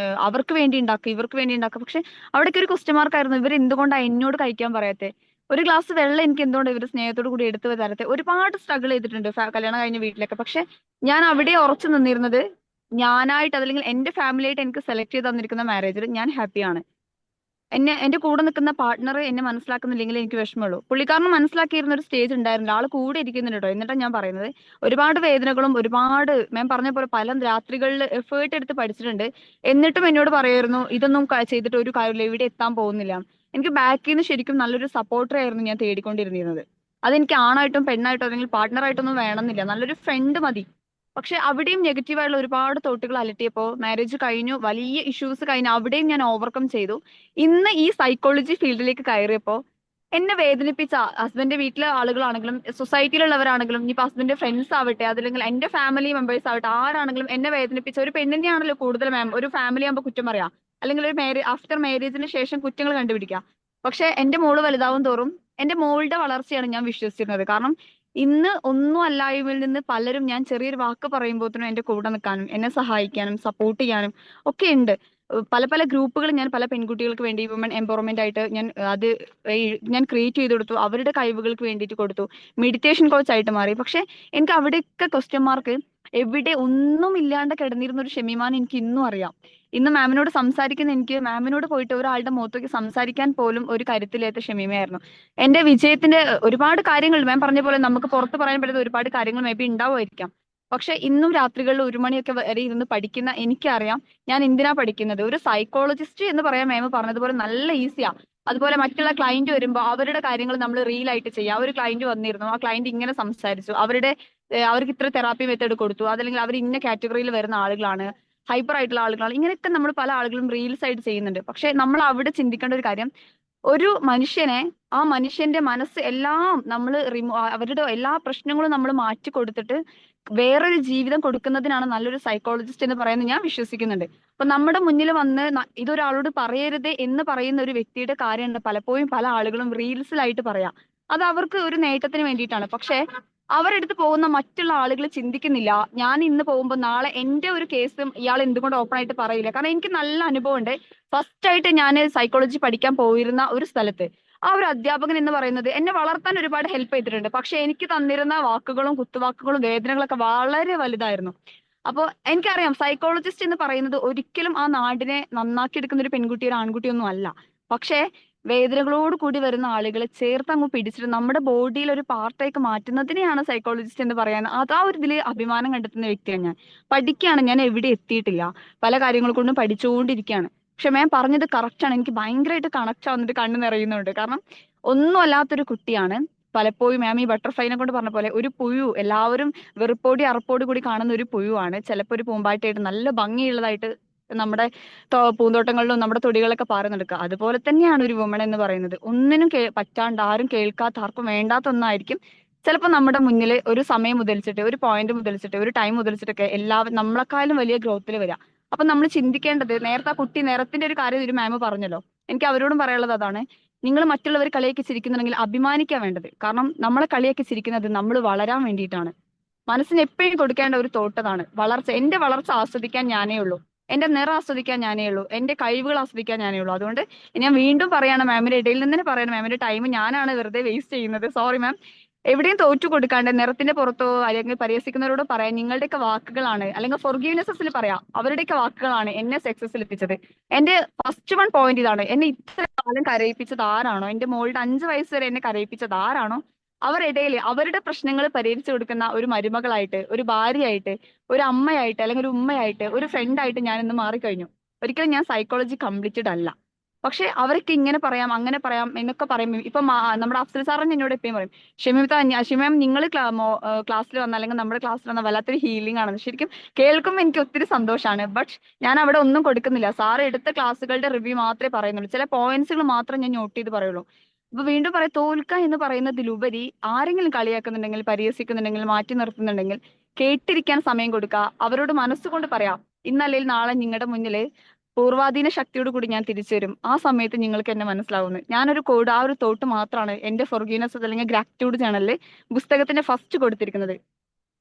അവർക്ക് വേണ്ടി ഉണ്ടാക്കുക, ഇവർക്ക് വേണ്ടി ഉണ്ടാക്കുക. പക്ഷെ അവിടേക്ക് ഒരു ക്വസ്റ്റ്യൻ മാർക്കായിരുന്നു, ഇവർ എന്തുകൊണ്ടാണ് എന്നോട് കഴിക്കാൻ പറയാത്തെ? ഒരു ഗ്ലാസ് വെള്ളം എനിക്ക് എന്തുകൊണ്ട് ഇവർ സ്നേഹത്തോടു കൂടി എടുത്തു തരത്തെ? ഒരുപാട് സ്ട്രഗിൾ ചെയ്തിട്ടുണ്ട് കല്യാണം കഴിഞ്ഞ വീട്ടിലൊക്കെ. പക്ഷെ ഞാൻ അവിടെ ഉറച്ചു നിന്നിരുന്നത് ഞാനായിട്ട് അതല്ലെങ്കിൽ എന്റെ ഫാമിലി ആയിട്ട് എനിക്ക് സെലക്ട് ചെയ്ത് തന്നിരിക്കുന്ന മാരേജിൽ ഞാൻ ഹാപ്പിയാണ്. എന്റെ കൂടെ നിൽക്കുന്ന പാർട്ട്ണർ എന്നെ മനസ്സിലാക്കുന്നില്ലെങ്കിൽ എനിക്ക് വിഷമമുള്ളൂ. പുള്ളിക്കാരന് മനസ്സിലാക്കിയിരുന്ന ഒരു സ്റ്റേജ് ഉണ്ടായിരുന്നില്ല. ആള് കൂടെ ഇരിക്കുന്നുണ്ട് കേട്ടോ. എന്നിട്ടാണ് ഞാൻ പറയുന്നത്, ഒരുപാട് വേദനകളും ഒരുപാട് മാം പറഞ്ഞ പോലെ പല രാത്രികളിൽ എഫേർട്ട് എടുത്ത് പഠിച്ചിട്ടുണ്ട്. എന്നിട്ടും എന്നോട് പറയായിരുന്നു ഇതൊന്നും ചെയ്തിട്ട് ഒരു കാര്യമില്ല, ഇവിടെ എത്താൻ പോകുന്നില്ല. എനിക്ക് ബാക്കിൽ നിന്ന് ശരിക്കും നല്ലൊരു സപ്പോർട്ടർ ആയിരുന്നു ഞാൻ തേടിക്കൊണ്ടിരുന്നത്. അതെനിക്ക് ആണായിട്ടും പെണ്ണായിട്ടോ അല്ലെങ്കിൽ പാർട്ട്ണറായിട്ടൊന്നും വേണമെന്നില്ല, നല്ലൊരു ഫ്രണ്ട് മതി. പക്ഷെ അവിടെയും നെഗറ്റീവായിട്ടുള്ള ഒരുപാട് തോട്ടുകൾ അലട്ടിയപ്പോൾ മാരേജ് കഴിഞ്ഞു, വലിയ ഇഷ്യൂസ് കഴിഞ്ഞു, അവിടെയും ഞാൻ ഓവർകം ചെയ്തു. ഇന്ന് ഈ സൈക്കോളജി ഫീൽഡിലേക്ക് കയറിയപ്പോൾ എന്നെ വേദനിപ്പിച്ച ഹസ്ബൻഡിന്റെ വീട്ടിലെ ആളുകളാണെങ്കിലും സൊസൈറ്റിയിലുള്ളവരാണെങ്കിലും ഇനിയിപ്പോൾ ഹസ്ബൻഡിന്റെ ഫ്രണ്ട്സ് ആവട്ടെ അതല്ലെങ്കിൽ എന്റെ ഫാമിലി മെമ്പേഴ്സ് ആവട്ടെ, ആരാണെങ്കിലും എന്നെ വേദനിപ്പിച്ച ഒരു പെണ്ണിന്റെയാണല്ലോ കൂടുതൽ മാം ഒരു ഫാമിലി ആകുമ്പോൾ കുറ്റം പറയാം, അല്ലെങ്കിൽ ഒരു ആഫ്റ്റർ മാരേജിന് ശേഷം കുറ്റങ്ങൾ കണ്ടുപിടിക്കാം. പക്ഷെ എന്റെ മോള് വലുതാവും തോറും എന്റെ മോളുടെ വളർച്ചയാണ് ഞാൻ വിശ്വസിച്ചിരുന്നത്. കാരണം ഇന്ന് ഒന്നും അല്ലായ്മയിൽ നിന്ന് പലരും ഞാൻ ചെറിയൊരു വാക്ക് പറയുമ്പോഴത്തേനും എന്റെ കൂടെ നിൽക്കാനും എന്നെ സഹായിക്കാനും സപ്പോർട്ട് ചെയ്യാനും ഒക്കെ ഉണ്ട്. പല പല ഗ്രൂപ്പുകൾ ഞാൻ പല പെൺകുട്ടികൾക്ക് വേണ്ടി വുമൺ എംപവർമെന്റ് ആയിട്ട് ഞാൻ ക്രിയേറ്റ് ചെയ്ത് കൊടുത്തു. അവരുടെ കഴിവുകൾക്ക് വേണ്ടിയിട്ട് കൊടുത്തു. മെഡിറ്റേഷൻ കോച്ച് ആയിട്ട് മാറി. പക്ഷെ എനിക്ക് അവിടെയൊക്കെ ക്വസ്റ്റ്യൻ മാർക്ക്, എവിടെ ഒന്നും ഇല്ലാണ്ട് കിടന്നിരുന്ന ഒരു ഷെമിമാൻ എനിക്ക് ഇന്നും അറിയാം. ഇന്ന് മാമിനോട് സംസാരിക്കുന്ന എനിക്ക് മാമിനോട് പോയിട്ട് ഒരാളുടെ മുഖത്തേക്ക് സംസാരിക്കാൻ പോലും ഒരു കരുത്തില്ലാത്ത ഷമീമയായിരുന്നു. എന്റെ വിജയത്തിന്റെ ഒരുപാട് കാര്യങ്ങൾ മാം പറഞ്ഞ പോലെ നമുക്ക് പുറത്ത് പറയാൻ പറ്റുന്ന ഒരുപാട് കാര്യങ്ങൾ മേ ബി ഉണ്ടാവുമായിരിക്കാം. പക്ഷെ ഇന്നും രാത്രികളിൽ 1 മണിയൊക്കെ വരെ ഇരുന്ന് പഠിക്കുന്ന എനിക്കറിയാം ഞാൻ എന്തിനാ പഠിക്കുന്നത്. ഒരു സൈക്കോളജിസ്റ്റ് എന്ന് പറയാൻ മാം പറഞ്ഞതുപോലെ നല്ല ഈസിയാ. അതുപോലെ മറ്റുള്ള ക്ലയന്റ് വരുമ്പോൾ അവരുടെ കാര്യങ്ങൾ നമ്മൾ റീൽ ആയിട്ട് ചെയ്യാം. ഒരു ക്ലയന്റ് വന്നിരുന്നു, ആ ക്ലയന്റ് ഇങ്ങനെ സംസാരിച്ചു, അവർക്ക് ഇത്ര തെറാപ്പി മെത്തേഡ് കൊടുത്തു, അതല്ലെങ്കിൽ അവർ ഇന്ന കാറ്റഗറിയിൽ വരുന്ന ആളുകളാണ്, ഹൈപ്പർ ആയിട്ടുള്ള ആളുകളാണ്. ഇങ്ങനെയൊക്കെ നമ്മൾ പല ആളുകളും റീൽസ് ആയിട്ട് ചെയ്യുന്നുണ്ട്. പക്ഷെ നമ്മൾ അവിടെ ചിന്തിക്കേണ്ട ഒരു കാര്യം, ഒരു മനുഷ്യനെ, ആ മനുഷ്യന്റെ മനസ്സ് എല്ലാം നമ്മൾ അവരുടെ എല്ലാ പ്രശ്നങ്ങളും നമ്മൾ മാറ്റി കൊടുത്തിട്ട് വേറൊരു ജീവിതം കൊടുക്കുന്നതിനാണ് നല്ലൊരു സൈക്കോളജിസ്റ്റ് എന്ന് പറയുന്നത് ഞാൻ വിശ്വസിക്കുന്നുണ്ട്. അപ്പൊ നമ്മുടെ മുന്നിൽ വന്ന് ഇതൊരാളോട് പറയരുത് എന്ന് പറയുന്ന ഒരു വ്യക്തിയുടെ കാര്യമുണ്ട് പലപ്പോഴും പല ആളുകളും റീൽസിലായിട്ട് പറയാം. അത് അവർക്ക് ഒരു നേട്ടത്തിന് വേണ്ടിയിട്ടാണ്. പക്ഷെ അവരെടുത്ത് പോകുന്ന മറ്റുള്ള ആളുകൾ ചിന്തിക്കുന്നില്ല, ഞാൻ ഇന്ന് പോകുമ്പോൾ നാളെ എന്റെ ഒരു കേസും ഇയാൾ എന്തുകൊണ്ട് ഓപ്പൺ ആയിട്ട് പറയില്ല. കാരണം എനിക്ക് നല്ല അനുഭവം ഉണ്ട്. ഫസ്റ്റ് ആയിട്ട് ഞാൻ സൈക്കോളജി പഠിക്കാൻ പോയിരുന്ന ഒരു സ്ഥലത്ത് ആ ഒരു അധ്യാപകൻ എന്ന് പറയുന്നത് എന്നെ വളർത്താൻ ഒരുപാട് ഹെൽപ്പ് ചെയ്തിട്ടുണ്ട്. പക്ഷെ എനിക്ക് തന്നിരുന്ന വാക്കുകളും കുത്തുവാക്കുകളും വേദനകളൊക്കെ വളരെ വലുതായിരുന്നു. അപ്പോൾ എനിക്കറിയാം സൈക്കോളജിസ്റ്റ് എന്ന് പറയുന്നത് ഒരിക്കലും ആ നാടിനെ നന്നാക്കി എടുക്കുന്ന ഒരു പെൺകുട്ടി ഒരു ആൺകുട്ടിയൊന്നും അല്ല. പക്ഷേ വേദനകളോട് കൂടി വരുന്ന ആളുകളെ ചേർത്ത് അങ്ങ് പിടിച്ചിട്ട് നമ്മുടെ ബോഡിയിൽ ഒരു പാർട്ടായിട്ട് മാറ്റുന്നതിനെയാണ് സൈക്കോളജിസ്റ്റ് എന്ന് പറയാൻ. ആ ഒരു ഇതിൽ അഭിമാനം കണ്ടെത്തുന്ന വ്യക്തിയാണ് ഞാൻ. പഠിക്കുകയാണ്, ഞാൻ എവിടെ എത്തിയിട്ടില്ല, പല കാര്യങ്ങൾ കൊണ്ടും പഠിച്ചുകൊണ്ടിരിക്കുകയാണ്. പക്ഷെ മാം പറഞ്ഞത് കറക്റ്റ് ആണ്. എനിക്ക് ഭയങ്കരമായിട്ട് കണക്ട് ആവുന്നിട്ട് കണ്ണ് നിറയുന്നുണ്ട്. കാരണം ഒന്നും അല്ലാത്തൊരു കുട്ടിയാണ്. പലപ്പോഴും മാം ഈ ബട്ടർഫ്ലൈനെ കൊണ്ട് പറഞ്ഞ പോലെ ഒരു പുഴു, എല്ലാവരും വെറുപ്പോടി അറപ്പോടി കൂടി കാണുന്ന ഒരു പുഴുവാണ്. ചിലപ്പോൾ ഒരു പൂമ്പാറ്റയായിട്ട് നല്ല ഭംഗിയുള്ളതായിട്ട് നമ്മുടെ പൂന്തോട്ടങ്ങളിലും നമ്മുടെ തൊടികളൊക്കെ പാറി നടക്കുക. അതുപോലെ തന്നെയാണ് ഒരു വുമൺ എന്ന് പറയുന്നത്. ഒന്നിനും പറ്റാണ്ട്, ആരും കേൾക്കാത്ത, ആർക്കും വേണ്ടാത്ത ഒന്നായിരിക്കും ചിലപ്പോൾ നമ്മുടെ മുന്നിൽ ഒരു സമയം മുതലിച്ചിട്ട്, ഒരു പോയിന്റ് മുതലിച്ചിട്ട്, ഒരു ടൈം മുതലിച്ചിട്ടൊക്കെ എല്ലാവരും നമ്മളെക്കാളും വലിയ ഗ്രോത്തിൽ വരിക. അപ്പൊ നമ്മൾ ചിന്തിക്കേണ്ടത്, നേരത്തെ ആ കുട്ടി നിറത്തിന്റെ ഒരു കാര്യം ഒരു മാം പറഞ്ഞല്ലോ, എനിക്ക് അവരോടും പറയാനുള്ളത് അതാണ്. നിങ്ങൾ മറ്റുള്ളവർ കളിയാക്കി ചിരിക്കുന്നുണ്ടെങ്കിൽ അഭിമാനിക്കാൻ വേണ്ടത്. കാരണം നമ്മളെ കളിയാക്കി ചിരിക്കുന്നത് നമ്മൾ വളരാൻ വേണ്ടിയിട്ടാണ്. മനസ്സിന് എപ്പോഴും കൊടുക്കേണ്ട ഒരു തോട്ടതാണ് വളർച്ച. എന്റെ വളർച്ച ആസ്വദിക്കാൻ ഞാനേ ഉള്ളൂ, എന്റെ നിറം ആസ്വദിക്കാൻ ഞാനേ ഉള്ളൂ, എന്റെ കഴിവുകൾ ആസ്വദിക്കാൻ ഞാനേ ഉള്ളൂ. അതുകൊണ്ട് ഞാൻ വീണ്ടും പറയാണ്, മാമിന്റെ ഇടയിൽ നിന്ന് തന്നെ പറയണം, മാമിന്റെ ടൈം ഞാനാണ് വെറുതെ വേസ്റ്റ് ചെയ്യുന്നത്. Sorry ma'am. എവിടെയും തോറ്റു കൊടുക്കാണ്ട് നിറത്തിന്റെ പുറത്തോ അല്ലെങ്കിൽ പരിഹസിക്കുന്നവരോട് പറയാൻ, നിങ്ങളുടെയൊക്കെ വാക്കുകളാണ്, അല്ലെങ്കിൽ ഫൊർഗീവ്നെസ്സിൽ പറയാം, അവരുടെയൊക്കെ വാക്കുകളാണ് എന്നെ സക്സസിൽ എത്തിച്ചത്. എന്റെ ഫസ്റ്റ് വൺ പോയിന്റ് ഇതാണ്. എന്നെ ഇത്ര കാലം കരയിപ്പിച്ചത് ആരാണോ, എന്റെ മോളുടെ 5 വയസ്സ് വരെ എന്നെ കരയിപ്പിച്ചത് ആരാണോ, അവരിടയിൽ അവരുടെ പ്രശ്നങ്ങൾ പരിഹരിച്ചു കൊടുക്കുന്ന ഒരു മരുമകളായിട്ട്, ഒരു ഭാര്യയായിട്ട്, ഒരു അമ്മയായിട്ട്, അല്ലെങ്കിൽ ഒരു ഉമ്മയായിട്ട്, ഒരു ഫ്രണ്ടായിട്ട് ഞാൻ ഇന്ന് മാറിക്കഴിഞ്ഞു. ഒരിക്കലും ഞാൻ സൈക്കോളജി കംപ്ലീറ്റഡ് അല്ല. പക്ഷെ അവർക്ക് ഇങ്ങനെ പറയാം അങ്ങനെ പറയാം എന്നൊക്കെ പറയുമ്പോൾ ഇപ്പൊ നമ്മുടെ അഫ്സൽ സാറിന് എന്നോട് എപ്പോഴും പറയും, ഷമീം നിങ്ങൾ ക്ലാസ്സിൽ വന്ന, അല്ലെങ്കിൽ നമ്മുടെ ക്ലാസ്സിൽ വന്ന വല്ലാത്തൊരു ഹീലിംഗ് ആണ്. ശരിക്കും കേൾക്കുമ്പോൾ എനിക്ക് ഒത്തിരി സന്തോഷമാണ്. ബട്ട് ഞാൻ അവിടെ ഒന്നും കൊടുക്കുന്നില്ല. സാർ എടുത്ത ക്ലാസ്സുകളുടെ റിവ്യൂ മാത്രമേ പറയുന്നുള്ളൂ. ചില പോയിന്റ്സുകൾ മാത്രം ഞാൻ നോട്ട് ചെയ്ത് പറയുള്ളൂ. അപ്പൊ വീണ്ടും പറയാം, തോൽക്കുക എന്ന് പറയുന്നതിലുപരി ആരെങ്കിലും കളിയാക്കുന്നുണ്ടെങ്കിൽ, പരിഹസിക്കുന്നുണ്ടെങ്കിൽ, മാറ്റി നിർത്തുന്നുണ്ടെങ്കിൽ കേട്ടിരിക്കാൻ സമയം കൊടുക്കുക. അവരോട് മനസ്സുകൊണ്ട് പറയാം, ഇന്നല്ലെങ്കിൽ നാളെ നിങ്ങളുടെ മുന്നിൽ പൂർവാധീന ശക്തിയോട് കൂടി ഞാൻ തിരിച്ചു വരും. ആ സമയത്ത് നിങ്ങൾക്ക് എന്നെ മനസ്സിലാവുന്നു. ഞാനൊരു കോഡ്, ആ ഒരു തോട്ട് മാത്രമാണ് എന്റെ ഫൊർഗീവ്നെസ് അല്ലെങ്കിൽ ഗ്രാറ്റിറ്റ്യൂഡ് ചാനലിൽ പുസ്തകത്തിന്റെ ഫസ്റ്റ് കൊടുത്തിരിക്കുന്നത്.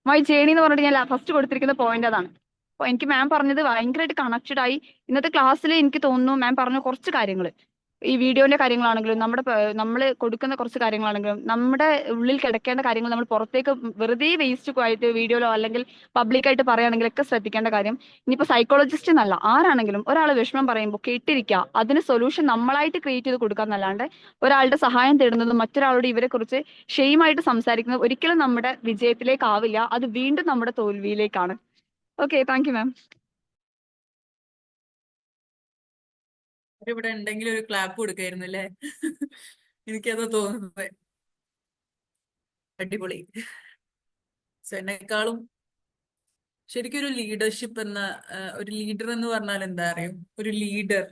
മൈ ജേണി എന്ന് പറഞ്ഞിട്ട് ഞാൻ ഫസ്റ്റ് കൊടുത്തിരിക്കുന്ന പോയിന്റ് അതാണ്. അപ്പൊ എനിക്ക് മാം പറഞ്ഞത് ഭയങ്കരമായിട്ട് കണക്റ്റഡ് ആയി. ഇന്നത്തെ ക്ലാസ്സിൽ എനിക്ക് തോന്നുന്നു മാം പറഞ്ഞ കുറച്ച് കാര്യങ്ങൾ, ഈ വീഡിയോന്റെ കാര്യങ്ങളാണെങ്കിലും നമ്മൾ കൊടുക്കുന്ന കുറച്ച് കാര്യങ്ങളാണെങ്കിലും, നമ്മുടെ ഉള്ളിൽ കിടക്കേണ്ട കാര്യങ്ങൾ നമ്മൾ പുറത്തേക്ക് വെറുതെ വേസ്റ്റ് ആയിട്ട് വീഡിയോയിലോ അല്ലെങ്കിൽ പബ്ലിക്കായിട്ട് പറയുകയാണെങ്കിൽ ഒക്കെ ശ്രദ്ധിക്കേണ്ട കാര്യം, ഇനിയിപ്പോ സൈക്കോളജിസ്റ്റ് എന്നല്ല, ആരാണെങ്കിലും ഒരാൾ വിഷമം പറയുമ്പോൾ കേട്ടിരിക്കുക, അതിന് സൊല്യൂഷൻ നമ്മളായിട്ട് ക്രിയേറ്റ് ചെയ്ത് കൊടുക്കുക എന്നല്ലാണ്ട് ഒരാളുടെ സഹായം തേടുന്നതും മറ്റൊരാളോട് ഇവരെ കുറിച്ച് ഷെയിമായിട്ട് സംസാരിക്കുന്നത് ഒരിക്കലും നമ്മുടെ വിജയത്തിലേക്കാവില്ല. അത് വീണ്ടും നമ്മുടെ തോൽവിയിലേക്കാണ്. Okay, thank you ma'am. ഇവിടെ ഉണ്ടെങ്കിൽ ഒരു ക്ലാപ്പ് കൊടുക്കായിരുന്നു അല്ലേ? എനിക്കത് തോന്നുന്നത്. അടിപൊളി. സോ എന്നെക്കാളും ശരിക്കും ഒരു ലീഡർഷിപ്പ് ഒരു ലീഡർ എന്ന് പറഞ്ഞാൽ എന്താ അറിയും? ഒരു ലീഡർ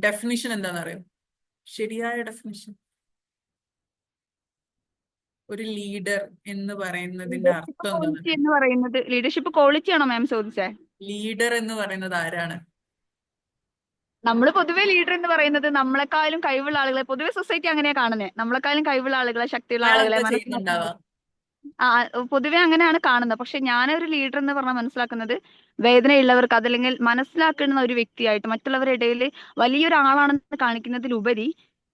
ഡെഫിനിഷൻ എന്താണെന്ന് അറിയും? ശരിയായ ഡെഫിനിഷൻ, ഒരു ലീഡർ എന്ന് പറയുന്നതിന്റെ അർത്ഥം എന്താണ്? എന്ന് പറയുന്നത് ലീഡർഷിപ്പ് ക്വാളിറ്റി ആണോ മാം ചോദിച്ചേ? ലീഡർ എന്ന് പറയുന്നത് ആരാണ്? നമ്മൾ പൊതുവെ ലീഡർ എന്ന് പറയുന്നത് നമ്മളെക്കാളും കഴിവുള്ള ആളുകളെ, പൊതുവെ സൊസൈറ്റി അങ്ങനെയാ കാണുന്നത്, നമ്മളെക്കാളും കഴിവുള്ള ആളുകളെ, ശക്തിയുള്ള ആളുകളെ അയാളെന്താ മനസ്സിലാക്കുന്നത്. ചെയ്യുന്നുണ്ടാവാ? ആ പൊതുവെ അങ്ങനെയാണ് കാണുന്നത്. പക്ഷെ ഞാനൊരു ലീഡർ എന്ന് പറഞ്ഞാൽ മനസ്സിലാക്കുന്നത് വേദനയുള്ളവർക്ക് അതല്ലെങ്കിൽ മനസ്സിലാക്കുന്ന ഒരു വ്യക്തിയായിട്ട് മറ്റുള്ളവരുടെ ഇടയിൽ വലിയൊരാളാണെന്ന് കാണിക്കുന്നതിലുപരി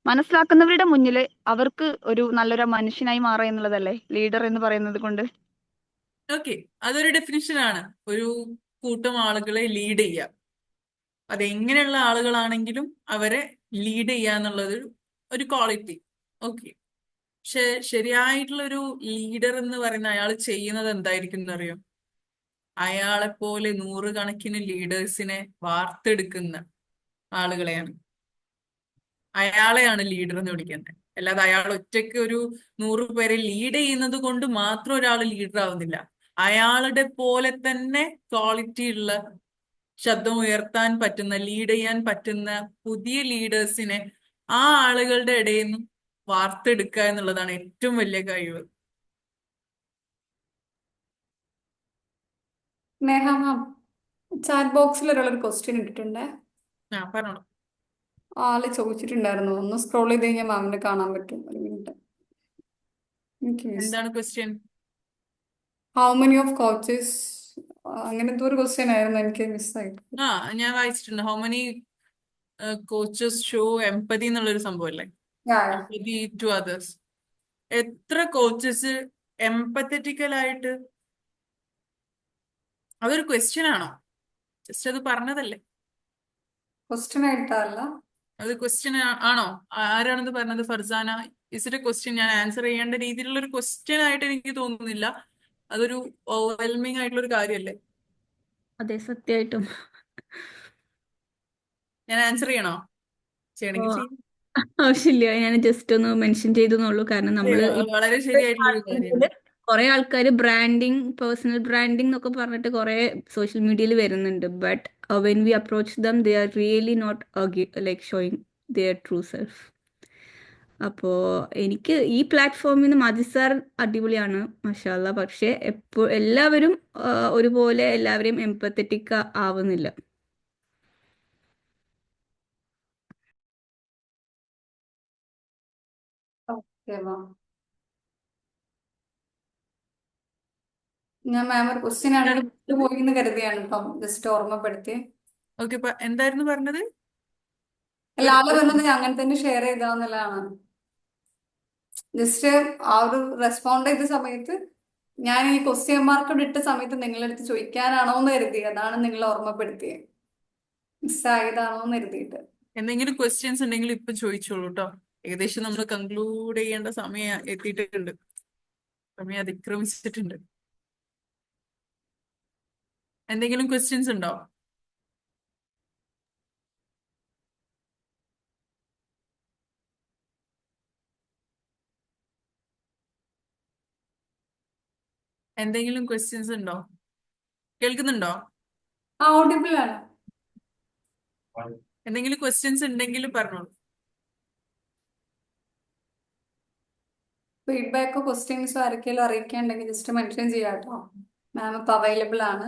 മനസ്സിലാക്കുന്നവരുടെ മുന്നിൽ അവർക്ക് ഒരു നല്ലൊരു മനുഷ്യനായി മാറുക എന്നുള്ളതല്ലേ ലീഡർ എന്ന് പറയുന്നത് കൊണ്ട്. ഓക്കെ, അതൊരു ഡെഫിനിഷനാണ്. ഒരു കൂട്ടം ആളുകളെ ലീഡ് ചെയ്യുക, അതെങ്ങനെയുള്ള ആളുകളാണെങ്കിലും അവരെ ലീഡ് ചെയ്യുക എന്നുള്ളത് ഒരു ക്വാളിറ്റി. ഓക്കെ, പക്ഷെ ശരിയായിട്ടുള്ള ഒരു ലീഡർ എന്ന് പറയുന്ന അയാൾ ചെയ്യുന്നത് എന്തായിരിക്കും എന്നറിയോ? അയാളെ പോലെ നൂറുകണക്കിന് ലീഡേഴ്സിനെ വാർത്തെടുക്കുന്ന ആളുകളെയാണ്, അയാളെയാണ് ലീഡർ എന്ന് വിളിക്കുന്നത്. അല്ലാതെ അയാൾ ഒറ്റയ്ക്ക് ഒരു 100 പേരെ ലീഡ് ചെയ്യുന്നത് കൊണ്ട് മാത്രം ഒരാൾ ലീഡർ ആവുന്നില്ല. അയാളുടെ പോലെ തന്നെ ക്വാളിറ്റി ഉള്ള, ശബ്ദം ഉയർത്താൻ പറ്റുന്ന, ലീഡ് ചെയ്യാൻ പറ്റുന്ന പുതിയ ലീഡേഴ്സിനെ ആ ആളുകളുടെ ഇടയിൽ നിന്ന് വാർത്തെടുക്കുക എന്നുള്ളതാണ് ഏറ്റവും വലിയ കഴിവ്. നേഹ മാം, ചാറ്റ് ബോക്സിൽ ഒരാളൊരു ക്വസ്റ്റ്യൻ ഇട്ടിട്ടുണ്ടേ. പറഞ്ഞോളൂ. ആള് ചോദിച്ചിട്ടുണ്ടായിരുന്നു, ഒന്ന് സ്ക്രോൾ ചെയ്ത് കഴിഞ്ഞാൽ മാമിന് കാണാൻ പറ്റും. ഒരു മിനിറ്റ്, എനിക്ക് മിസ്. എന്താണ് question? How many of coaches, അങ്ങനത്തെ ഒരു ക്വസ്റ്റ്യൻ ആയിരുന്നു, എനിക്ക് മിസ്സായി. ഞാൻ വായിച്ചിട്ടുണ്ട്. How many coaches show empathy എന്നുള്ളൊരു സംഭവമല്ലേ? Empathy to others. എത്ര കോച്ചസ് എംപത്തറ്റിക്കൽ ആയിട്ട്, അതൊരു ക്വസ്റ്റ്യൻ ആണോ? ജസ്റ്റ് അത് പറഞ്ഞതല്ലേ? ക്വസ്റ്റ്യൻ ആയിട്ടല്ല. അത് ക്വസ്റ്റ്യൻ ആണോ? ആരാണത് പറഞ്ഞത്? Farsana. Is it A question? ഞാൻ ആൻസർ ചെയ്യേണ്ട രീതിയിലുള്ള ഒരു ക്വസ്റ്റ്യൻ ആയിട്ട് എനിക്ക് തോന്നുന്നില്ല. അതൊരു ഓവർവെൽമിംഗ് ആയിട്ടുള്ള ഒരു കാര്യമല്ലേ? അതെ, സത്യമായിട്ടും. ഞാൻ ആൻസർ ചെയ്യണോ? ചെയ്യണമെങ്കിൽ ചെയ്യും. ആവശ്യമില്ല, ഞാൻ ജസ്റ്റ് ഒന്ന് മെൻഷൻ ചെയ്തെന്നുള്ളൂ. കാരണം നമ്മള് വളരെ ശരിയായിട്ടുള്ള ഒരു കാര്യമാണ്. കുറെ ആൾക്കാർ ബ്രാൻഡിങ്, പേഴ്സണൽ ബ്രാൻഡിങ് എന്നൊക്കെ പറഞ്ഞിട്ട് കുറെ സോഷ്യൽ മീഡിയയിൽ വരുന്നുണ്ട്. But when we approach them, they are really not like showing their true self. അപ്പോൾ എനിക്ക് ഈ പ്ലാറ്റ്ഫോമിൽ നിന്ന് മതി സാർ അടിപൊളിയാണ്, മാഷാല്ലാ. പക്ഷെ എല്ലാവരും ഒരുപോലെ എല്ലാവരെയും എംപത്തറ്റിക് ആവുന്നില്ല. ഓക്കെ മാം, ഞാൻ മാം ഒരു ക്വസ്റ്റ്യൻ ആണ് പോയി എന്ന് കരുതിയാണ് ഇപ്പം ജസ്റ്റ് ഓർമ്മപ്പെടുത്തി. ഓക്കെ, എന്തായിരുന്നു പറഞ്ഞത്? അല്ല, ആള് പറഞ്ഞത് ഞാൻ അങ്ങനെ തന്നെ ഷെയർ ചെയ്താന്നുള്ളതാണ്. ജസ്റ്റ് ആ ഒരു റെസ്പോണ്ട് ചെയ്ത സമയത്ത് ഞാൻ ഈ ക്വസ്റ്റ്യൻ മാർക്ക് ഇട്ട സമയത്ത് നിങ്ങളടുത്ത് ചോദിക്കാനാണോ എന്ന് കരുതി, അതാണ് നിങ്ങൾ ഓർമ്മപ്പെടുത്തിയത്. മിസ്സായതാണോ എന്ന് കരുതിയിട്ട്. എന്തെങ്കിലും ക്വസ്റ്റ്യൻസ് ഉണ്ടെങ്കിൽ ഇപ്പൊ ചോദിച്ചോളൂ കേട്ടോ. ഏകദേശം നമ്മൾ കൺക്ലൂഡ് ചെയ്യേണ്ട സമയം എത്തിയിട്ടുണ്ട്, സമയം അതിക്രമിച്ചിട്ടുണ്ട്. എന്തെങ്കിലും ക്വസ്റ്റ്യൻസ് ഉണ്ടോ? എന്തെങ്കിലും ക്വസ്റ്റ്യൻസ് ഉണ്ടോ? കേൾക്കുന്നുണ്ടോ? ഓഡിബിൾ ആണ്. എന്തെങ്കിലും ക്വസ്റ്റ്യൻസ് ഉണ്ടെങ്കിൽ പറഞ്ഞോളൂ. ഫീഡ്ബാക്കോ ക്വസ്റ്റ്യൻസോ ആരൊക്കെയും അറിയിക്കാനുണ്ടെങ്കിൽ ജസ്റ്റ് മെൻഷൻ ചെയ്യാം കേട്ടോ. മാം ഇപ്പൊ അവൈലബിൾ ആണ്.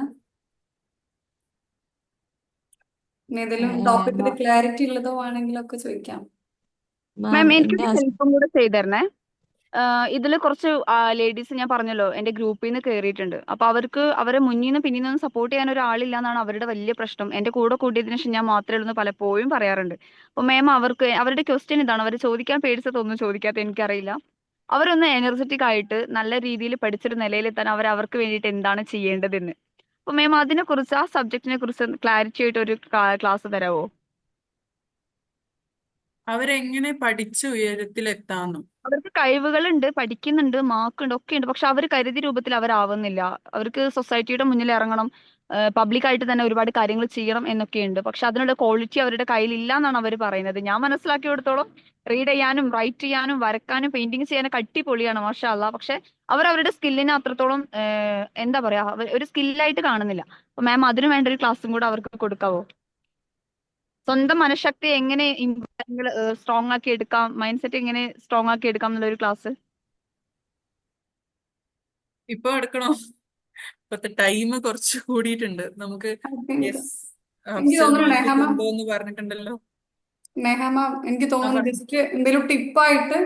ഇനി ഏതെങ്കിലും ടോപ്പിക്കിൽ ക്ലാരിറ്റി ഉള്ളതോ ആണെങ്കിലൊക്കെ ചോദിക്കാം. മാം എനിക്കൊരു ഹെൽപ്പും കൂടെ ചെയ്തരണേ. ഇതിൽ കുറച്ച് ലേഡീസ് ഞാൻ പറഞ്ഞല്ലോ എന്റെ ഗ്രൂപ്പിൽ നിന്ന് കയറിയിട്ടുണ്ട്. അപ്പൊ അവർക്ക് അവരെ മുന്നിൽ നിന്ന് പിന്നിൽ നിന്ന് സപ്പോർട്ട് ചെയ്യാൻ ഒരാളില്ല എന്നാണ് അവരുടെ വലിയ പ്രശ്നം. എന്റെ കൂടെ കൂട്ടിയതിനു ശേഷം ഞാൻ മാത്രമേ ഉള്ളൂ എന്ന് പലപ്പോഴും പറയാറുണ്ട്. അപ്പൊ മാം അവർക്ക് അവരുടെ ക്വസ്റ്റ്യൻ ഇതാണ്, അവർ ചോദിക്കാൻ പേടിച്ചതൊന്നും ചോദിക്കാത്ത എനിക്കറിയില്ല. അവരൊന്ന് എനർജറ്റിക് ആയിട്ട് നല്ല രീതിയിൽ പഠിച്ചൊരു നിലയിലെത്താൻ അവർക്ക് വേണ്ടിയിട്ട് എന്താണ് ചെയ്യേണ്ടതെന്ന്. അപ്പൊ മാം അതിനെ കുറിച്ച്, ആ സബ്ജക്റ്റിനെ കുറിച്ച് ക്ലാരിറ്റി ആയിട്ട് ഒരു ക്ലാസ് തരാമോ? അവരെങ്ങനെ പഠിച്ച് ഉയരത്തിലെത്താന്നു? അവർക്ക് കഴിവുകളുണ്ട്, പഠിക്കുന്നുണ്ട്, മാർക്കുണ്ട്, ഒക്കെ ഉണ്ട്. പക്ഷെ അവർ കരുതിയ രൂപത്തിൽ അവരാവുന്നില്ല. അവർക്ക് സൊസൈറ്റിയുടെ മുന്നിൽ ഇറങ്ങണം, പബ്ലിക്കായിട്ട് തന്നെ ഒരുപാട് കാര്യങ്ങൾ ചെയ്യണം എന്നൊക്കെയുണ്ട്. പക്ഷെ അതിനുള്ള ക്വാളിറ്റി അവരുടെ കയ്യിലില്ല എന്നാണ് അവർ പറയുന്നത്. ഞാൻ മനസ്സിലാക്കിയെടുത്തോളം റീഡ് ചെയ്യാനും റൈറ്റ് ചെയ്യാനും വരക്കാനും പെയിന്റിങ് ചെയ്യാനൊക്കെ അടിപൊളിയാണ്, മാഷാ അല്ലാ. പക്ഷെ അവർ അവരുടെ സ്കില്ലിനെ അത്രത്തോളം എന്താ പറയാ, ഒരു സ്കില്ലായിട്ട് കാണുന്നില്ല. അപ്പൊ മാം അതിനു വേണ്ട ഒരു ക്ലാസ്സും കൂടെ അവർക്ക് കൊടുക്കാവോ? സ്വന്തം മനഃശക്തി എങ്ങനെ സ്ട്രോങ് ആക്കി എടുക്കാം, മൈൻഡ് സെറ്റ് എങ്ങനെ സ്ട്രോങ് ആക്കി എടുക്കാം എന്നുള്ള ഒരു ക്ലാസ്. ഇപ്പൊ എടുക്കണോ? ഇപ്പത്തെ ടൈം കുറച്ച് കൂടിയിട്ടുണ്ട് നമുക്ക്. യെസ്, എനിക്ക് അഫ്സൽ തോന്നുന്നു മാർക്ക് നെഹമ കൊണ്ടുവന്ന് പറഞ്ഞിട്ടുണ്ടല്ലോ. നെഹമ എനിക്ക് ആ തോന്നുന്നു പറഞ്ഞു. ജസ്റ്റ് എന്തെങ്കിലും ടിപ്പായിട്ട്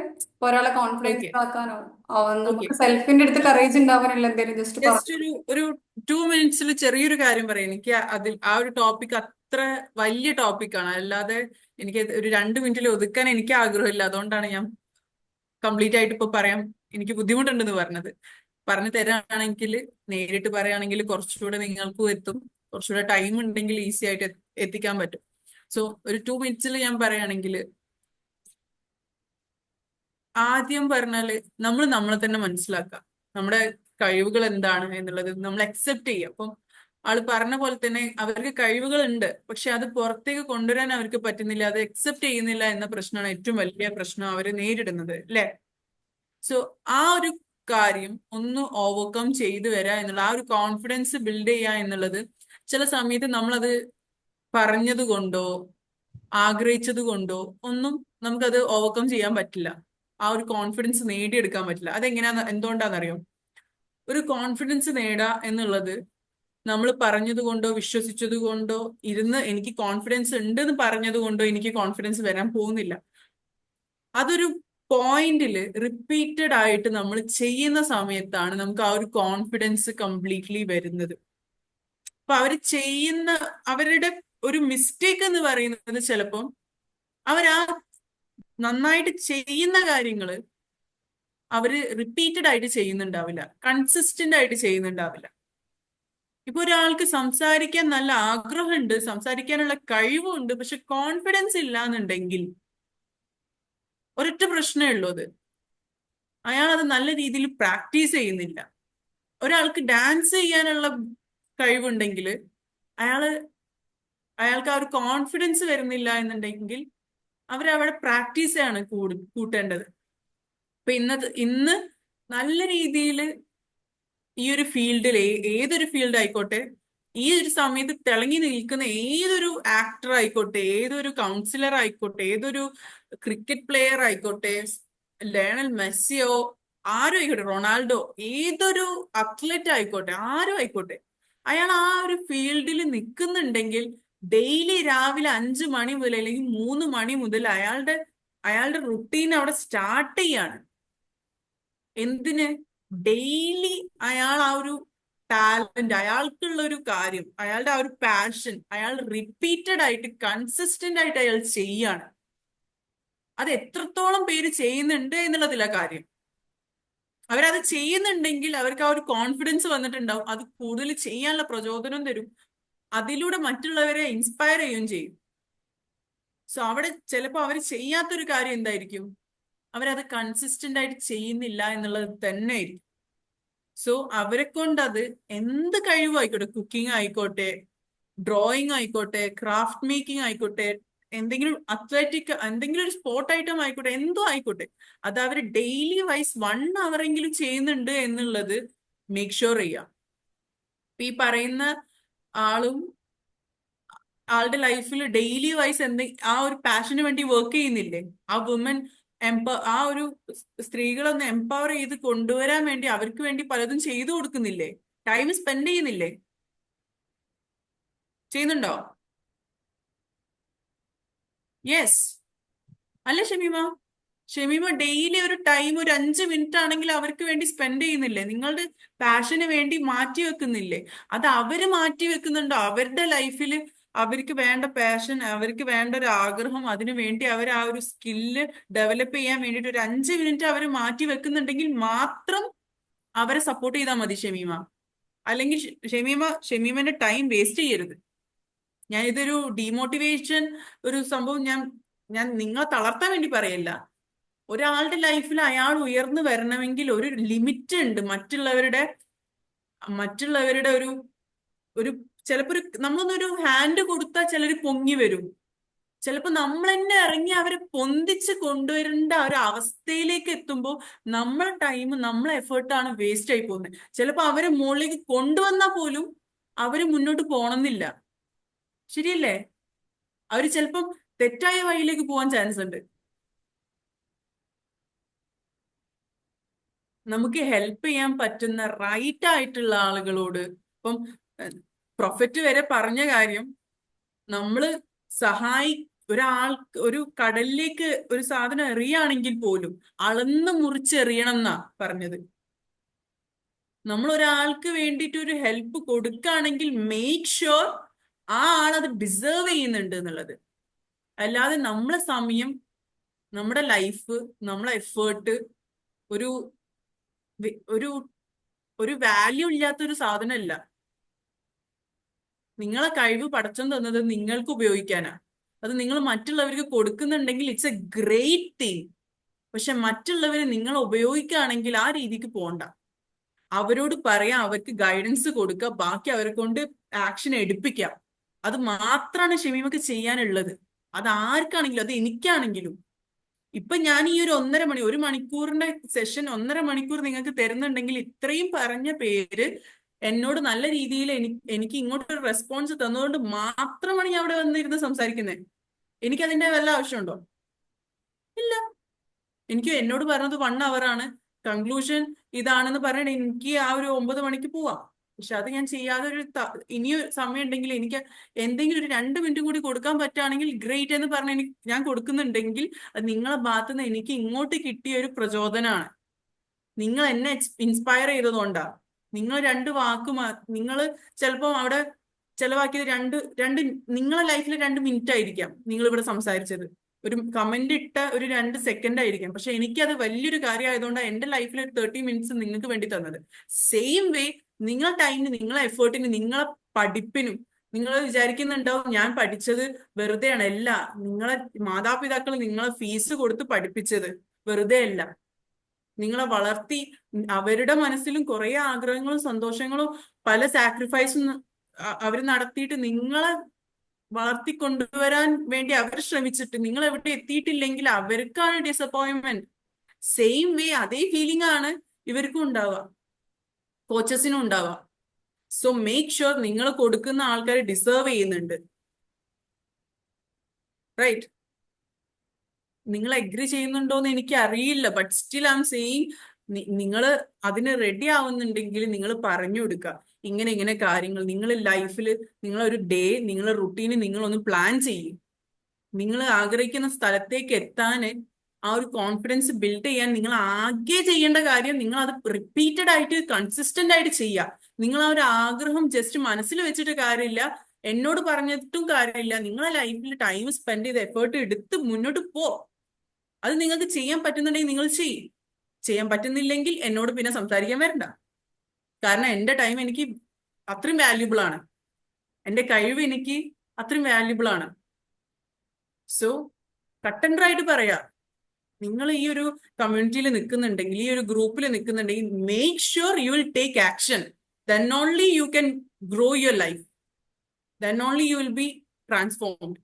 ഒരാളെ ഓക്കെ കോൺഫിഡൻസ് ആക്കാനോ ഓക്കെ. നമുക്ക് സെൽഫിന്റെ അടുത്ത് കറേജ് ഉണ്ടാവാനുള്ള എന്തെങ്കിലും ജസ്റ്റ് ജസ്റ്റ് പറഞ്ഞു. ഒരു 2 മിനിറ്റ്സിൽ ചെറിയൊരു കാര്യം പറയാം. എനിക്ക് അതിൽ ആ ഒരു ടോപ്പിക് അത്ര വലിയ ടോപ്പിക്കാണ്. അല്ലാതെ എനിക്ക് ഒരു 2 മിനിറ്റിൽ ഒതുക്കാൻ എനിക്ക് ആഗ്രഹമില്ല. അതുകൊണ്ടാണ് ഞാൻ കംപ്ലീറ്റ് ആയിട്ട് ഇപ്പൊ പറയാം. എനിക്ക് ബുദ്ധിമുട്ടുണ്ടെന്ന് പറഞ്ഞത്. പറഞ്ഞു തരാണെങ്കിൽ, നേരിട്ട് പറയുകയാണെങ്കിൽ കുറച്ചുകൂടെ നിങ്ങൾക്കും എത്തും. കുറച്ചുകൂടെ ടൈം ഉണ്ടെങ്കിൽ ഈസി ആയിട്ട് എത്തിക്കാൻ പറ്റും. സോ ഒരു 2 മിനിറ്റ്സിൽ ഞാൻ പറയുകയാണെങ്കിൽ, ആദ്യം പറഞ്ഞാല് നമ്മൾ നമ്മളെ തന്നെ മനസ്സിലാക്കുക. നമ്മുടെ കഴിവുകൾ എന്താണ് എന്നുള്ളത് നമ്മൾ അക്സെപ്റ്റ് ചെയ്യുക. അപ്പം ആള് പറഞ്ഞ പോലെ തന്നെ അവർക്ക് കഴിവുകൾ ഉണ്ട്, പക്ഷെ അത് പുറത്തേക്ക് കൊണ്ടുവരാൻ അവർക്ക് പറ്റുന്നില്ല, അത് അക്സെപ്റ്റ് ചെയ്യുന്നില്ല എന്ന പ്രശ്നമാണ് ഏറ്റവും വലിയ പ്രശ്നം അവർ നേരിടുന്നത്, അല്ലെ? സോ ആ ഒരു കാര്യം ഒന്ന് ഓവർകം ചെയ്തു വരിക എന്നുള്ള, ആ ഒരു കോൺഫിഡൻസ് ബിൽഡ് ചെയ്യുക എന്നുള്ളത് ചില സമയത്ത് നമ്മളത് പറഞ്ഞത് കൊണ്ടോ ആഗ്രഹിച്ചത് കൊണ്ടോ ഒന്നും നമുക്കത് ഓവർകം ചെയ്യാൻ പറ്റില്ല. ആ ഒരു കോൺഫിഡൻസ് നേടിയെടുക്കാൻ പറ്റില്ല. അതെങ്ങനെയാന്ന് എന്തുകൊണ്ടാണെന്നറിയോ? ഒരു കോൺഫിഡൻസ് നേടുക എന്നുള്ളത് നമ്മൾ പറഞ്ഞത് കൊണ്ടോ വിശ്വസിച്ചത് കൊണ്ടോ ഇരുന്ന് എനിക്ക് കോൺഫിഡൻസ് ഉണ്ട് എന്ന് പറഞ്ഞത് കൊണ്ടോ എനിക്ക് കോൺഫിഡൻസ് വരാൻ പോകുന്നില്ല. അതൊരു പോയിന്റില് റിപ്പീറ്റഡ് ആയിട്ട് നമ്മൾ ചെയ്യുന്ന സമയത്താണ് നമുക്ക് ആ ഒരു കോൺഫിഡൻസ് കംപ്ലീറ്റ്ലി വരുന്നത്. അപ്പൊ അവരുടെ ഒരു മിസ്റ്റേക്ക് എന്ന് പറയുന്നത് ചിലപ്പം അവരാ നന്നായിട്ട് ചെയ്യുന്ന കാര്യങ്ങള് അവര് റിപ്പീറ്റഡ് ആയിട്ട് ചെയ്യുന്നുണ്ടാവില്ല, കൺസിസ്റ്റന്റ് ആയിട്ട് ചെയ്യുന്നുണ്ടാവില്ല. ഇപ്പൊ ഒരാൾക്ക് സംസാരിക്കാൻ നല്ല ആഗ്രഹമുണ്ട്, സംസാരിക്കാനുള്ള കഴിവുണ്ട്, പക്ഷെ കോൺഫിഡൻസ് ഇല്ല എന്നുണ്ടെങ്കിൽ ഒരൊറ്റ പ്രശ്നമേ ഉള്ളൂ, അത് അയാൾ അത് നല്ല രീതിയിൽ പ്രാക്ടീസ് ചെയ്യുന്നില്ല. ഒരാൾക്ക് ഡാൻസ് ചെയ്യാനുള്ള കഴിവുണ്ടെങ്കിൽ അയാൾക്ക് ആ ഒരു കോൺഫിഡൻസ് വരുന്നില്ല എന്നുണ്ടെങ്കിൽ അവരവിടെ പ്രാക്ടീസ് ആണ് കൂട്ടേണ്ടത്. അപ്പൊ ഇന്ന് നല്ല രീതിയിൽ ഈ ഒരു ഫീൽഡിൽ, ഏതൊരു ഫീൽഡ് ആയിക്കോട്ടെ, ഈ ഒരു സമയത്ത് തിളങ്ങി നിൽക്കുന്ന ഏതൊരു ആക്ടർ ആയിക്കോട്ടെ, ഏതൊരു കൗൺസിലർ ആയിക്കോട്ടെ, ഏതൊരു ക്രിക്കറ്റ് പ്ലെയർ ആയിക്കോട്ടെ, ലയണൽ മെസ്സിയോ ആരും ആയിക്കോട്ടെ, റൊണാൾഡോ, ഏതൊരു അത്ലറ്റ് ആയിക്കോട്ടെ, ആരും ആയിക്കോട്ടെ, അയാൾ ആ ഒരു ഫീൽഡിൽ നിൽക്കുന്നുണ്ടെങ്കിൽ ഡെയിലി രാവിലെ 5 മണി മുതൽ അല്ലെങ്കിൽ 3 മണി മുതൽ അയാളുടെ റുട്ടീൻ അവിടെ സ്റ്റാർട്ട് ചെയ്യാണ്. എന്തിന്? ഡെയിലി അയാൾ ആ ഒരു ടാലന്റ്, അയാൾക്കുള്ള ഒരു കാര്യം, അയാളുടെ ആ ഒരു പാഷൻ അയാൾ റിപ്പീറ്റഡ് ആയിട്ട് കൺസിസ്റ്റന്റ് ആയിട്ട് അയാൾ ചെയ്യാണ്. അത് എത്രത്തോളം പേര് ചെയ്യുന്നുണ്ട് എന്നുള്ളതില്ല കാര്യം. അവരത് ചെയ്യുന്നുണ്ടെങ്കിൽ അവർക്ക് ആ ഒരു കോൺഫിഡൻസ് വന്നിട്ടുണ്ടാവും. അത് കൂടുതൽ ചെയ്യാനുള്ള പ്രചോദനം തരും. അതിലൂടെ മറ്റുള്ളവരെ ഇൻസ്പയർ ചെയ്യുകയും ചെയ്യും. സോ അവിടെ ചിലപ്പോൾ അവർ ചെയ്യാത്തൊരു കാര്യം എന്തായിരിക്കും? അവരത് കൺസിസ്റ്റന്റ് ആയിട്ട് ചെയ്യുന്നില്ല എന്നുള്ളത് തന്നെ ആയിരിക്കും. സോ അവരെ കൊണ്ട് അത് എന്ത് കഴിവായിക്കോട്ടെ, കുക്കിംഗ് ആയിക്കോട്ടെ, ഡ്രോയിങ് ആയിക്കോട്ടെ, ക്രാഫ്റ്റ് മേക്കിംഗ് ആയിക്കോട്ടെ, എന്തെങ്കിലും അത്ലറ്റിക്, എന്തെങ്കിലും ഒരു സ്പോർട്ട് ഐറ്റം ആയിക്കോട്ടെ, എന്തോ ആയിക്കോട്ടെ, അത് അവർ ഡെയിലി വൈസ് 1 hour എങ്കിലും ചെയ്യുന്നുണ്ട് എന്നുള്ളത് മേക്ക് ഷുവർ ചെയ്യാം. ഈ പറയുന്ന ആളുടെ ലൈഫിൽ ഡെയിലി വൈസ് ആ ഒരു പാഷന് വേണ്ടി വർക്ക് ചെയ്യുന്നില്ലേ? ആ വുമൻ ആ ഒരു സ്ത്രീകളൊന്ന് എംപവർ ചെയ്ത് കൊണ്ടുവരാൻ വേണ്ടി അവർക്ക് വേണ്ടി പലതും ചെയ്തു കൊടുക്കുന്നില്ലേ? ടൈം സ്പെൻഡ് ചെയ്യുന്നില്ലേ? ചെയ്യുന്നുണ്ടോ? യെസ് അല്ലേ ഷമീമ ഡെയിലി ഒരു ടൈം, ഒരു 5 മിനിറ്റ് ആണെങ്കിൽ അവർക്ക് വേണ്ടി സ്പെൻഡ് ചെയ്യുന്നില്ലേ? നിങ്ങളുടെ പാഷന് വേണ്ടി മാറ്റി വെക്കുന്നില്ലേ? അത് അവര് മാറ്റി വെക്കുന്നുണ്ടോ? അവരുടെ ലൈഫിൽ അവർക്ക് വേണ്ട പാഷൻ, അവർക്ക് വേണ്ട ഒരു ആഗ്രഹം, അതിനു വേണ്ടി അവർ ആ ഒരു സ്കില്ല് ഡെവലപ്പ് ചെയ്യാൻ വേണ്ടിയിട്ട് ഒരു 5 മിനിറ്റ് അവർ മാറ്റി വെക്കുന്നുണ്ടെങ്കിൽ മാത്രം അവരെ സപ്പോർട്ട് ചെയ്താൽ മതി ഷമീമ. അല്ലെങ്കിൽ ഷമീമന്റെ ടൈം വേസ്റ്റ് ചെയ്യരുത്. ഞാൻ ഇതൊരു ഡീമോട്ടിവേഷൻ ഒരു സംഭവം ഞാൻ നിങ്ങളെ തളർത്താൻ വേണ്ടി പറയല്ല. ഒരാളുടെ ലൈഫിൽ അയാൾ ഉയർന്നു വരണമെങ്കിൽ ഒരു ലിമിറ്റ് ഉണ്ട്. മറ്റുള്ളവരുടെ ഒരു ചിലപ്പോ നമ്മളൊന്നൊരു ഹാൻഡ് കൊടുത്താൽ ചിലർ പൊങ്ങി വരും. ചിലപ്പോ നമ്മൾ തന്നെ ഇറങ്ങി അവരെ പൊന്തിച്ച് കൊണ്ടുവരേണ്ട ഒരു അവസ്ഥയിലേക്ക് എത്തുമ്പോൾ നമ്മളെ ടൈം, നമ്മളെ എഫേർട്ടാണ് വേസ്റ്റ് ആയി പോകുന്നത്. ചിലപ്പോ അവരെ മുകളിലേക്ക് കൊണ്ടുവന്നാൽ പോലും അവര് മുന്നോട്ട് പോകണമെന്നില്ല. ശരിയല്ലേ? അവര് ചിലപ്പം തെറ്റായ വഴിയിലേക്ക് പോകാൻ ചാൻസ് ഉണ്ട്. നമുക്ക് ഹെൽപ്പ് ചെയ്യാൻ പറ്റുന്ന റൈറ്റ് ആയിട്ടുള്ള ആളുകളോട്, ഇപ്പം പ്രൊഫറ്റ് വരെ പറഞ്ഞ കാര്യം, നമ്മള് സഹായി ഒരു കടലിലേക്ക് ഒരു സാധനം എറിയാണെങ്കിൽ പോലും അളന്ന് മുറിച്ചെറിയണം എന്നാ പറഞ്ഞത്. നമ്മൾ ഒരാൾക്ക് വേണ്ടിയിട്ട് ഒരു ഹെൽപ്പ് കൊടുക്കുകയാണെങ്കിൽ മേക്ക് ഷുവർ ആ ആൾ അത് ഡിസേർവ് ചെയ്യുന്നുണ്ട് എന്നുള്ളത്. അല്ലാതെ നമ്മളെ സമയം, നമ്മുടെ ലൈഫ്, നമ്മളെ എഫേർട്ട് ഒരു ഒരു ഒരു വാല്യൂ ഇല്ലാത്തൊരു സാധനമല്ല. നിങ്ങളെ കഴിവ് പടച്ചോൻ തന്നത് നിങ്ങൾക്ക് ഉപയോഗിക്കാനാ. അത് നിങ്ങൾ മറ്റുള്ളവർക്ക് കൊടുക്കുന്നുണ്ടെങ്കിൽ ഇറ്റ്സ് എ ഗ്രേറ്റ് തിങ്. പക്ഷെ മറ്റുള്ളവരെ നിങ്ങൾ ഉപയോഗിക്കുകയാണെങ്കിൽ ആ രീതിക്ക് പോണ്ട. അവരോട് പറയാം, അവർക്ക് ഗൈഡൻസ് കൊടുക്കുക, ബാക്കി അവരെ കൊണ്ട് ആക്ഷൻ എടുപ്പിക്കാം. അത് മാത്രമാണ് ഷമീമക്ക് ചെയ്യാനുള്ളത്. അത് ആർക്കാണെങ്കിലും, അത് എനിക്കാണെങ്കിലും. ഇപ്പൊ ഞാൻ ഈ ഒരു ഒരു മണിക്കൂറിന്റെ സെഷൻ 1.5 മണിക്കൂർ നിങ്ങൾക്ക് തരുന്നുണ്ടെങ്കിൽ ഇത്രയും പറഞ്ഞ പേര് എന്നോട് നല്ല രീതിയിൽ എനിക്ക് ഇങ്ങോട്ടൊരു റെസ്പോൺസ് തന്നതുകൊണ്ട് മാത്രമാണ് ഞാൻ അവിടെ വന്നിരുന്ന് സംസാരിക്കുന്നത്. എനിക്ക് അതിന്റെ വല്ല ആവശ്യമുണ്ടോ? ഇല്ല. എനിക്ക് എന്നോട് പറഞ്ഞത് 1 hour ആണ്, കൺക്ലൂഷൻ ഇതാണെന്ന് പറഞ്ഞിട്ട് എനിക്ക് ആ ഒരു 9 മണിക്ക് പോവാം. പക്ഷെ അത് ഞാൻ ചെയ്യാതെ ഇനിയൊരു സമയം ഉണ്ടെങ്കിൽ എനിക്ക് എന്തെങ്കിലും ഒരു 2 മിനിറ്റ് കൂടി കൊടുക്കാൻ പറ്റുകയാണെങ്കിൽ ഗ്രേറ്റ് എന്ന് പറഞ്ഞ് ഞാൻ കൊടുക്കുന്നുണ്ടെങ്കിൽ അത് നിങ്ങളെ ഭാഗത്തു നിന്ന് എനിക്ക് ഇങ്ങോട്ട് കിട്ടിയ ഒരു പ്രചോദനമാണ്. നിങ്ങൾ എന്നെ ഇൻസ്പയർ ചെയ്തതുകൊണ്ടാ. നിങ്ങൾ 2 വാക്ക് നിങ്ങൾ ചിലപ്പോൾ അവിടെ ചെലവാക്കിയത് നിങ്ങളെ ലൈഫിൽ 2 മിനിറ്റ് ആയിരിക്കാം നിങ്ങൾ ഇവിടെ സംസാരിച്ചത്. ഒരു കമന്റ് ഇട്ട ഒരു 2 സെക്കൻഡ് ആയിരിക്കാം. പക്ഷെ എനിക്കത് വലിയൊരു കാര്യമായതുകൊണ്ട് എന്റെ ലൈഫിൽ 30 മിനിറ്റ്സ് നിങ്ങൾക്ക് വേണ്ടി തന്നത്. സെയിം വേ നിങ്ങളെ ടൈമിന്, നിങ്ങളെ എഫേർട്ടിന്, നിങ്ങളെ പഠിപ്പിനും നിങ്ങൾ വിചാരിക്കുന്നുണ്ടാവും ഞാൻ പഠിച്ചത് വെറുതെയാണ്. അല്ല, നിങ്ങളെ മാതാപിതാക്കൾ നിങ്ങളെ ഫീസ് കൊടുത്ത് പഠിപ്പിച്ചത് വെറുതെ അല്ല. നിങ്ങളെ വളർത്തി അവരുടെ മനസ്സിലും കുറെ ആഗ്രഹങ്ങളും സന്തോഷങ്ങളും പല സാക്രിഫൈസും അവർ നടത്തിയിട്ട് നിങ്ങളെ വളർത്തിക്കൊണ്ടുവരാൻ വേണ്ടി അവർ ശ്രമിച്ചിട്ട് നിങ്ങൾ എവിടെ എത്തിയിട്ടില്ലെങ്കിൽ അവർക്കാണ് ഡിസപ്പോയിന്റ്മെന്റ്. സെയിം വേ അതേ ഫീലിംഗ് ആണ് ഇവർക്കും ഉണ്ടാവുക, കോച്ചസിനും ഉണ്ടാവുക. സോ മേക്ക് ഷുവർ നിങ്ങൾ കൊടുക്കുന്ന ആൾക്കാർ ഡിസേർവ് ചെയ്യുന്നുണ്ട്. റൈറ്റ്? നിങ്ങൾ അഗ്രി ചെയ്യുന്നുണ്ടോന്ന് എനിക്ക് അറിയില്ല. But still I am saying, നിങ്ങൾ അതിന് റെഡി ആവുന്നുണ്ടെങ്കിൽ നിങ്ങൾ പറഞ്ഞു കൊടുക്കുക ഇങ്ങനെ കാര്യങ്ങൾ. നിങ്ങൾ ലൈഫിൽ നിങ്ങളൊരു ഡേ, നിങ്ങളെ റുട്ടീന് നിങ്ങളൊന്ന് പ്ലാൻ ചെയ്യും. നിങ്ങൾ ആഗ്രഹിക്കുന്ന സ്ഥലത്തേക്ക് എത്താൻ ആ ഒരു കോൺഫിഡൻസ് ബിൽഡ് ചെയ്യാൻ നിങ്ങൾ ആകെ ചെയ്യേണ്ട കാര്യം നിങ്ങൾ അത് റിപ്പീറ്റഡ് ആയിട്ട് കൺസിസ്റ്റന്റ് ആയിട്ട് ചെയ്യുക. നിങ്ങൾ ആ ഒരു ആഗ്രഹം ജസ്റ്റ് മനസ്സിൽ വെച്ചിട്ട് കാര്യമില്ല, എന്നോട് പറഞ്ഞിട്ടും കാര്യമില്ല. നിങ്ങളെ ലൈഫിൽ ടൈം സ്പെൻഡ് ചെയ്ത് എഫേർട്ട് എടുത്ത് മുന്നോട്ട് പോ. അത് നിങ്ങൾക്ക് ചെയ്യാൻ പറ്റുന്നുണ്ടെങ്കിൽ നിങ്ങൾ ചെയ്യും. ചെയ്യാൻ പറ്റുന്നില്ലെങ്കിൽ എന്നോട് പിന്നെ സംസാരിക്കാൻ വരണ്ട. കാരണം എൻ്റെ ടൈം എനിക്ക് അത്രയും വാല്യുബിൾ ആണ്, എൻ്റെ കഴിവ് എനിക്ക് അത്രയും വാല്യുബിൾ ആണ്. സോ കട്ടൻഡറായിട്ട് പറയാ, നിങ്ങൾ ഈ ഒരു കമ്മ്യൂണിറ്റിയിൽ നിൽക്കുന്നുണ്ടെങ്കിൽ, ഈ ഒരു ഗ്രൂപ്പിൽ നിൽക്കുന്നുണ്ടെങ്കിൽ, make sure you will take action. Then only you can grow your life. Then only you will be transformed.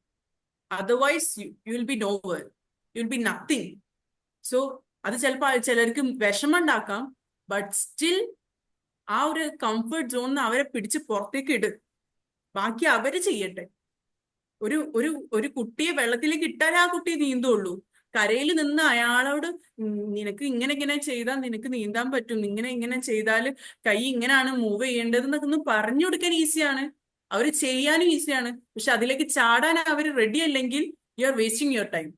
Otherwise you will be nowhere, you will be nothing. So അത് ചിലപ്പോൾ ചിലർക്ക് വിഷമം ഉണ്ടാക്കാം. ബട്ട് സ്റ്റിൽ ആ ഒരു comfort സോണിൽ അവരെ പിടിച്ച് പുറത്തേക്ക് ഇട്. ബാക്കി അവര് ചെയ്യട്ടെ. ഒരു കുട്ടിയെ വെള്ളത്തിലേക്ക് ഇട്ടാലേ ആ കുട്ടി നീന്തുള്ളൂ. കരയിൽ നിന്ന് അയാളോട് നിനക്ക് ഇങ്ങനെ ചെയ്താൽ നിനക്ക് നീന്താൻ പറ്റും, ഇങ്ങനെ ചെയ്താൽ കൈ ഇങ്ങനെയാണ് മൂവ് ചെയ്യേണ്ടത് എന്നൊക്കെ ഒന്ന് പറഞ്ഞു കൊടുക്കാൻ ഈസിയാണ്, അവർ ചെയ്യാനും ഈസിയാണ്. പക്ഷെ അതിലേക്ക് ചാടാൻ അവർ റെഡി അല്ലെങ്കിൽ you are wasting your time.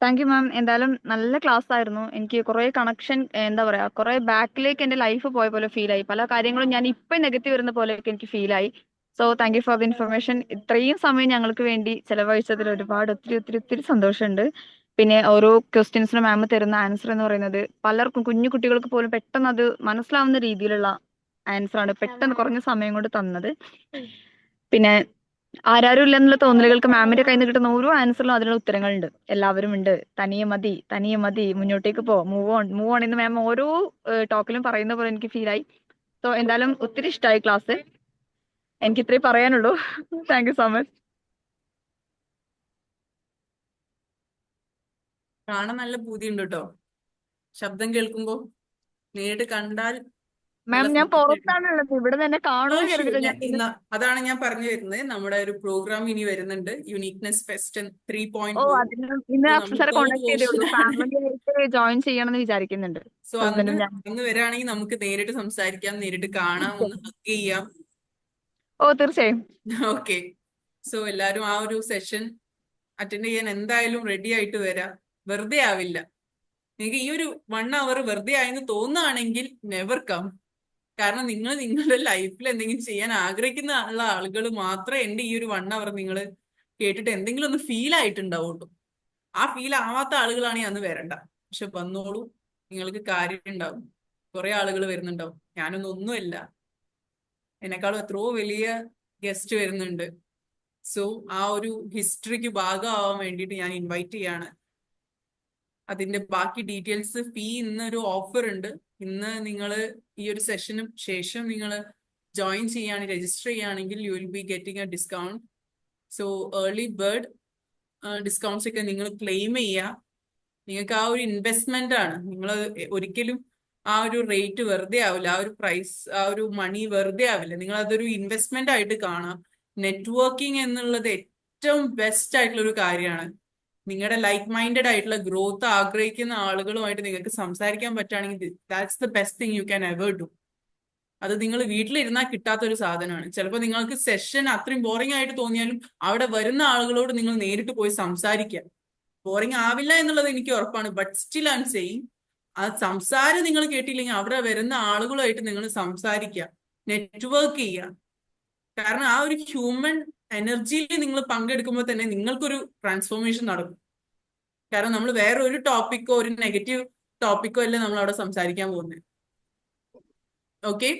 Thank you മാം. എന്തായാലും നല്ല ക്ലാസ് ആയിരുന്നു. എനിക്ക് കുറെ കണക്ഷൻ, എന്താ പറയാ, കുറെ ബാക്കിലേക്ക് എന്റെ ലൈഫ് പോയ പോലെ ഫീൽ ആയി. പല കാര്യങ്ങളും ഞാൻ ഇപ്പൊ നെഗറ്റീവ് വരുന്ന പോലെയൊക്കെ എനിക്ക് ഫീൽ ആയി. So thank you for the information. ഇത്രയും സമയം ഞങ്ങൾക്ക് വേണ്ടി ചെലവഴിച്ചതിൽ ഒരുപാട് ഒത്തിരി സന്തോഷമുണ്ട്. പിന്നെ ഓരോ ക്വസ്റ്റ്യൻസിനും മാം തരുന്ന ആൻസർ എന്ന് പറയുന്നത് പലർക്കും, കുഞ്ഞു കുട്ടികൾക്ക് പോലും പെട്ടെന്ന് അത് മനസ്സിലാവുന്ന രീതിയിലുള്ള ആൻസർ ആണ് പെട്ടെന്ന് കുറഞ്ഞ സമയം കൊണ്ട് തന്നത്. പിന്നെ ആരാരും ഇല്ലെന്നുള്ള തോന്നലുകൾക്ക് മാമിന്റെ കയ്യിൽ നിന്ന് കിട്ടുന്ന ഓരോ ആൻസറിലും അതിനുള്ള ഉത്തരങ്ങളുണ്ട്. എല്ലാവരും ഉണ്ട്, തനിയെ മതി, മുന്നോട്ടേക്ക് പോ, മൂവ് ഓൺ എന്ന് മാം ഓരോ ടോക്കിലും പറയുന്ന പോലെ എനിക്ക് ഫീൽ ആയി. സോ എന്തായാലും ഒത്തിരി ഇഷ്ടമായി ക്ലാസ്. എനിക്ക് ഇത്രേ പറയാനുള്ളൂ. Thank you so much. കാണാൻ നല്ല പൂതിയുണ്ട് കേട്ടോ ശബ്ദം കേൾക്കുമ്പോ. നേരിട്ട് കണ്ടാൽ നല്ല മാം ഞാൻ ഫോക്കസ് ആയിട്ട്. പുറത്താണുള്ളത്, ഇവിടെ തന്നെ ആ കാണുമെന്ന് ഷുവർ, കരുതില്ല ഞാൻ പിന്നെ. അതാണ് ഞാൻ പറഞ്ഞു വരുന്നത്. നമ്മുടെ ഒരു പ്രോഗ്രാം ഇനി വരുന്നുണ്ട്, യുണീക്നെസ് ഫെസ്റ്റ് ഓ 3.0. അതിന് ഇന്ന് സോ അഫ്സൽ നമ്മൾ സാറെ തേർഡ് കോണ്ടാക്ട് ചെയ്തേ ഉള്ളൂ, വേർഷനാണ്. ഫാമിലി ആയിട്ട് ജോയിൻ ചെയ്യണമെന്ന് വിചാരിക്കുന്നുണ്ട്. സോ ഹസ്ബൻഡും ഞാൻ. അന്ന് വരാണെങ്കിൽ നമുക്ക് നേരിട്ട് സംസാരിക്കാം, നേരിട്ട് കാണാം, ഒന്ന് ഹഗ് ചെയ്യാം. ഓ തീർച്ചയായും. ഓക്കെ. സോ എല്ലാരും ആ ഒരു സെഷൻ അറ്റൻഡ് ചെയ്യാൻ എന്തായാലും റെഡി ആയിട്ട് വരാം. വെറുതെ ആവില്ല. നിങ്ങൾക്ക് ഈ ഒരു 1 hour വെറുതെ ആയെന്ന് തോന്നുകയാണെങ്കിൽ നെവർ കം. കാരണം നിങ്ങൾ നിങ്ങളുടെ ലൈഫിൽ എന്തെങ്കിലും ചെയ്യാൻ ആഗ്രഹിക്കുന്ന ആളുകൾ മാത്രമേ എന്റെ ഈ ഒരു 1 hour നിങ്ങൾ കേട്ടിട്ട് എന്തെങ്കിലും ഒന്ന് ഫീൽ ആയിട്ടുണ്ടാവുള്ളൂ. ആ ഫീൽ ആവാത്ത ആളുകളാണെങ്കിൽ അന്ന് വരണ്ട. പക്ഷെ വന്നോളൂ, നിങ്ങൾക്ക് കാര്യം ഉണ്ടാവും. കുറെ ആളുകൾ വരുന്നുണ്ടാവും. ഒന്നുമല്ല, എന്നെക്കാളും എത്രയോ വലിയ ഗസ്റ്റ് വരുന്നുണ്ട്. സോ ആ ഒരു ഹിസ്റ്ററിക്ക് ഭാഗമാവാൻ വേണ്ടിയിട്ട് ഞാൻ ഇൻവൈറ്റ് ചെയ്യാണ്. അതിന്റെ ബാക്കി ഡീറ്റെയിൽസ്, ഫീ ഇന്നൊരു ഓഫർ ഉണ്ട്. ഇന്ന് നിങ്ങൾ ഈ ഒരു സെഷനും ശേഷം നിങ്ങൾ ജോയിൻ ചെയ്യുകയാണെങ്കിൽ, രജിസ്റ്റർ ചെയ്യുകയാണെങ്കിൽ U will be getting A discount. So early bird discounts ഒക്കെ നിങ്ങൾ ക്ലെയിം ചെയ്യുക. നിങ്ങൾക്ക് ആ ഒരു ഇൻവെസ്റ്റ്മെന്റ് ആണ്. നിങ്ങൾ ഒരിക്കലും ആ ഒരു റേറ്റ് വെറുതെ ആവില്ല, ആ ഒരു പ്രൈസ്, ആ ഒരു മണി വെറുതെ ആവില്ല. നിങ്ങൾ അതൊരു ഇൻവെസ്റ്റ്മെന്റ് ആയിട്ട് കാണാം. നെറ്റ്വർക്കിംഗ് എന്നുള്ളത് ഏറ്റവും ബെസ്റ്റ് ആയിട്ടുള്ള ഒരു കാര്യമാണ്. നിങ്ങളുടെ ലൈക്ക് മൈൻഡഡ് ആയിട്ടുള്ള ഗ്രോത്ത് ആഗ്രഹിക്കുന്ന ആളുകളുമായിട്ട് നിങ്ങൾക്ക് സംസാരിക്കാൻ പറ്റുകയാണെങ്കിൽ that's the best thing you can ever do. അത് നിങ്ങൾ വീട്ടിലിരുന്നാൽ കിട്ടാത്തൊരു സാധനമാണ്. ചിലപ്പോൾ നിങ്ങൾക്ക് സെഷൻ അത്രയും ബോറിംഗ് ആയിട്ട് തോന്നിയാലും അവിടെ വരുന്ന ആളുകളോട് നിങ്ങൾ നേരിട്ട് പോയി സംസാരിക്കുക. ബോറിംഗ് ആവില്ല എന്നുള്ളത് എനിക്ക് ഉറപ്പാണ്. But still I am saying, ആ സംസാരം നിങ്ങൾ കേട്ടില്ലെങ്കിൽ അവിടെ വരുന്ന ആളുകളുമായിട്ട് നിങ്ങൾ സംസാരിക്കുക, നെറ്റ്വർക്ക് ചെയ്യുക. കാരണം ആ ഒരു ഹ്യൂമൻ എനർജിയിൽ നിങ്ങൾ പങ്കെടുക്കുമ്പോൾ തന്നെ നിങ്ങൾക്കൊരു ട്രാൻസ്ഫോർമേഷൻ നടക്കും. കാരണം നമ്മൾ വേറെ ഒരു ടോപ്പിക്കോ ഒരു നെഗറ്റീവ് ടോപ്പിക്കോ അല്ല നമ്മൾ അവിടെ സംസാരിക്കാൻ പോകുന്നത്. Okay,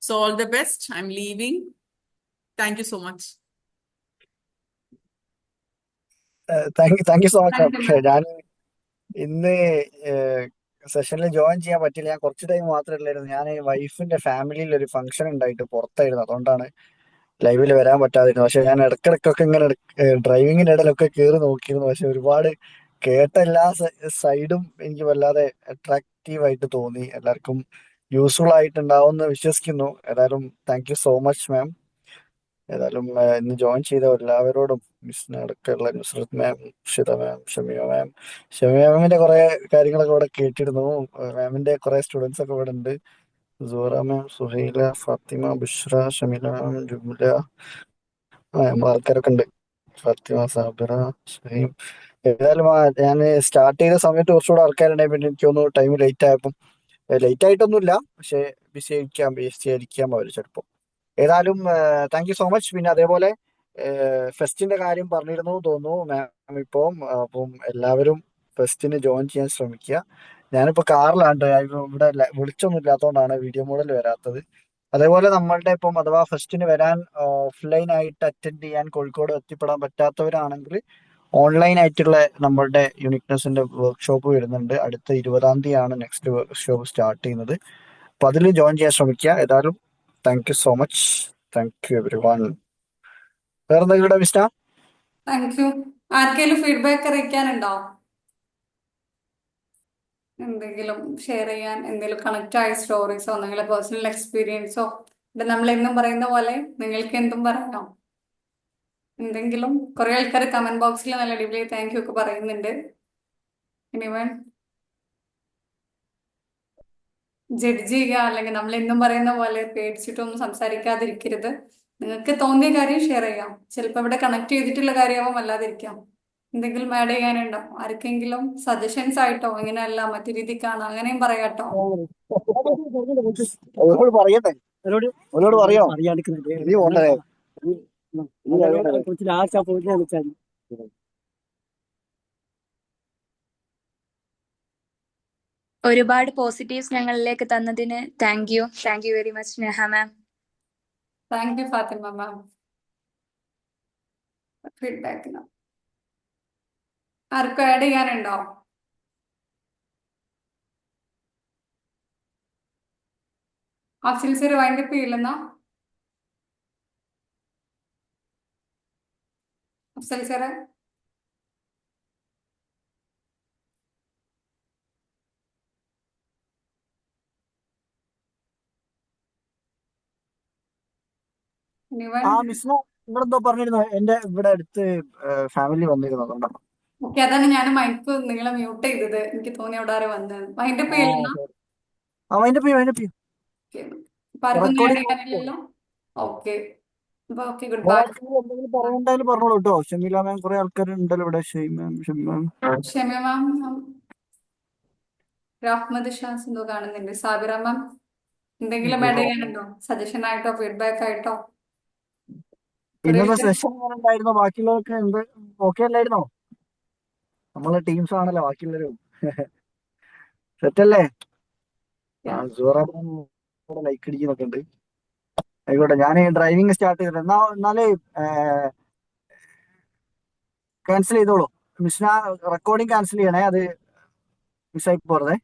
so all the best. I'm leaving. Thank you so much. Thank you so much. Thank you ma'am. ഞാൻ ഇന്ന് സെഷനിൽ ജോയിൻ ചെയ്യാൻ പറ്റില്ല. ഞാൻ കുറച്ച് ടൈം മാത്രമേ ഉള്ളായിരുന്നു. ഞാൻ വൈഫിന്റെ ഫാമിലിയിൽ ഒരു ഫംഗ്ഷൻ ഉണ്ടായിട്ട് പുറത്തായിരുന്നു. അതുകൊണ്ടാണ് ലൈവിൽ വരാൻ പറ്റാതിരുന്നത്. പക്ഷെ ഞാൻ ഇടയ്ക്കിടയ്ക്കൊക്കെ ഇങ്ങനെ ഡ്രൈവിങ്ങിന്റെ ഇടയിലൊക്കെ കയറി നോക്കിയിരുന്നു. പക്ഷെ ഒരുപാട് കേട്ട എല്ലാ സൈഡും എനിക്ക് വല്ലാതെ അട്രാക്റ്റീവ് ആയിട്ട് തോന്നി. എല്ലാവർക്കും യൂസ്ഫുൾ ആയിട്ടുണ്ടാവും എന്ന് വിശ്വസിക്കുന്നു. ഏതായാലും thank you so much ma'am. ഏതായാലും ഇന്ന് ജോയിൻ ചെയ്ത എല്ലാവരോടും, മിസ്സിന് അടക്കമുള്ള നുസ്രത്ത് മാം, ഷിത മാം, ഷമിയ മാമിന്റെ കുറെ കാര്യങ്ങളൊക്കെ ഇവിടെ കേട്ടിരുന്നു. മാമിന്റെ കുറെ സ്റ്റുഡൻസ് ഒക്കെ ഇവിടെ ഉണ്ട്. സൂറ മാം, സുഹൈല, ഫാത്തിമ, ബുഷ്ര, ഷമീല മാം, ജുമുല, നമ്മളെ ആൾക്കാരൊക്കെ ഉണ്ട്. ഫാത്തിമ, സാബിറ, ഷഹീം. ഏതായാലും ഞാൻ സ്റ്റാർട്ട് ചെയ്ത സമയത്ത് കുറച്ചുകൂടെ ആൾക്കാരുണ്ടായി. പിന്നെ എനിക്കൊന്ന് ടൈം ലേറ്റ് ആയപ്പം, ലേറ്റ് ആയിട്ടൊന്നുമില്ല, പക്ഷെ ബിസി ആയിരിക്കാം അവർ ചിലപ്പോൾ. ഏതായാലും താങ്ക് യു സോ മച്ച്. പിന്നെ അതേപോലെ ഫെസ്റ്റിന്റെ കാര്യം പറഞ്ഞിരുന്നു തോന്നുന്നു മാം ഇപ്പം. അപ്പം എല്ലാവരും ഫെസ്റ്റിന് ജോയിൻ ചെയ്യാൻ ശ്രമിക്കുക. ഞാനിപ്പോൾ കാറിലാണ്. ഇവിടെ വിളിച്ചൊന്നും ഇല്ലാത്തതുകൊണ്ടാണ് വീഡിയോ മോഡൽ വരാത്തത്. അതേപോലെ നമ്മളുടെ ഇപ്പം അഥവാ ഫെസ്റ്റിന് വരാൻ ഓഫ്ലൈൻ ആയിട്ട് അറ്റൻഡ് ചെയ്യാൻ കോഴിക്കോട് എത്തിപ്പെടാൻ പറ്റാത്തവരാണെങ്കിൽ ഓൺലൈൻ ആയിട്ടുള്ള നമ്മളുടെ യുണിക്നെസിന്റെ വർക്ക്ഷോപ്പ് വരുന്നുണ്ട്. അടുത്ത 20-ാം തീയതിയാണ് നെക്സ്റ്റ് വർക്ക്ഷോപ്പ് സ്റ്റാർട്ട് ചെയ്യുന്നത്. അപ്പൊ അതിൽ ജോയിൻ ചെയ്യാൻ ശ്രമിക്കുക. ഏതായാലും thank you so much. Thank U every one. വേറെ എന്തെങ്കിലും മിസ്റ്റർ? Thank you. ആർക്കെങ്കിലും ഫീഡ്ബാക്ക് അറിയിക്കാനുണ്ടോ? എന്തെങ്കിലും ഷെയർ ചെയ്യാൻ, എന്തെങ്കിലും കണക്റ്റ് ആയ സ്റ്റോറീസോ നിങ്ങളുടെ പേഴ്സണൽ എക്സ്പീരിയൻസോ? ഇവിടെ നമ്മൾ എന്നും പറയുന്ന പോലെ നിങ്ങൾക്ക് എന്തും പറയാം. എന്തെങ്കിലും? കുറെ ആൾക്കാർ കമന്റ് ബോക്സിൽ നല്ല അടിപൊളി താങ്ക് യു ഒക്കെ പറയുന്നുണ്ട്. എനിവൺ ജഡ്ജ് ചെയ്യുക, അല്ലെങ്കിൽ നമ്മൾ എന്നും പറയുന്ന പോലെ പേടിച്ചിട്ടൊന്നും സംസാരിക്കാതിരിക്കരുത്. നിങ്ങൾക്ക് തോന്നിയ കാര്യം ഷെയർ ചെയ്യാം. ചിലപ്പോൾ ഇവിടെ കണക്ട് ചെയ്തിട്ടുള്ള കാര്യമാവും അല്ലാതിരിക്കാം. എന്തെങ്കിലും ആഡ് ചെയ്യാനുണ്ടോ? ആർക്കെങ്കിലും സജഷൻസ് ആയിട്ടോ, ഇങ്ങനെയല്ല മറ്റു രീതിക്കാണ്, അങ്ങനെയും പറയാട്ടോ. അവരോട് പറയട്ടെ, അവരോട് പറയോ? നീ പോണ്ടേ? ഒരുപാട് പോസിറ്റീവ്സ് ഞങ്ങളിലേക്ക് തന്നതിന് thank you very much Sneha ma'am. Thank you Fathima ma'am. ഫീഡ്ബാക്കിന് ആർക്കും ആഡ് ചെയ്യാനുണ്ടോ? അഫ്സൽ സർ വൈൻഡപ്പ് ചെയ്യില്ലെന്നാ? അഫ്സൽ സാറെ, എനിവൺ ആ മിസ്സിന് ഇവിടെ എന്തോ പറഞ്ഞിരുന്നു, എന്റെ ഇവിടെ അടുത്ത് ഫാമിലി വന്നിരുന്നു, അതുകൊണ്ടാണ്. ഓക്കെ, അതാണ് ഞാൻ മൈക്ക് നിങ്ങളെ മ്യൂട്ട് ചെയ്തത്. എനിക്ക് തോന്നി അവിടെ ആരോ വന്നത്. അതിന്റെ ആ പേരില്ല. sorry. ആ വൈൻഡപ്പ് ചെയ്യും, വൈൻഡപ്പ് ചെയ്യും. ഇപ്പൊ ആർക്കും ആഡ് റെക്കോർഡിംഗ് ചെയ്യാനില്ലല്ലോ. ഓക്കെ, അപ്പൊ ഓക്കെ, ഗുഡ് വേറെ ബൈ. ആർക്കെങ്കിലും എന്തെങ്കിലും പറയണ്ടായാലും പറഞ്ഞോളൂ കേട്ടോ. ഷമീല മാം, കുറെ ആൾക്കാരുണ്ടല്ലോ ഇവിടെ. ഷമീ മാം. ഷെമി മാം, റഹ്മദ് ഷാസ് എന്തോ കാണുന്നുണ്ട്. സാബിറ മാം, എന്തെങ്കിലും ആഡ് ചെയ്യാനുണ്ടോ? സജഷൻ ആയിട്ടോ ഫീഡ്ബാക്ക് ആയിട്ടോ? ഇന്നത്തെ സെഷൻ ഉണ്ടായിരുന്നു, ബാക്കിയുള്ളവർക്ക് എന്ത് ഓക്കെ അല്ലായിരുന്നോ? നമ്മളെ ടീംസ് ആണല്ലോ ബാക്കിയുള്ളവരും. സെറ്റല്ലേ? ആ സൂറ ലൈക്ക് അടിക്കുന്നൊക്കെ ഉണ്ട്. ആയിക്കോട്ടെ, ഞാൻ ഡ്രൈവിംഗ് സ്റ്റാർട്ട് ചെയ്തിട്ട് എന്നാല് ക്യാൻസൽ ചെയ്തോളൂ. മിസ്ന റെക്കോർഡിംഗ് ക്യാൻസൽ ചെയ്യണേ, അത് മിസ്സായി പോറതേ.